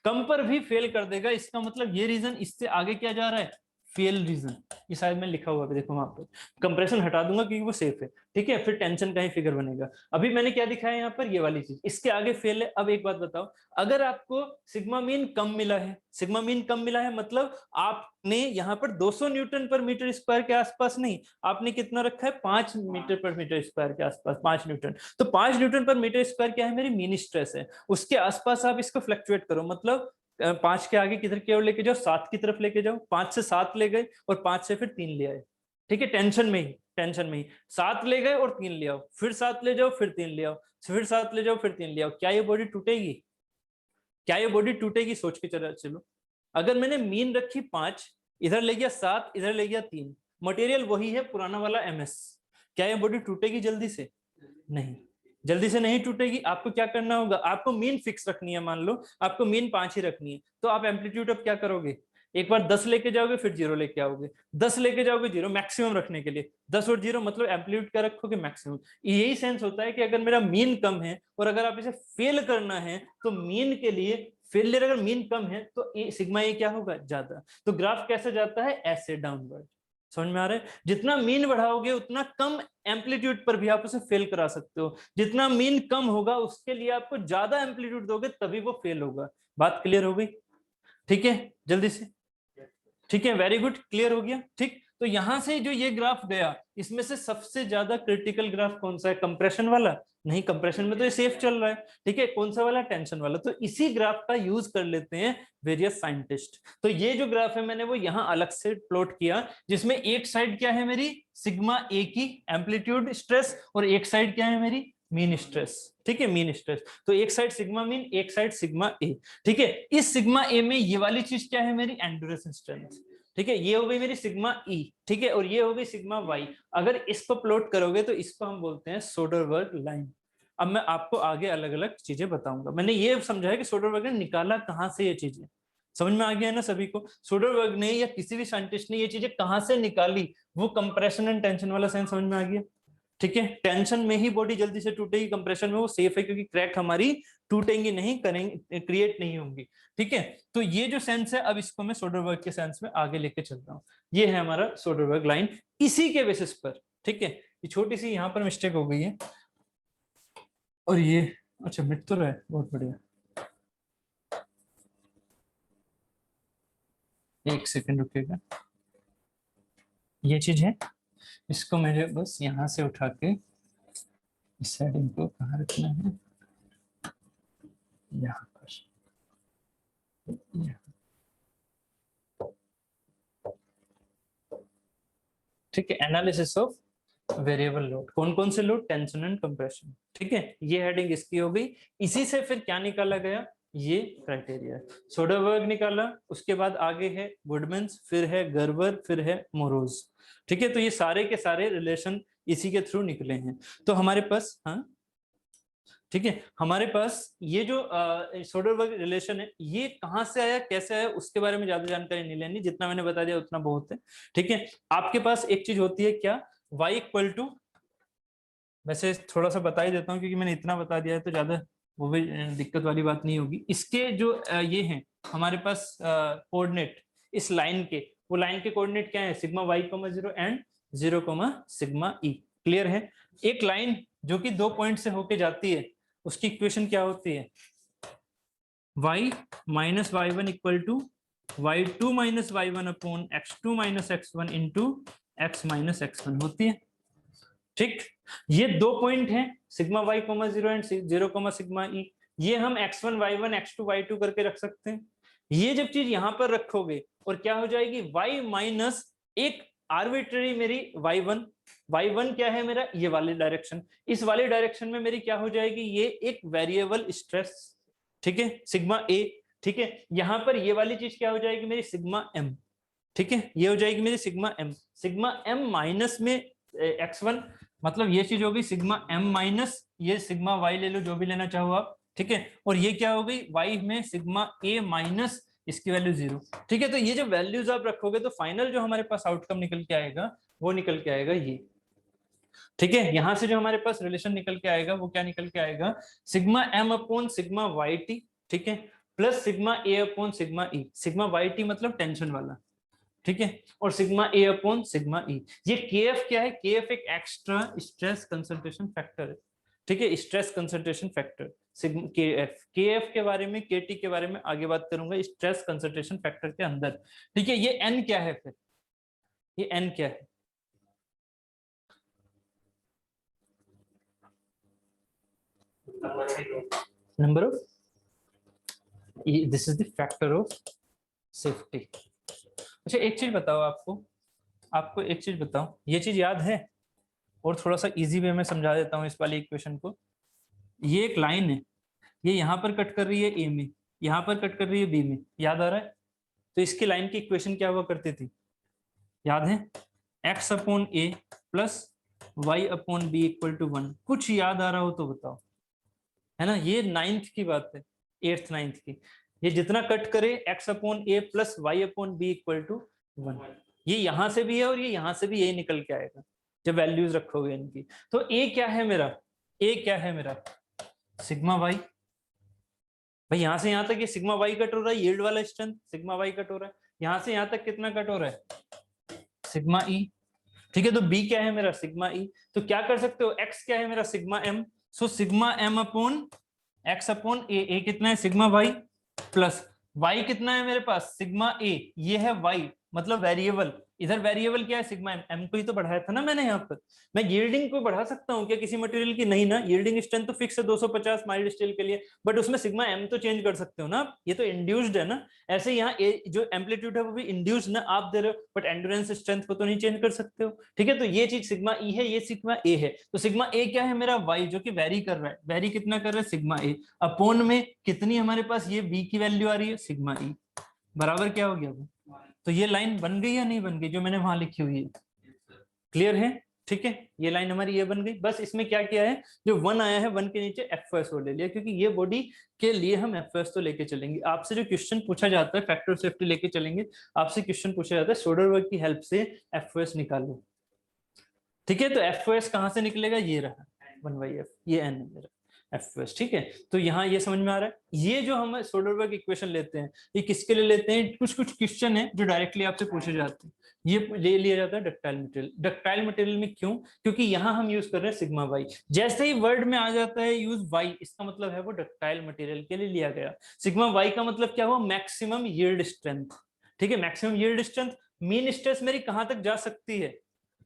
A: कम पर भी फेल कर देगा। इसका मतलब ये रीजन, इससे आगे क्या जा रहा है, फेल रीजन। ये शायद मैं लिखा हुआ है, देखो वहां पर कंप्रेशन हटा दूंगा क्योंकि वो सेफ है, ठीक है। फिर टेंशन का ही फिगर बनेगा। अभी मैंने क्या दिखाया यहाँ पर, ये वाली चीज, इसके आगे फेल है। अब एक बात बताओ, अगर आपको सिग्मा मीन कम मिला है, सिग्मा मीन कम मिला है मतलब आपने यहाँ पर 200 न्यूटन पर मीटर स्क्वायर के आसपास नहीं, आपने कितना रखा है, 5 मीटर पर मीटर स्क्वायर के आसपास, 5 न्यूटन। तो 5 न्यूटन पर मीटर स्क्वायर क्या है, मेरी मीन स्ट्रेस है, उसके आसपास आप इसको फ्लक्चुएट करो। मतलब 5 के आगे किधर की ओर लेके जाओ, 7 की तरफ लेके जाओ, 5 से 7 ले गए और 5 से फिर 3 ले आए, ठीक है। टेंशन में ही 7 ले गए और 3 ले आओ, फिर 7 ले जाओ, फिर 3 ले आओ, फिर 7 ले जाओ, फिर 3 ले आओ। क्या ये बॉडी टूटेगी, क्या ये बॉडी टूटेगी, सोच के चलो। अगर मैंने मीन रखी 5, इधर ले गया 7, इधर ले गया 3, मटेरियल वही है पुराना वाला एमएस, क्या ये बॉडी टूटेगी जल्दी से, नहीं, जल्दी से नहीं टूटेगी। आपको क्या करना होगा, आपको मीन फिक्स रखनी है, मान लो आपको मीन 5 ही रखनी है, तो आप एम्पलीट्यूड अब क्या करोगे, एक बार 10 लेके जाओगे, फिर 0 लेके आओगे, 10 लेके जाओगे 0, मैक्सिमम रखने के लिए 10 और 0 मतलब एम्पलीट्यूड क्या रखोगे, मैक्सिमम। यही सेंस होता है कि अगर मेरा मीन कम है और अगर आप इसे फेल करना है तो मीन के लिए फेलियर, अगर मीन कम है तो सिग्मा ए क्या होगा, ज्यादा। तो ग्राफ कैसे जाता है, ऐसे डाउनवर्ड, समझ में आ रहा है। जितना मीन बढ़ाओगे उतना कम एम्पलीट्यूड पर भी आप उसे फेल करा सकते हो, जितना मीन कम होगा उसके लिए आपको ज्यादा एम्पलीट्यूड दोगे तभी वो फेल होगा। बात क्लियर हो गई, ठीक है, जल्दी से, ठीक है, वेरी गुड, क्लियर हो गया, ठीक। तो यहां से जो ये ग्राफ गया, इसमें से सबसे ज्यादा क्रिटिकल ग्राफ कौन सा है, कंप्रेशन वाला, नहीं, कंप्रेशन में तो ये सेफ चल रहा है, ठीक है। कौन सा वाला, टेंशन वाला। तो इसी ग्राफ का यूज कर लेते हैं वेरियस साइंटिस्ट। तो ये जो ग्राफ है मैंने वो यहाँ अलग से प्लॉट किया, जिसमें एक साइड क्या है मेरी, सिग्मा ए की एम्पलीट्यूड स्ट्रेस, और एक साइड क्या है मेरी, मीन स्ट्रेस, ठीक है, मीन स्ट्रेस। तो एक साइड सिग्मा मीन, एक साइड सिग्मा ए, ठीक है। इस सिग्मा ए में ये वाली चीज क्या है, मेरी एंडोरेंस स्ट्रेंथ, ठीक है, ये हो गई मेरी सिग्मा ई, ठीक है, और ये हो गई सिग्मा वाई। अगर इसको प्लॉट करोगे तो इसको हम बोलते हैं सोडरबर्ग लाइन। अब मैं आपको आगे अलग अलग चीजें बताऊंगा। मैंने ये समझा है कि सोडरबर्ग ने निकाला कहां से ये चीजें, समझ में आ गया है ना सभी को। सोडरबर्ग ने या किसी भी साइंटिस्ट ने ये चीजें कहां से निकाली, वो कंप्रेशन एंड टेंशन वाला साइंस समझ में आ गया, ठीक है। टेंशन में ही बॉडी जल्दी से टूटेगी, कंप्रेशन में वो सेफ है क्योंकि क्रैक हमारी टूटेंगी नहीं, करेंगे, क्रिएट नहीं होंगी, ठीक है। तो ये जो सेंस है, अब इसको मैं सोडरबर्ग के सेंस में आगे लेके चलता हूँ। ये है हमारा सोडरबर्ग लाइन, इसी के बेसिस पर, ठीक है। ये छोटी सी यहाँ पर मिस्टेक हो गई है, और ये अच्छा मिट तो रहा है, बहुत बढ़िया। एक सेकंड रुकिएगा, ये चीज है, इसको मेरे बस यहाँ से उठा के इस हेडिंग को कहाँ रखना है, यहाँ पर, ठीक है। एनालिसिस ऑफ वेरिएबल लोड, कौन कौन से लोड, टेंशन एंड कंप्रेशन, ठीक है। ये हेडिंग इसकी हो गई। इसी से फिर क्या निकाला गया, ये क्राइटेरिया, सोडरबर्ग निकाला, उसके बाद आगे है गुडमैन्स, फिर है गर्बर, फिर है मोरोज, ठीक है। तो ये सारे के सारे रिलेशन इसी के थ्रू निकले हैं। तो हमारे पास, हाँ ठीक है, हमारे पास ये जो सोडरबर्ग रिलेशन है, ये कहां से आया, कैसे आया, उसके बारे में ज्यादा जानकारी नहीं लेनी, जितना मैंने बता दिया उतना बहुत है, ठीक है। आपके पास एक चीज होती है क्या, y इक्वल टू, वैसे थोड़ा सा बता ही देता हूँ क्योंकि मैंने इतना बता दिया है तो ज्यादा वो भी दिक्कत वाली बात नहीं होगी। इसके जो ये हैं हमारे पास कोऑर्डिनेट इस लाइन के, वो लाइन के कोऑर्डिनेट क्या है, sigma y, 0 and 0, sigma e, clear है। एक लाइन जो कि 2 पॉइंट से होके जाती है, उसकी इक्वेशन क्या होती है, y minus y1 equal to y2 minus y1 upon x2 minus x1 into x minus x1 होती है, ठीक। ये 2 पॉइंट हैं, sigma y, 0 and 0, sigma e। ये हम x1 y1 x2 y2 करके रख सकते हैं। ये जब चीज यहां पर रखोगे और क्या हो जाएगी, y माइनस एक आर्बिट्ररी मेरी y1 क्या है मेरा, ये वाली डायरेक्शन, इस वाली डायरेक्शन में मेरी क्या हो जाएगी, ये एक वेरिएबल स्ट्रेस, ठीक है, सिग्मा a, ठीक है। यहां पर ये वाली चीज क्या हो जाएगी मेरी, सिग्मा m, ठीक है, ये हो जाएगी मेरी सिग्मा m माइनस में x1, मतलब ये चीज हो गई सिग्मा m माइनस ये सिग्मा y, ले लो जो भी लेना चाहो आप, ठीक है। और ये क्या हो गई, y में सिग्मा a माइनस इसकी वैल्यू 0, ठीक है। तो ये जो वैल्यूज आप रखोगे तो फाइनल जो हमारे पास आउटकम निकल के आएगा, वो निकल के आएगा ये, ठीक है। यहां से जो हमारे पास रिलेशन निकल के आएगा वो क्या निकल के आएगा, sigma m upon sigma yt, ठीक है, plus sigma a upon sigma e, sigma yt मतलब टेंशन वाला, ठीक है, और sigma a upon sigma e। ये kf क्या है, kf एक एक्स्ट्रा स्ट्रेस कंसंट्रेशन फैक्टर है, ठीक है, stress concentration factor sigma kf के बारे में, kt के बारे में आगे बात करूंगा स्ट्रेस कंसंट्रेशन फैक्टर के अंदर, ठीक है। ये n क्या है, फिर ये n क्या है, number of, this is the factor of safety. अच्छा एक चीज बताओ, आपको एक चीज बताओ, ये चीज याद है, और थोड़ा सा इजी वे में समझा देता हूँ इस वाली इक्वेशन को। ये एक लाइन है, ये यहाँ पर कट कर रही है ए में, यहाँ पर कट कर रही है बी में, याद आ रहा है। तो इसकी लाइन की इक्वेशन क्या हुआ करती थी, याद है, x upon A plus y upon B equal to 1। कुछ याद आ रहा हो तो बताओ, है ना। ये 9th की बात है, 8th 9th की। ये जितना कट करे x upon A plus y upon B equal to 1, ये यहां से भी है और ये यहां से भी यही निकल के आएगा जब वैल्यूज रखोगे इनकी। तो a क्या है मेरा, a क्या है मेरा, सिग्मा y, भाई यहां से यहां तक ये सिग्मा y कट हो रहा है, यील्ड वाला स्ट्रेंथ सिग्मा y कट हो रहा है, यहां से यहां तक कितना कट हो रहा है, सिग्मा e, ठीक है। तो b क्या है मेरा, सिग्मा e। तो क्या कर सकते हो, x क्या है मेरा, sigma m, so sigma m upon x upon a कितना है, सिग्मा y, प्लस y कितना है मेरे पास, सिग्मा a, ये है y मतलब वेरिएबल, इधर वेरिएबल क्या है, सिग्मा एम, एम को ही तो बढ़ाया था ना मैंने यहाँ पर। मैं यील्डिंग को बढ़ा सकता हूँ क्या किसी मटेरियल की, नहीं ना, यील्डिंग स्ट्रेंथ तो फिक्स है 250 माइल्ड स्टील के लिए, बट उसमें सिग्मा एम तो चेंज कर सकते हो ना आप, ये तो इंड्यूस्ड है ना। ऐसे यहाँ जो एम्पलीट्यूड है वो भी इंड्यूस्ड ना आप दे रहे हो, बट एंड्योरेंस स्ट्रेंथ को तो नहीं चेंज कर सकते हो। ठीक है, तो ये चीज सिग्मा ई है, ये सिग्मा ए है। तो सिग्मा ए क्या है मेरा, वाई, जो कि वेरी कर रहा है, वेरी कितना कर रहा है, सिग्मा ए, अपोन में कितनी हमारे पास ये बी की वैल्यू आ रही है, सिग्मा ई, बराबर क्या हो गया वो। तो ये लाइन बन गई या नहीं बन गई जो मैंने वहां लिखी हुई है, क्लियर है। ठीक है, ये लाइन हमारी ये बन गई। बस इसमें क्या किया है, जो वन आया है वन के नीचे एफ ले लिया, क्योंकि ये बॉडी के लिए हम एफ तो लेके चलेंगे। आपसे जो क्वेश्चन पूछा जाता है फैक्टर सेफ्टी लेके चलेंगे, आपसे क्वेश्चन पूछा जाता है सोडरबर्ग की हेल्प से एफ निकालो। ठीक है, तो एफ कहां से निकलेगा, ये रहा 1/f, ये एन है मेरा एफ। ठीक है, तो यहाँ ये समझ में आ रहा है। ये जो हम सोडरबर्ग इक्वेशन लेते हैं, ये किसके लिए लेते हैं, कुछ कुछ क्वेश्चन है जो डायरेक्टली आपसे पूछे जाते हैं, ये ले लिया जाता है डक्टाइल मटेरियल। डक्टाइल मटेरियल में क्यों, क्योंकि यहाँ हम यूज कर रहे हैं सिग्मा वाई। जैसे ही वर्ड में आ जाता है यूज वाई, इसका मतलब है वो डक्टाइल मटेरियल के लिए लिया गया। सिग्मा वाई का मतलब क्या हुआ, मैक्सिमम यील्ड स्ट्रेंथ। ठीक है, maximum yield strength, mean stress मेरी कहां तक जा सकती है,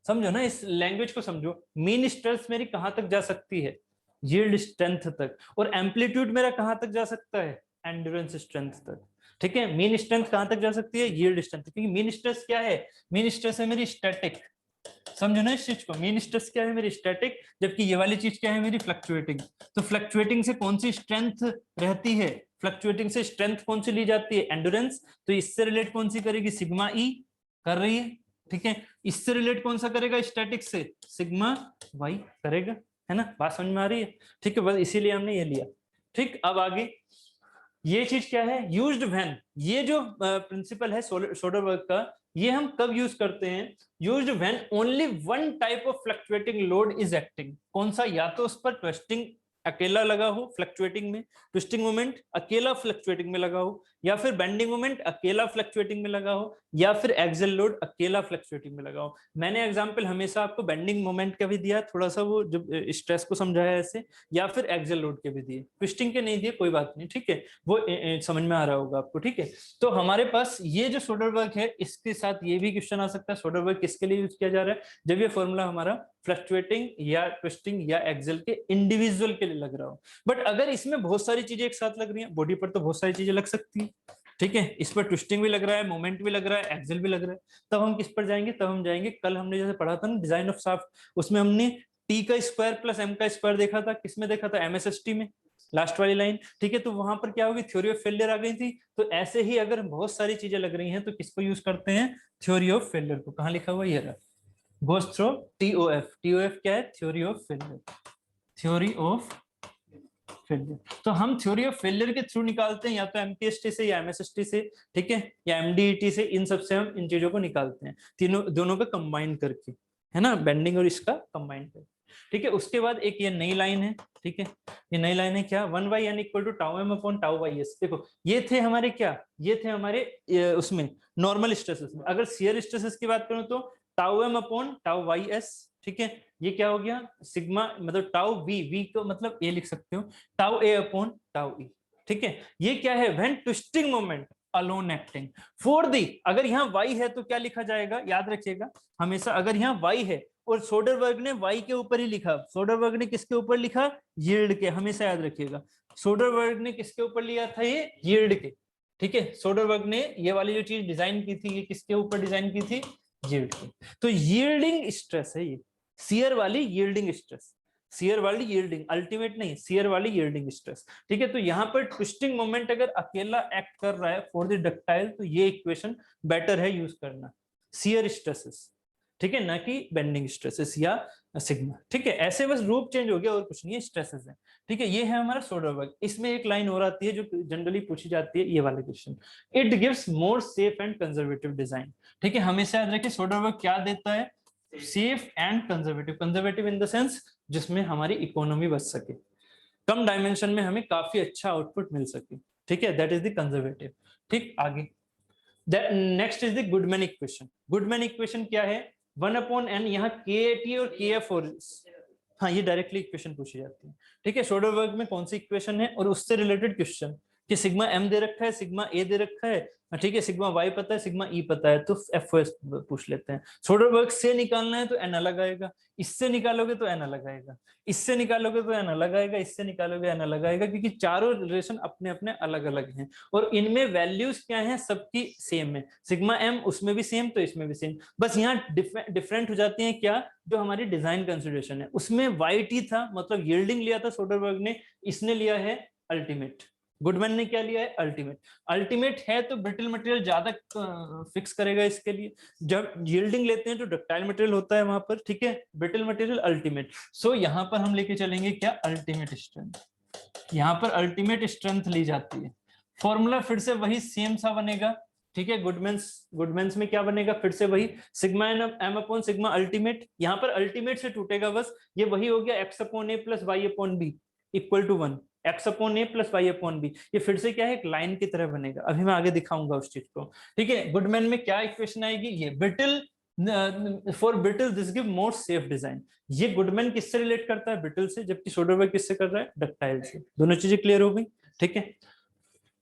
A: समझो ना, इस लैंग्वेज को समझो। मीन स्ट्रेस मेरी कहां तक जा सकती है, यील्ड स्ट्रेंथ तक, और एम्पलीट्यूड मेरा कहां तक जा सकता है, एंड्योरेंस स्ट्रेंथ तक। ठीक है, मीन स्ट्रेंथ कहां तक जा सकती है, यील्ड स्ट्रेंथ, क्योंकि मीन स्ट्रेस क्या है, मीन स्ट्रेस है मेरी स्टैटिक, समझो ना इस चीज को, मीन स्ट्रेस क्या है मेरी स्टैटिक, जबकि ये वाली चीज क्या है मेरी फ्लक्चुएटिंग। तो फ्लक्चुएटिंग से कौन सी स्ट्रेंथ रहती है, फ्लक्चुएटिंग से स्ट्रेंथ कौन सी ली जाती है, एंड्योरेंस, तो इससे रिलेट कौन सी करेगी, सिग्मा ई कर रही है। ठीक है, इससे रिलेट कौन सा करेगा, स्टैटिक से सिग्मा वाई करेगा, है ना, बात समझ में आ रही है। ठीक है, बस इसीलिए हमने ये लिया। ठीक, अब आगे ये चीज क्या है, यूज्ड व्हेन, ये जो प्रिंसिपल है सोडरबर्ग का, ये हम कब यूज करते हैं, used when only one type of fluctuating load is acting. कौन सा, या तो उस पर ट्विस्टिंग अकेला लगा हो फ्लक्चुएटिंग में, ट्विस्टिंग मोमेंट अकेला फ्लक्चुएटिंग में लगा हो, या फिर बेंडिंग मोमेंट अकेला फ्लक्चुएटिंग में लगा हो, या फिर एक्सियल लोड अकेला फ्लक्चुएटिंग में लगा हो। मैंने एग्जांपल हमेशा आपको बेंडिंग मोमेंट का भी दिया, थोड़ा सा वो जब स्ट्रेस को समझाया ऐसे, या फिर एक्सियल लोड के भी दिए, ट्विस्टिंग के नहीं दिए, कोई बात नहीं। ठीक है, वो समझ में आ रहा होगा आपको। ठीक है, तो हमारे पास ये जो सोडरबर्ग है, इसके साथ ये भी क्वेश्चन आ सकता है, सोडरबर्ग किसके लिए यूज किया जा रहा है, जब ये फॉर्मूला हमारा फ्लक्चुएटिंग या ट्विस्टिंग या एक्सियल के इंडिविजुअल के लिए लग रहा हो। बट अगर इसमें बहुत सारी चीजें एक साथ लग रही हैं, बॉडी पर तो बहुत सारी चीजें लग सकती है। ठीक है, इस पर ट्विस्टिंग भी लग रहा है, मोमेंट भी लग रहा है, एक्सियल भी लग रहा है, तब हम किस पर जाएंगे, तब हम जाएंगे, कल हमने जैसे पढ़ा था ना डिजाइन ऑफ शाफ्ट, उसमें हमने टी का स्क्वायर प्लस एम का स्क्वायर देखा था, किसमें देखा था, एमएसएसटी में, लास्ट वाली लाइन। ठीक है, तो वहां पर क्या होगी, थ्योरी ऑफ फेलियर आ गई थी। तो ऐसे ही अगर बहुत सारी चीजें लग रही हैं तो किसको यूज करते हैं, थ्योरी ऑफ फेलियर को। कहां लिखा हुआ, ये रहा, गोस थ्रू टीओएफ। टीओएफ क्या है, theory of failure, theory of failure. तो हम थ्योरी ऑफ फेलियर के थ्रू निकालते हैं, या तो एमपीएसटी से या एमएसएसटी से, ठीक है, या एमडीईटी से, इन सबसे हम इन चीजों को निकालते हैं, तीनों दोनों का कंबाइन करके, है ना, बेंडिंग और इसका कंबाइन करके। ठीक है, उसके बाद एक ये नई लाइन है। ठीक है, ये नई लाइन है क्या, 1/n equal to tau M upon tau Y S. देखो ये थे हमारे क्या, ये थे हमारे उसमें नॉर्मल स्ट्रेसेस में। अगर शियर स्ट्रेसेस की बात करूं तो tau M upon tau Y S. ठीक है, ये क्या हो गया, सिग्मा मतलब टाउ वी, वी को मतलब ए लिख सकते हो, टाउ ए अपॉन टाउ ई। ठीक है, ये क्या है, when twisting moment alone acting for the, अगर यहाँ y है तो क्या लिखा जाएगा, याद रखिएगा हमेशा, अगर यहाँ y है और सोडरबर्ग ने y के ऊपर ही लिखा, सोडरबर्ग ने किसके ऊपर लिखा, यील्ड के, हमेशा याद रखिएगा, सोडरबर्ग ने किसके ऊपर लिया था, ये यील्ड के। ठीक है, सोडरबर्ग ने ये वाली जो चीज डिजाइन की थी, ये किसके ऊपर डिजाइन की थी, यील्ड के। तो यील्डिंग स्ट्रेस है ये, शियर वाली यील्डिंग स्ट्रेस, शियर वाली यील्डिंग, अल्टीमेट नहीं, शियर वाली यील्डिंग स्ट्रेस। ठीक है, तो यहाँ पर ट्विस्टिंग मोमेंट अगर अकेला एक्ट कर रहा है फॉर द डक्टाइल, तो ये इक्वेशन बेटर है यूज करना, शियर स्ट्रेसेस, ठीक है, ना कि बेंडिंग स्ट्रेसेस या सिग्मा। ठीक है, ऐसे बस रूप चेंज हो गया और कुछ नहीं है, स्ट्रेसेस है। ठीक है, ये है हमारा सोडरबर्ग। इसमें एक लाइन और आती है जो जनरली पूछी जाती है, ये वाले question, it gives more safe and conservative design. ठीक है, हमेशा याद रखिए सोडरबर्ग क्या देता है, safe and conservative. Conservative in the sense जिसमें हमारी इकोनॉमी बच सके, कम डायमेंशन में हमें काफी अच्छा आउटपुट मिल सके। ठीक है, दैट इज द कंजर्वेटिव। ठीक, आगे next is the Goodman equation. Goodman equation क्या है, 1/n, यहाँ KAT और KF और, हाँ ये डायरेक्टली इक्वेशन पूछी जाती है। ठीक है, सोडरबर्ग में कौन सी इक्वेशन है और उससे रिलेटेड क्वेश्चन, कि सिग्मा एम दे रखा है, सिग्मा ए दे रखा है, ठीक है, सिग्मा वाई पता है, सिग्मा ई पता है, तो एफओएस पूछ लेते हैं। सोडरबर्ग से निकालना है तो एन अलग आएगा, इससे निकालोगे तो एन अलग आएगा, इससे निकालोगे तो एन अलग आएगा, इससे निकालोगे एन अलग आएगा, क्योंकि चारों रिलेशन अपने अपने अलग अलग हैं और इनमें वैल्यूज क्या हैं, सबकी सेम है। सिग्मा एम उसमें भी सेम तो इसमें भी सेम, बस यहाँ डिफरेंट हो जाती है क्या, जो हमारी डिजाइन कंसिडरेशन है। उसमें वाईटी था, मतलब यील्डिंग लिया था सोडरबर्ग ने, इसने लिया है अल्टीमेट। गुडमैन ने क्या लिया है, अल्टीमेट। अल्टीमेट है तो ब्रिटल मटेरियल ज्यादा फिक्स करेगा इसके लिए, जब यील्डिंग लेते हैं तो डक्टाइल मटेरियल होता है वहां पर, ठीक है, ब्रिटल मटेरियल अल्टीमेट। सो यहाँ पर हम लेके चलेंगे क्या, अल्टीमेट स्ट्रेंथ। यहाँ पर अल्टीमेट स्ट्रेंथ ली जाती है। फॉर्मूला फिर से वही सेम सा बनेगा, ठीक है, गुडमेंस में क्या बनेगा, फिर से वही sigma M upon sigma ultimate. यहाँ पर अल्टीमेट से टूटेगा बस, ये वही हो गया X upon A plus Y upon B equal to 1, X upon A plus Y upon B. ये फिर से क्या है, एक लाइन की तरह बनेगा, अभी मैं आगे दिखाऊंगा उस चीज को, ठीक है। गुडमैन में क्या इक्वेशन आएगी, ये brittle, for brittle this give more safe design. ये गुडमैन किससे रिलेट करता है, ब्रिटल से, जबकि सोडरबर्ग किससे कर रहा है, डक्टाइल से। दोनों चीजें क्लियर हो गई, ठीक है।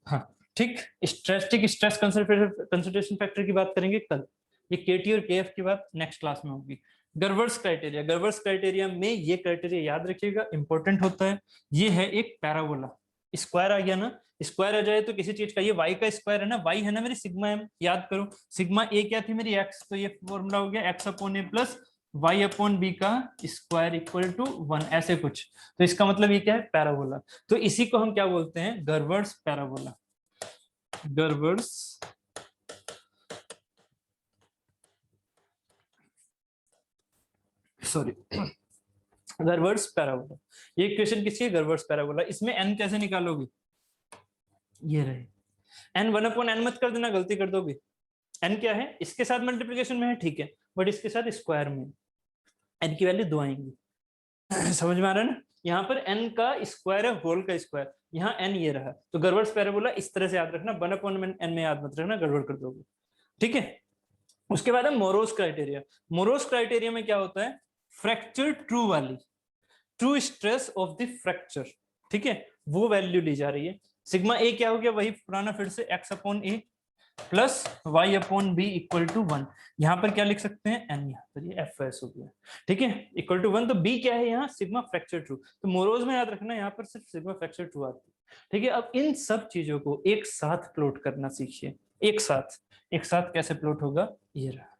A: हाँ ठीक, स्ट्रेस कंसंट्रेशन फैक्टर की बात करेंगे कल, ये केटी और केएफ की बात नेक्स्ट क्लास में होगी। गर्वर्स क्राइटेरिया, गर्वर्स क्राइटेरिया में ये क्राइटेरिया याद रखिएगा, इंपॉर्टेंट होता है। ये है एक पैराबोला, स्क्वायर आ गया ना, स्क्वायर आ जाए तो किसी चीज का, ये y का स्क्वायर है ना, y है ना मेरी सिग्मा एम, याद करो सिग्मा ए क्या थी मेरी x, तो ये फॉर्मूला हो गया x upon A plus y upon B का स्क्वायर इक्वल टू 1, ऐसे कुछ। तो इसका मतलब ये क्या है, पैराबोला। तो इसी को हम क्या बोलते हैं, गर्वर्स पैराबोला, गर्वर्स सॉरी गर्वर्स पैराबोला। ये इक्वेशन किसकी है, गर्वर्स पैराबोला। इसमें n कैसे निकालोगे, ये रहे n 1/n मत कर देना, गलती कर दोगे। n क्या है, इसके साथ मल्टीप्लिकेशन में है, ठीक है, बट इसके साथ स्क्वायर में n की वैल्यू 2 आएंगी समझ में आ रहा है ना। यहाँ पर n का स्क्वायर है, होल का स्क्वायर, यहाँ n ये रहा, तो गर्वर्स पैराबोला इस तरह से याद रखना, 1/n में याद मत रखना, गड़बड़ कर दोगे, ठीक है। उसके बाद है मोरोस क्राइटेरिया। मोरोस क्राइटेरिया में क्या होता है, फ्रैक्चर ट्रू वाली, true stress of the fracture, ठीक है, वो वैल्यू ली जा रही है। सिग्मा ए क्या हो गया, वही पुराना फिर से x upon A plus y upon B equal to 1। यहाँ पर क्या लिख सकते हैं, n, यहाँ पर ये एफ हो गया, ठीक है, इक्वल टू 1। तो b क्या है यहाँ, सिग्मा फ्रैक्चर ट्रू। तो मोरोज में याद रखना, यहाँ पर सिर्फ सिग्मा फ्रैक्चर ट्रू आती है, ठीक है। अब इन सब चीजों को एक साथ प्लॉट करना सीखिए, एक साथ कैसे प्लॉट होगा, ये रहा।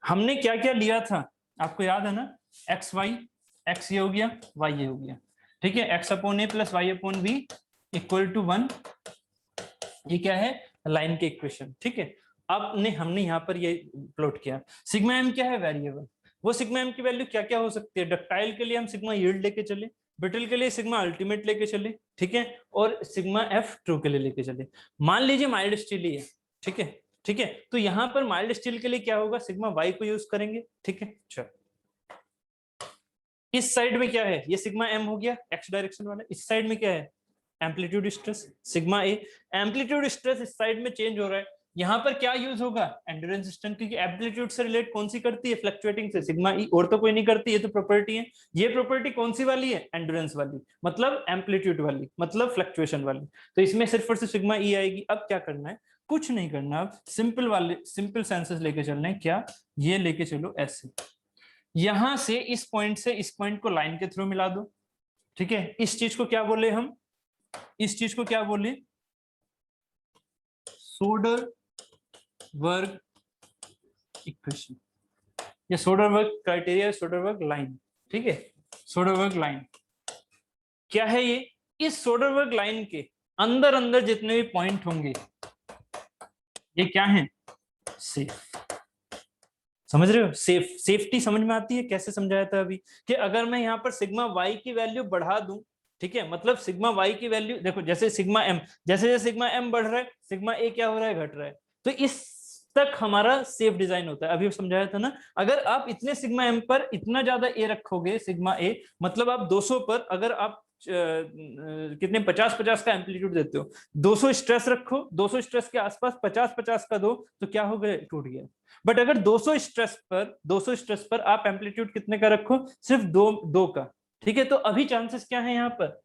A: हमने क्या क्या लिया था आपको याद है ना, एक्स वाई, एक्स ये हो गया, वाई ये हो गया, ठीक है, X upon A plus Y upon B equal to 1, ये क्या है, लाइन के इक्वेशन, ठीक है। अब हमने यहाँ पर ये प्लॉट किया। सिग्मा एम क्या है, वेरिएबल। वो सिग्मा एम की वैल्यू क्या क्या हो सकती है, डक्टाइल के लिए हम सिग्मा यील्ड लेके चले, ब्रिटल के लिए सिग्मा अल्टीमेट लेके चले, ठीक है, और सिग्मा एफ ट्रू के लिए लेके चले। मान लीजिए माइल्ड स्टील है, ठीक है, ठीक है, तो यहाँ पर माइल्ड स्टील के लिए क्या होगा, सिग्मा वाई को यूज करेंगे, ठीक है। चलो इस साइड में क्या है, ये सिग्मा एम हो गया एक्स डायरेक्शन वाला, इस साइड में क्या है, एम्पलीट्यूड स्ट्रेस सिग्मा ए। एम्पलीट्यूड स्ट्रेस इस साइड में चेंज हो रहा है, यहाँ पर क्या यूज होगा, एंड्योरेंस स्ट्रेंथ, क्योंकि एम्पलीट्यूड से रिलेट कौन सी करती है, फ्लक्चुएटिंग से, सिग्मा ई, और तो कोई नहीं करती, ये तो प्रॉपर्टी है। ये प्रॉपर्टी कौन सी वाली है, एंड्योरेंस वाली, मतलब एम्पलीट्यूड वाली, मतलब फ्लक्चुएशन वाली। तो इसमें सिर्फ और सिर्फ सिग्मा ई आएगी। अब क्या करना है, कुछ नहीं करना, अब सिंपल सेंसेस लेके चलना है, क्या, ये लेके चलो ऐसे, यहां से इस पॉइंट से इस पॉइंट को लाइन के थ्रू मिला दो, ठीक है। इस चीज को क्या बोले हम, इस चीज को क्या बोले, सोडरबर्ग इक्वेशन, या सोडरबर्ग क्राइटेरिया, सोडरबर्ग लाइन, ठीक है। सोडरबर्ग लाइन क्या है, ये इस सोडरबर्ग लाइन के अंदर अंदर जितने भी पॉइंट होंगे ये क्या है, सेफ। समझ रहे हो, सेफ्टी समझ में आती है, कैसे समझाया था अभी, कि अगर मैं यहाँ पर सिग्मा वाई की वैल्यू बढ़ा दूं, ठीक है, मतलब सिग्मा वाई की वैल्यू देखो, जैसे सिग्मा एम, जैसे सिग्मा एम बढ़ रहा है, सिग्मा ए क्या हो रहा है, घट रहा है, तो इस तक हमारा सेफ डिजाइन होता है। अभी समझाया था ना, अगर आप इतने सिग्मा एम पर इतना ज्यादा ए रखोगे, सिग्मा ए मतलब आप 200 पर, अगर आप कितने 50-50 का एम्पलीट्यूड देते हो, 200 स्ट्रेस रखो, 200 स्ट्रेस के आसपास 50-50 का दो, तो क्या हो गया, टूट गया। बट अगर 200 स्ट्रेस पर आप एम्पलीट्यूड कितने का रखो, सिर्फ दो का, ठीक है, तो अभी चांसेस क्या है यहाँ पर,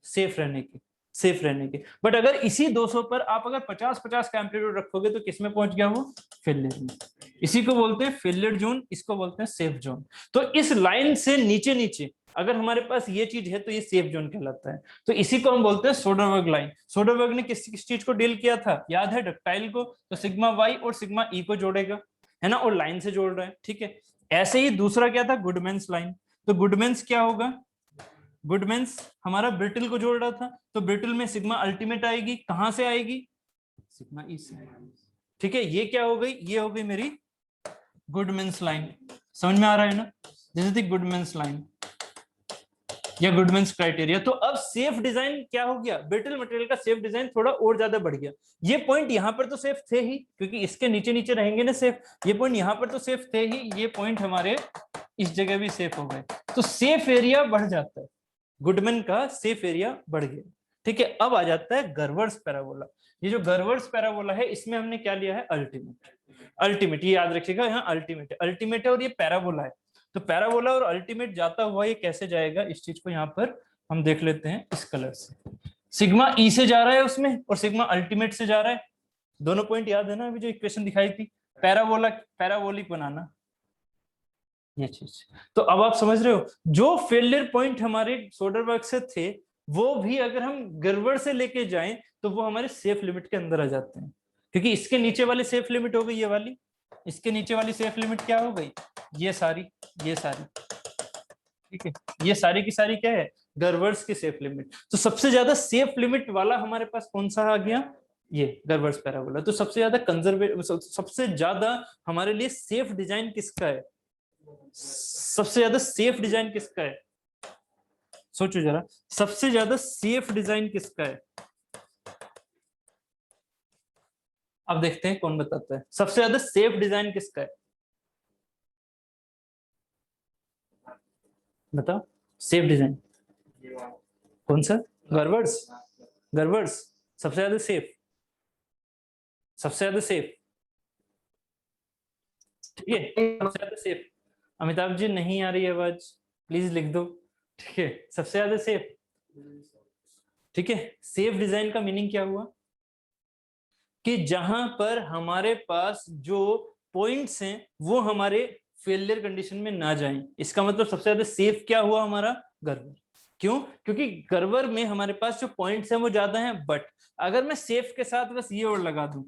A: सेफ रहने की। सेफ रहने के। बट अगर इसी 200 पर आप अगर 50-50 का एम्पलीट्यूड रखोगे तो किस में पहुंच गया वो, फेलियर में। इसी को बोलते हैं फेलियर जोन, इसको बोलते हैं सेफ जोन। तो इस लाइन से नीचे नीचे अगर हमारे पास ये चीज है तो ये सेफ जोन कहलाता है। तो इसी को हम बोलते हैं सोडरबर्ग लाइन। सोडरबर्ग ने किस चीज को डील किया था, याद है, डक्टाइल को। तो सिग्मा वाई और सिग्मा ई को जोड़ेगा, है ना, और लाइन से जोड़ रहा है, ठीक है। ऐसे ही दूसरा क्या था, गुडमैन्स लाइन। तो गुडमैन्स क्या होगा, गुडमैन्स हमारा ब्रिटल को जोड़ रहा था, तो ब्रिटल में सिग्मा अल्टीमेट आएगी, कहां से आएगी, सिग्मा ई से, ठीक है। ये क्या हो गई, ये हो गई मेरी गुडमैन्स लाइन। समझ में आ रहा है ना, दिस इज द गुडमैन्स लाइन या गुडमैन्स क्राइटेरिया। तो अब सेफ डिजाइन क्या हो गया, ब्रिटल मटेरियल का सेफ डिजाइन थोड़ा और ज्यादा बढ़ गया। ये पॉइंट यहाँ पर तो सेफ थे ही, क्योंकि इसके नीचे नीचे रहेंगे ना सेफ, ये पॉइंट यहाँ पर तो सेफ थे ही, ये पॉइंट हमारे इस जगह भी सेफ हो गए, तो सेफ एरिया बढ़ जाता है, गुडमैन का सेफ एरिया बढ़ गया, ठीक है। अब आ जाता है गर्वर्स पैराबोला। ये जो गर्वर्स पैराबोला है इसमें हमने क्या लिया है, अल्टीमेट। अल्टीमेट ये याद रखिएगा, यहाँ अल्टीमेट है, अल्टीमेट है और ये पैराबोला है। तो पैराबोला और अल्टीमेट जाता हुआ ये कैसे जाएगा, इस चीज को यहाँ पर हम देख लेते हैं इस कलर से। सिग्मा ई से जा रहा है उसमें और सिग्मा अल्टीमेट से जा रहा है। दोनों पॉइंट याद है ना, अभी जो इक्वेशन दिखाई थी, पैराबोला पैराबोलिक बनाना, ये चीज। तो अब आप समझ रहे हो, जो फेलियर पॉइंट हमारे सोडरबर्ग से थे वो भी अगर हम गर्वर से लेके जाएं तो वो हमारे सेफ लिमिट के अंदर आ जाते हैं, क्योंकि इसके नीचे वाली सेफ लिमिट हो गई ये वाली, इसके नीचे वाली सेफ लिमिट क्या हो गई, ये सारी, ठीक है। ये सारी की सारी क्या है, गर्वर्स की सेफ लिमिट। तो सबसे ज्यादा सेफ लिमिट वाला हमारे पास कौन सा आ गया, ये गर्वर्स पैराबोला। तो सबसे ज्यादा कंजर्वेटिव, सबसे ज्यादा हमारे लिए सेफ डिजाइन किसका है, सबसे ज्यादा सेफ डिजाइन किसका है, सोचो जरा, सबसे ज्यादा सेफ डिजाइन किसका है। अब देखते हैं कौन बताता है, सबसे ज्यादा सेफ डिजाइन किसका है, बताओ, सेफ डिजाइन कौन सा, गर्वर्स, गर्वर्स सबसे ज्यादा सेफ, सबसे ज्यादा सेफ, ठीक है, सबसे ज्यादा सेफ। अमिताभ जी नहीं आ रही आवाज, प्लीज लिख दो, ठीक है, सबसे ज्यादा सेफ, ठीक है। सेफ डिजाइन का मीनिंग क्या हुआ, कि जहां पर हमारे पास जो पॉइंट्स हैं वो हमारे फेलियर कंडीशन में ना जाएं। इसका मतलब सबसे ज्यादा सेफ क्या हुआ हमारा, गर्वर। क्यों, क्योंकि गर्वर में हमारे पास जो पॉइंट्स हैं वो ज्यादा हैं। बट अगर मैं सेफ के साथ बस ये और लगा दूं,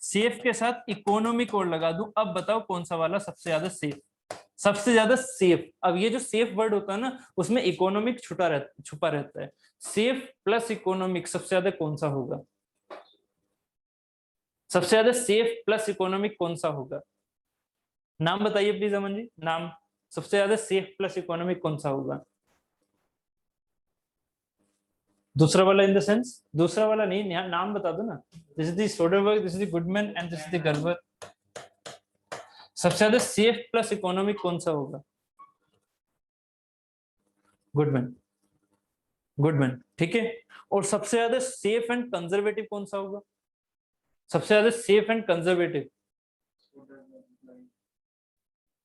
A: सेफ के साथ इकोनॉमिक और लगा दूं, अब बताओ कौन सा वाला सबसे ज्यादा सेफ, सबसे ज्यादा सेफ। अब ये जो सेफ वर्ड होता है ना उसमें इकोनॉमिक छुपा रहता है। सेफ प्लस इकोनॉमिक सबसे ज्यादा कौन सा होगा, सबसे ज्यादा सेफ प्लस इकोनॉमिक कौन सा होगा, नाम बताइए प्लीज अमन जी, नाम, सबसे ज्यादा सेफ प्लस इकोनॉमिक कौन सा होगा। दूसरा वाला इन द सेंस, दूसरा वाला नहीं, नाम बता दो ना। This is the Soderberg, this is the Goodman and this is the गर्वर। सबसे ज्यादा सेफ प्लस इकोनॉमिक कौन सा होगा, गुडमैन, गुडमैन, ठीक है। और सबसे ज्यादा सेफ एंड कंजर्वेटिव कौन सा होगा, सबसे ज्यादा सेफ एंड कंजर्वेटिव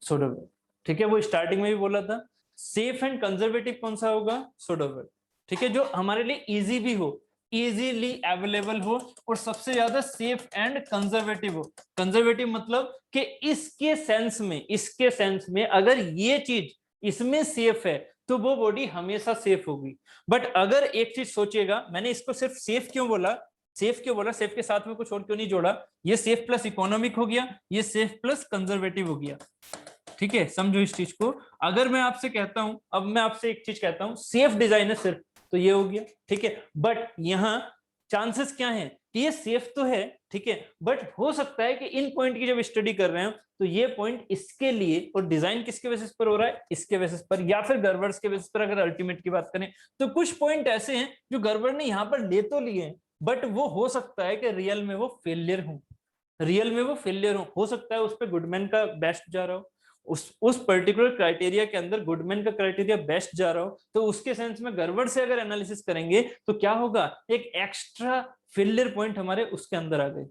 A: सोडरबर्ग, ठीक है। वो स्टार्टिंग में भी बोला था, सेफ एंड कंजर्वेटिव कौन सा होगा, सोडरबर्ग, ठीक है। जो हमारे लिए इजी भी हो, इजीली अवेलेबल हो और सबसे ज्यादा सेफ एंड कंजर्वेटिव हो। कंजर्वेटिव मतलब कि इसके सेंस में अगर ये चीज इसमें सेफ है तो वो बॉडी हमेशा सेफ होगी। बट अगर एक चीज सोचिएगा, मैंने इसको सिर्फ सेफ क्यों बोला, सेफ के साथ में कुछ और क्यों नहीं जोड़ा, ये सेफ प्लस इकोनॉमिक हो गया, ये सेफ प्लस कंजर्वेटिव हो गया, ठीक है। समझो इस चीज को। अगर मैं आपसे कहता हूं, अब मैं आपसे एक चीज कहता हूं, सेफ डिजाइन है सिर्फ, तो ये हो गया, ठीक है। बट यहाँ चांसेस क्या है कि ये सेफ तो है, ठीक है, बट हो सकता है कि इन पॉइंट की जब स्टडी कर रहे हो तो ये पॉइंट इसके लिए, और डिजाइन किसके बेसिस पर हो रहा है, इसके बेसिस पर, या फिर गर्वर्स के बेसिस पर। अगर अल्टीमेट की बात करें तो कुछ पॉइंट ऐसे हैं जो गर्वर ने यहाँ पर ले तो लिए, बट वो हो सकता है कि रियल में वो फेलियर हो सकता है उस पर गुडमैन का बेस्ट जा रहा हो, उस पर्टिकुलर क्राइटेरिया के अंदर गुडमैन का क्राइटेरिया बेस्ट जा रहा हो, तो उसके सेंस में गर्वर से अगर एनालिसिस करेंगे तो क्या होगा, एक एक्स्ट्रा फेलियर पॉइंट हमारे उसके अंदर आ गए,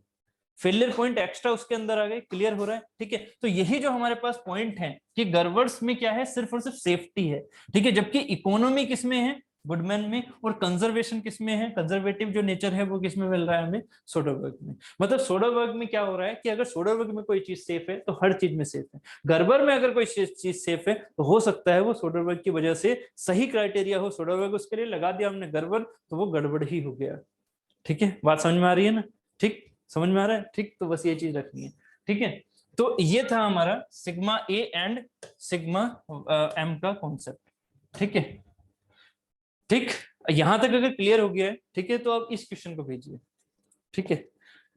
A: फेलियर पॉइंट एक्स्ट्रा उसके अंदर आ गए। क्लियर हो रहा है, ठीक है। तो यही जो हमारे पास पॉइंट है कि गर्वर्स में क्या है, सिर्फ और सिर्फ सेफ्टी है, ठीक है, जबकि इकोनॉमी किसमें है, गुडमैन में, और कंजर्वेशन किसमें है, कंजर्वेटिव जो नेचर है वो किसमें मिल रहा है हमें, सोडरबर्ग में। मतलब सोडरबर्ग में क्या हो रहा है कि अगर सोडरबर्ग में कोई चीज सेफ है तो हर चीज में सेफ है, गर्बर में अगर कोई चीज सेफ है तो हो सकता है वो सोडरबर्ग की वजह से सही क्राइटेरिया हो, सोडरबर्ग उसके लिए लगा दिया हमने गर्बर तो वो गड़बड़ ही हो गया। ठीक है, बात समझ में आ रही है ना, ठीक, समझ में आ रहा है, ठीक, तो बस ये चीज रखनी है। ठीक है, तो ये था हमारा sigma A and sigma M का कॉन्सेप्ट। ठीक है, ठीक, यहां तक अगर क्लियर हो गया है, ठीक है, तो अब इस क्वेश्चन को भेजिए। ठीक है,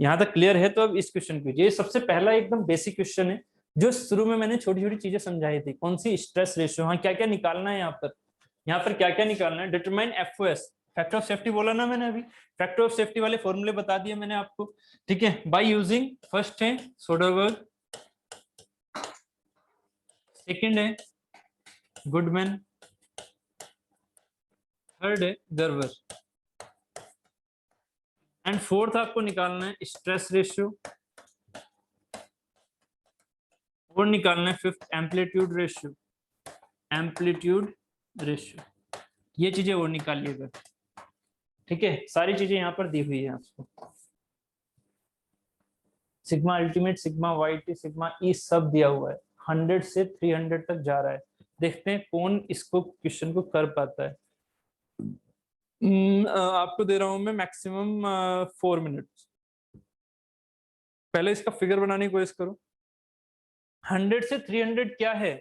A: यहां तक क्लियर है तो अब इस क्वेश्चन को भेजिए। सबसे पहला एकदम बेसिक क्वेश्चन है जो शुरू में मैंने छोटी छोटी चीजें समझाई थी। कौन सी, स्ट्रेस रेशियो, हाँ क्या क्या निकालना है यहाँ पर क्या क्या निकालना है, determine FOS, factor of safety बोला ना मैंने अभी, फैक्टर ऑफ सेफ्टी वाले फॉर्मूले बता दिए मैंने आपको। ठीक है, बाय यूजिंग, फर्स्ट है सोडरबर्ग, सेकंड है गुडमैन, थर्ड है गर्बर, एंड फोर्थ आपको निकालना है स्ट्रेस रेशियो, और निकालना है fifth amplitude ratio, amplitude ratio, ये चीजें और निकालिएगा। ठीक है, सारी चीजें यहाँ पर दी हुई है आपको, sigma ultimate, sigma YT, sigma E सब दिया हुआ है, 100 से 300 तक जा रहा है। देखते हैं कौन इसको क्वेश्चन को कर पाता है। आपको दे रहा हूं मैं मैक्सिमम 4 मिनट, पहले इसका फिगर बनाने की कोशिश करो। 100 से 300 क्या है,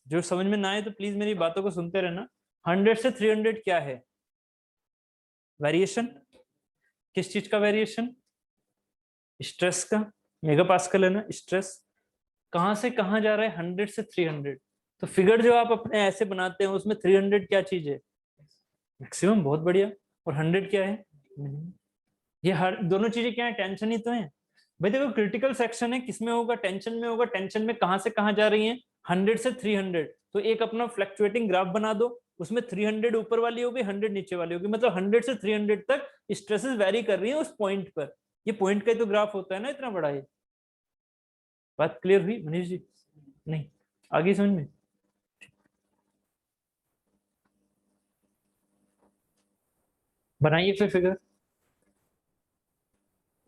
A: जो समझ में ना आए तो प्लीज मेरी बातों को सुनते रहना। 100 से 300 क्या है, वेरिएशन, किस चीज का वेरिएशन, स्ट्रेस का, मेगापास्कल है ना स्ट्रेस, कहां से कहां जा रहा है, 100 से 300। तो फिगर जो आप अपने ऐसे बनाते हैं उसमें 300 क्या चीज है, मैक्सिमम, बहुत बढ़िया, और 100 क्या है, ये हर दोनों चीजें क्या है, टेंशन ही तो है भाई। देखो क्रिटिकल सेक्शन है, किसमें होगा, टेंशन में होगा, टेंशन में कहां से कहां जा रही है, 100 से 300। तो एक अपना फ्लक्चुएटिंग ग्राफ बना दो, उसमें 300 ऊपर वाली होगी, 100 नीचे वाली होगी, मतलब 100 से 300 तक स्ट्रेसेस वेरी कर रही है उस पॉइंट पर। ये पॉइंट का तो ग्राफ होता है ना इतना बड़ा। ये बात क्लियर हुई मनीष जी, नहीं आगे समझ में, बनाइए फिर फिगर,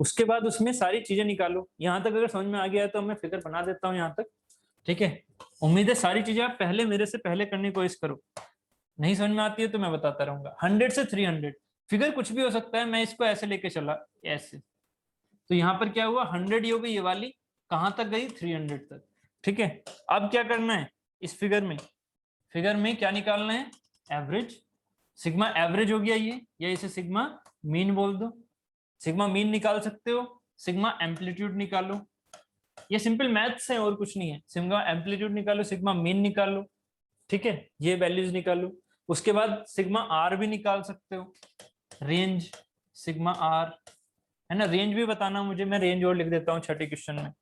A: उसके बाद उसमें सारी चीजें निकालो। यहां तक अगर समझ में आ गया है तो मैं फिगर बना देता हूं यहां तक। ठीक है, उम्मीद है सारी चीजें आप पहले मेरे से पहले करने की कोशिश करो, नहीं समझ में आती है तो मैं बताता रहूंगा। 100 से 300 फिगर कुछ भी हो सकता है, मैं इसको ऐसे लेके चला ऐसे, तो यहाँ पर क्या हुआ, 100 ही हो गई ये वाली, कहां तक गई, 300 तक। ठीक है, अब क्या करना है इस फिगर में, फिगर में क्या निकालना है, एवरेज, सिग्मा एवरेज हो गया ये, या इसे सिग्मा मीन बोल दो। सिग्मा मीन निकाल सकते हो, सिग्मा एम्पलीट्यूड निकालो, ये सिंपल मैथ्स है और कुछ नहीं है। सिग्मा एम्पलीट्यूड निकालो, सिग्मा मीन निकालो, ठीक है, ये वैल्यूज निकालो। उसके बाद सिग्मा आर भी निकाल सकते हो, रेंज सिग्मा आर, है ना, रेंज भी बताना मुझे, मैं रेंज और लिख देता हूँ छठे क्वेश्चन में,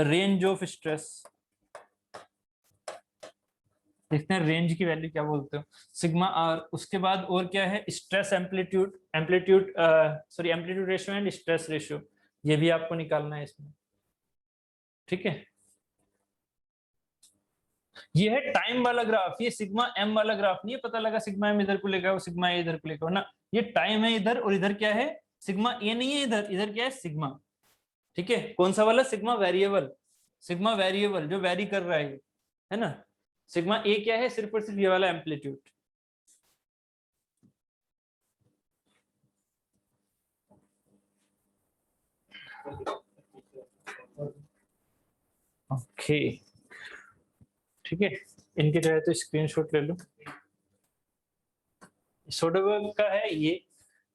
A: रेंज ऑफ स्ट्रेस, देखते हैं रेंज की वैल्यू क्या बोलते हो, सिग्मा आर। उसके बाद और क्या है, stress amplitude, amplitude sorry amplitude ratio and stress ratio, ये भी आपको निकालना है इसमें। ठीक है, ये है टाइम वाला ग्राफ, ये सिग्मा एम वाला ग्राफ नहीं है, पता लगा सिग्मा एम इधर को लेगा, वो सिग्मा ए इधर को लेगा ना, ये टाइम है इधर, और इधर क्या है, सिग्मा ए नहीं है इधर, इधर क्या है सिग्मा। ठीक है, कौन सा वाला, सिग्मा वेरिएबल, सिग्मा वेरिएबल जो वेरी कर रहा है ना। सिग्मा ए क्या है, सिर्फ और सिर्फ ये वाला एम्पलीट्यूड। ओके ठीक है, इनके चाहे तो स्क्रीनशॉट ले लो। सोडरबर्ग का है ये,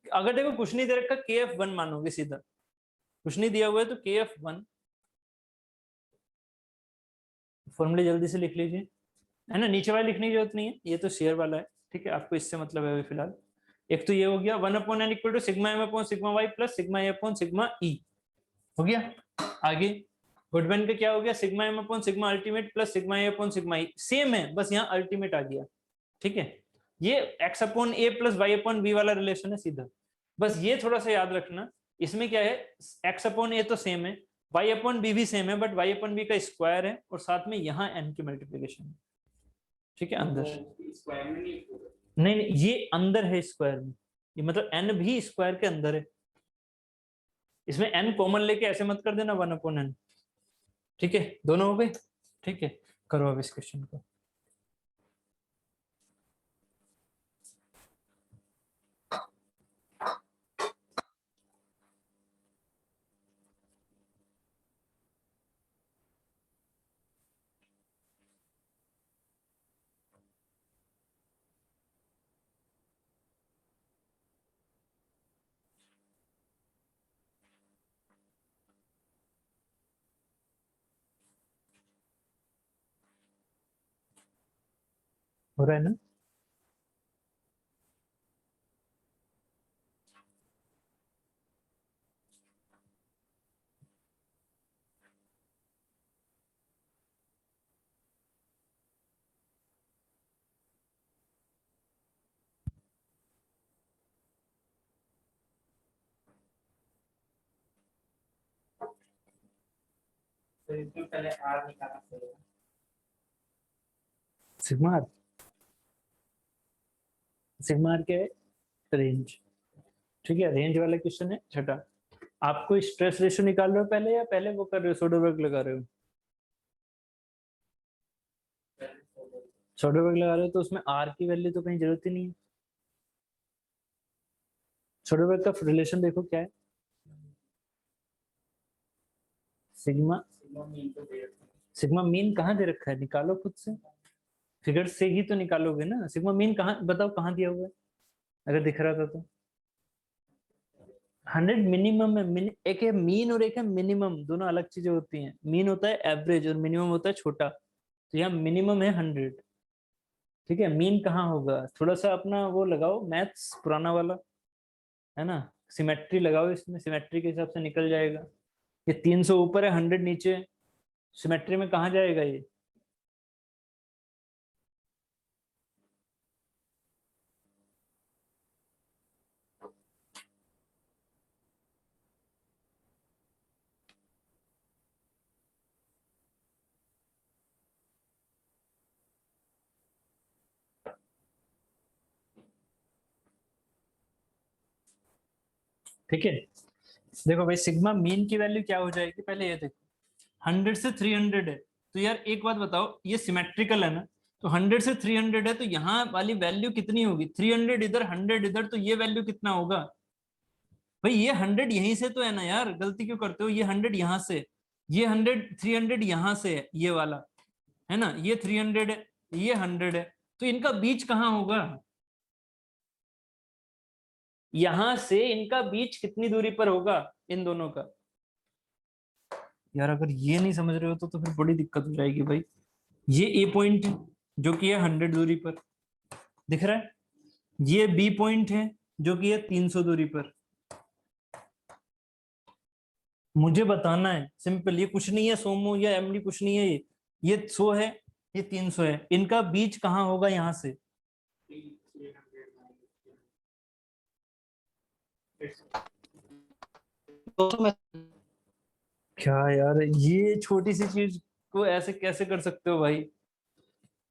A: अगर देखो कुछ नहीं दे रखा, KF1 मानोगे सीधा, कुछ नहीं दिया हुआ है तो KF1 फॉर्मूले जल्दी से लिख लीजिए, है ना, नीचे वाले लिखने की जरूरत नहीं है, ये तो शेयर वाला है। ठीक है, आपको इससे मतलब है अभी फिलहाल। एक तो ये हो गया 1/n equal to sigma M upon sigma Y plus sigma A upon sigma E, हो गया। आगे गुडमैन का क्या हो गया, sigma M upon sigma ultimate plus sigma A upon sigma E, same है बस यहाँ अल्टीमेट आ गया। ठीक है, ये X upon A plus Y upon B वाला रिलेशन है सीधा, बस ये थोड़ा सा याद रखना। इसमें क्या है, एक्स अपॉन ए तो सेम है, वाई अपॉन बी भी सेम है, बट वाई अपॉन बी का स्क्वायर है, और साथ में यहाँ एन की मल्टीप्लीकेशन है। ठीक है, अंदर नहीं नहीं, ये अंदर है स्क्वायर में, ये मतलब n भी स्क्वायर के अंदर है। इसमें n कॉमन लेके ऐसे मत कर देना 1/n। ठीक है, दोनों हो गए। ठीक है, करो अब इस क्वेश्चन को। हो रहा है ना?
C: पहले आर निकालना पड़ेगा।
A: सिग्मा आर, सिग्मा आर क्या है? रेंज। ठीक है, रेंज वाला क्वेश्चन है छठा। आपको स्ट्रेस रेशियो निकाल रहे हो पहले, या पहले वो कर रहे हो सोडरबर्ग लगा रहे हो? सोडरबर्ग लगा रहे हो तो उसमें आर की वैल्यू तो कहीं जरूरत ही नहीं है। सोडरबर्ग का रिलेशन देखो क्या है, सिग्मा। सिग्मा मीन कहाँ दे रखा है, निकालो खुद से, फिगर से ही तो निकालोगे ना। सिग्मा मीन कहाँ, बताओ कहाँ दिया हुआ है, अगर दिख रहा था तो। 100 मिनिमम है, एक है मीन और एक है मिनिमम, दोनों अलग चीजें होती हैं। मीन होता है एवरेज और मिनिमम होता है छोटा, तो यहाँ मिनिमम है 100। ठीक है, मीन कहाँ होगा, थोड़ा सा अपना वो लगाओ मैथ्स पुराना वाला, है ना, सिमेट्री लगाओ इसमें, सिमेट्री के हिसाब से निकल जाएगा। ये 300 ऊपर है 100 नीचे, सिमेट्री में कहाँ जाएगा ये? ठीक है, देखो भाई सिग्मा मीन की वैल्यू क्या हो जाएगी, पहले ये देखो। 100 से 300 है, तो यार एक बात बताओ, ये सिमेट्रिकल है ना, तो 100 से 300 है, तो यहाँ वाली वैल्यू कितनी होगी? 300 इधर 100 इधर, तो ये वैल्यू कितना होगा भाई? ये 100 यहीं से तो है ना यार, गलती क्यों करते हो? ये 100 यहाँ से, ये 100 300 यहाँ से है, ये वाला है ना, ये 300 है, ये 100 है, तो इनका बीच कहाँ होगा? यहां से इनका बीच कितनी दूरी पर होगा इन दोनों का? यार अगर ये नहीं समझ रहे हो तो फिर बड़ी दिक्कत हो जाएगी भाई। ये ए पॉइंट है जो कि है 100 दूरी पर, दिख रहा है। ये बी पॉइंट है जो कि है 300 दूरी पर। मुझे बताना है सिंपल, ये कुछ नहीं है सोमो या एमडी, कुछ नहीं है ये 100 है, ये 300 है, इनका बीच कहाँ होगा यहाँ से? क्या यार, ये छोटी सी चीज को ऐसे कैसे कर सकते हो भाई?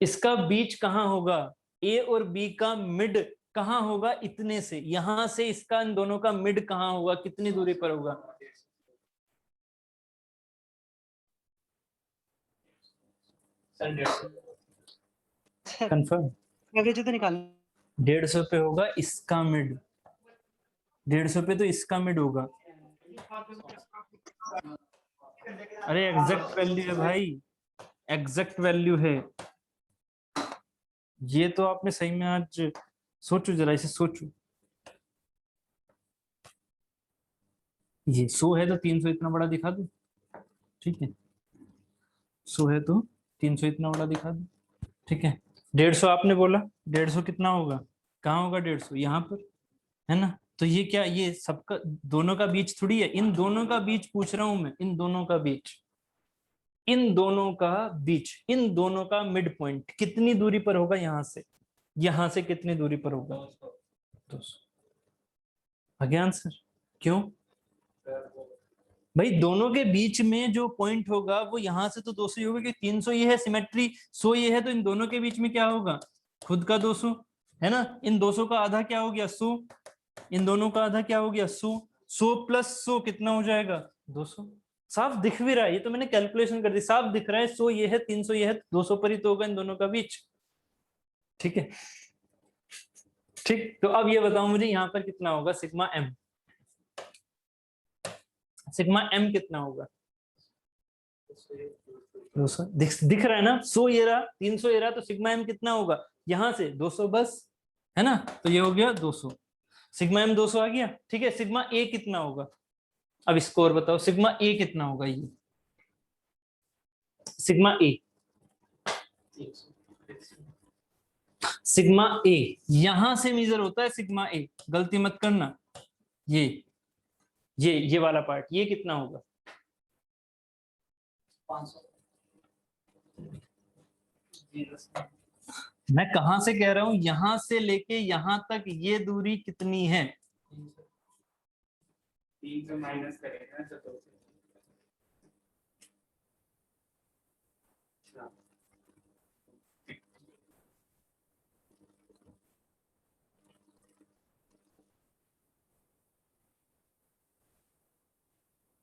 A: इसका बीच कहाँ होगा? ए और बी का मिड कहाँ होगा? इतने से, यहां से इसका इन दोनों का मिड कहाँ होगा, कितनी दूरी पर होगा? कंफर्म?
B: एवरेज तो निकाल
A: 150 पे होगा इसका मिड, 150 पे तो इसका मिड होगा। अरे एग्जैक्ट वैल्यू है भाई, एग्जैक्ट वैल्यू है ये। तो आपने सही में आज सोचो जरा, इसे सोचो। ये 100 है तो 300 इतना बड़ा दिखा दो, ठीक है, 100 है तो 300 इतना बड़ा दिखा दो, ठीक है। 150 आपने बोला, 150 कितना होगा, कहाँ होगा 150? यहाँ पर, है ना। तो ये क्या, ये सबका दोनों का बीच थोड़ी है, इन दोनों का बीच पूछ रहा हूं मैं, इन दोनों का बीच, इन दोनों का बीच, इन दोनों का मिड पॉइंट कितनी दूरी पर होगा यहाँ से? यहाँ से कितनी दूरी पर होगा? 200। आगे आंसर क्यों भाई? दोनों के बीच में जो पॉइंट होगा वो यहाँ से तो 200 ही होगा, कि 300 ये है सिमेट्री, 100 ये है, तो इन दोनों के बीच में क्या होगा? खुद का 200। है ना। इन 200 का आधा क्या हो गया 100, इन दोनों का आधा क्या हो गया 100, 100 प्लस 100 कितना हो जाएगा 200। साफ दिख भी रहा है, ये तो मैंने कैलकुलेशन कर दी, साफ दिख रहा है 100 ये है 300 ये है, 200 पर ही तो होगा इन दोनों का बीच। ठीक है, ठीक। तो अब ये बताओ मुझे यहाँ पर कितना होगा सिग्मा एम, सिग्मा एम कितना होगा 200, दिख रहा है ना, 100 ये रहा 300 ये रहा, तो सिग्मा एम कितना होगा यहाँ से 200 बस, है ना। तो ये हो गया 200, सिग्मा एम 200 आ गया। ठीक है, सिग्मा ए कितना होगा, अब स्कोर बताओ सिग्मा ए कितना होगा, ये सिग्मा ए, सिग्मा ए यहां से मेजर होता है सिग्मा ए, गलती मत करना, ये वाला पार्ट, ये कितना होगा
C: 500।
A: मैं कहां से कह रहा हूं, यहां से लेके यहां तक ये दूरी कितनी है
C: 300 माइनस करेगा ना तो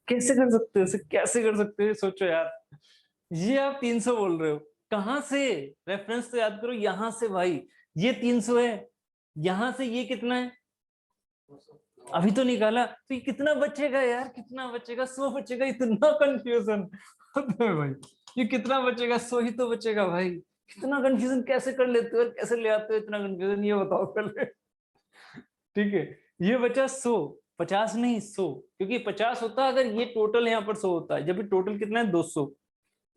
A: कैसे कर सकते हो, कैसे कर सकते हो, सोचो यार। ये आप 300 बोल रहे हो, कहां से, रेफरेंस तो याद करो, यहां से भाई ये 300 है, यहां से ये कितना है अभी तो निकाला, तो ये कितना बचेगा यार, कितना बचेगा 100 बचेगा, इतना कंफ्यूजन भाई, ये कितना बचेगा 100 ही तो बचेगा भाई, कितना कंफ्यूजन कैसे कर लेते हो और कैसे ले आते हो इतना कंफ्यूजन, ये बताओ पहले। ठीक है, ये बचा 100, 50 नहीं 100, क्योंकि 50 होता अगर ये टोटल यहाँ पर 100 होता है, जब भी टोटल कितना है 200,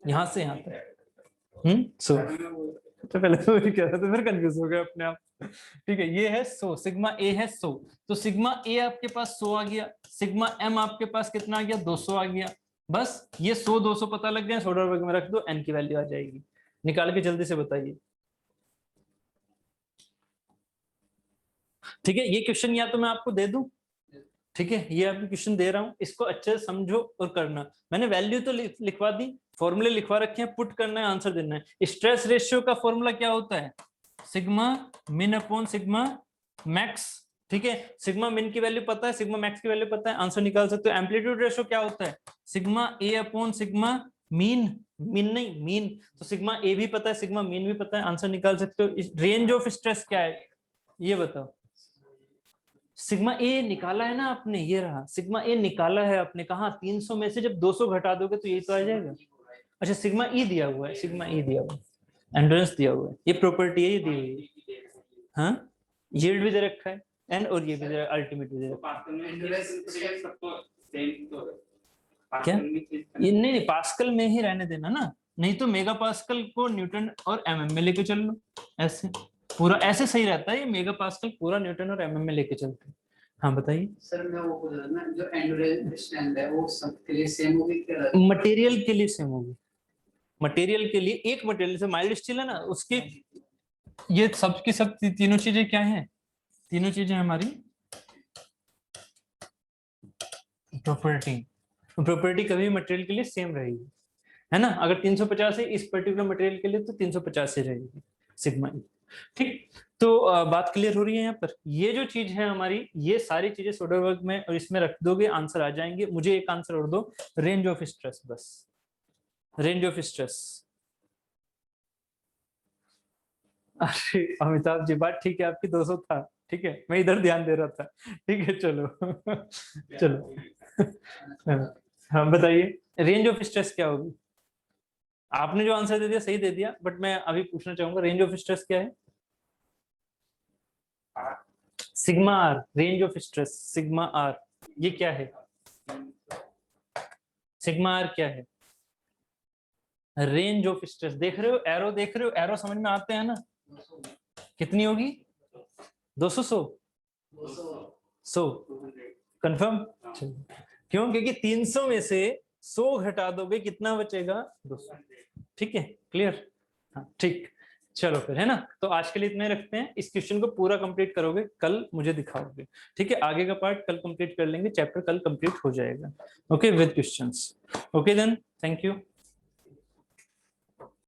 A: यहाँ से यहाँ तक 100, तो पहले तो वही कह रहा था, फिर कंफ्यूज हो गया अपने आप। ठीक है, ये है 100, सिग्मा ए है 100, तो सिग्मा ए आपके पास 100 आ गया, सिग्मा एम आपके पास कितना आ गया 200 आ गया, बस ये 100 200 पता लग गया, सोल्डरबर्ग में रख दो, एन की वैल्यू आ जाएगी, निकाल के जल्दी से बताइए। ठीक है, ये क्वेश्चन या तो मैं आपको दे दूं, ठीक है, ये आपको क्वेश्चन दे रहा हूं, इसको अच्छे से समझो और करना, मैंने वैल्यू तो लिखवा दी, फॉर्मूले लिखवा रखे हैं, पुट करना है, आंसर देना है। स्ट्रेस रेशियो का फॉर्मूला क्या होता है sigma min upon sigma max, ठीक है, सिग्मा मिन की वैल्यू पता है, सिग्मा मैक्स की वैल्यू पता है, आंसर निकाल सकते हो। एम्पलीट्यूड रेशियो क्या होता है sigma A upon sigma mean, mean नहीं मीन, तो सिग्मा ए भी पता है सिग्मा मीन भी पता है, आंसर निकाल सकते हो। रेंज ऑफ स्ट्रेस क्या है ये बताओ, सिग्मा ए निकाला है ना आपने, ये रहा सिग्मा ए निकाला है आपने, कहा 300 में से जब 200 घटा दोगे तो यही तो आ जाएगा। अच्छा सिग्मा ई दिया हुआ है, सिग्मा ई दिया हुआ है, एंड्रेंस दिया हुआ है, ये प्रॉपर्टी है, ये दी हुई है, हाँ यील्ड भी दे रखा है एंड, और ये भी दे अल्टीमेट भी दे रखा है। क्या ये नहीं पास्कल में ही रहने देना ना, नहीं तो मेगा पास्कल को न्यूटन और एमएम में लेके चल लो, ऐसे पूरा ऐसे सही रहता है, ये मेगा पास्कल पूरा न्यूटन और एमएम में लेके चलते हैं। हाँ बताइए
C: सर, मैं वो बोल रहा था ना, जो एंडोरेंस स्टैंड है वो सबके लिए सेम होगी क्या,
A: मटेरियल के लिए सेम होगी, मटेरियल के लिए एक मटेरियल से माइल्ड स्टील है ना उसकी, ये सब की सब तीनों चीजें क्या हैं, तीनों चीजें हमारी प्रॉपर्टी कभी मटेरियल के लिए सेम रहेगी, है ना। अगर 350 है इस पर्टिकुलर मटेरियल के लिए तो 350 ही रहेगी सिग्मा ई। ठीक, तो बात क्लियर हो रही है यहाँ पर, ये जो चीज है हमारी, ये सारी चीजें सोडरबर्ग में और इसमें रख दोगे आंसर आ जाएंगे। मुझे एक आंसर और दो, रेंज ऑफ स्ट्रेस, बस रेंज ऑफ स्ट्रेस। अरे अमिताभ जी बात ठीक है आपकी, 200 था, ठीक है मैं इधर ध्यान दे रहा था, ठीक है चलो चलो हाँ बताइए रेंज ऑफ स्ट्रेस क्या होगी, आपने जो आंसर दे दिया सही दे दिया, बट मैं अभी पूछना चाहूंगा रेंज ऑफ स्ट्रेस क्या है, sigma R, range of stress sigma R, ये क्या है सिग्मा आर क्या है, रेंज ऑफ स्ट्रेस, देख रहे हो एरो, देख रहे हो एरो समझ में आते हैं ना, कितनी होगी 200 100 कंफर्म, क्यों, क्योंकि 300 में से 100 घटा दोगे कितना बचेगा 200, ठीक है क्लियर, हाँ ठीक, चलो फिर है ना। तो आज के लिए इतने रखते हैं, इस क्वेश्चन को पूरा कंप्लीट करोगे कल मुझे दिखाओगे, ठीक है, आगे का पार्ट कल कंप्लीट कर लेंगे, चैप्टर कल कंप्लीट हो जाएगा, okay with questions, okay then thank you.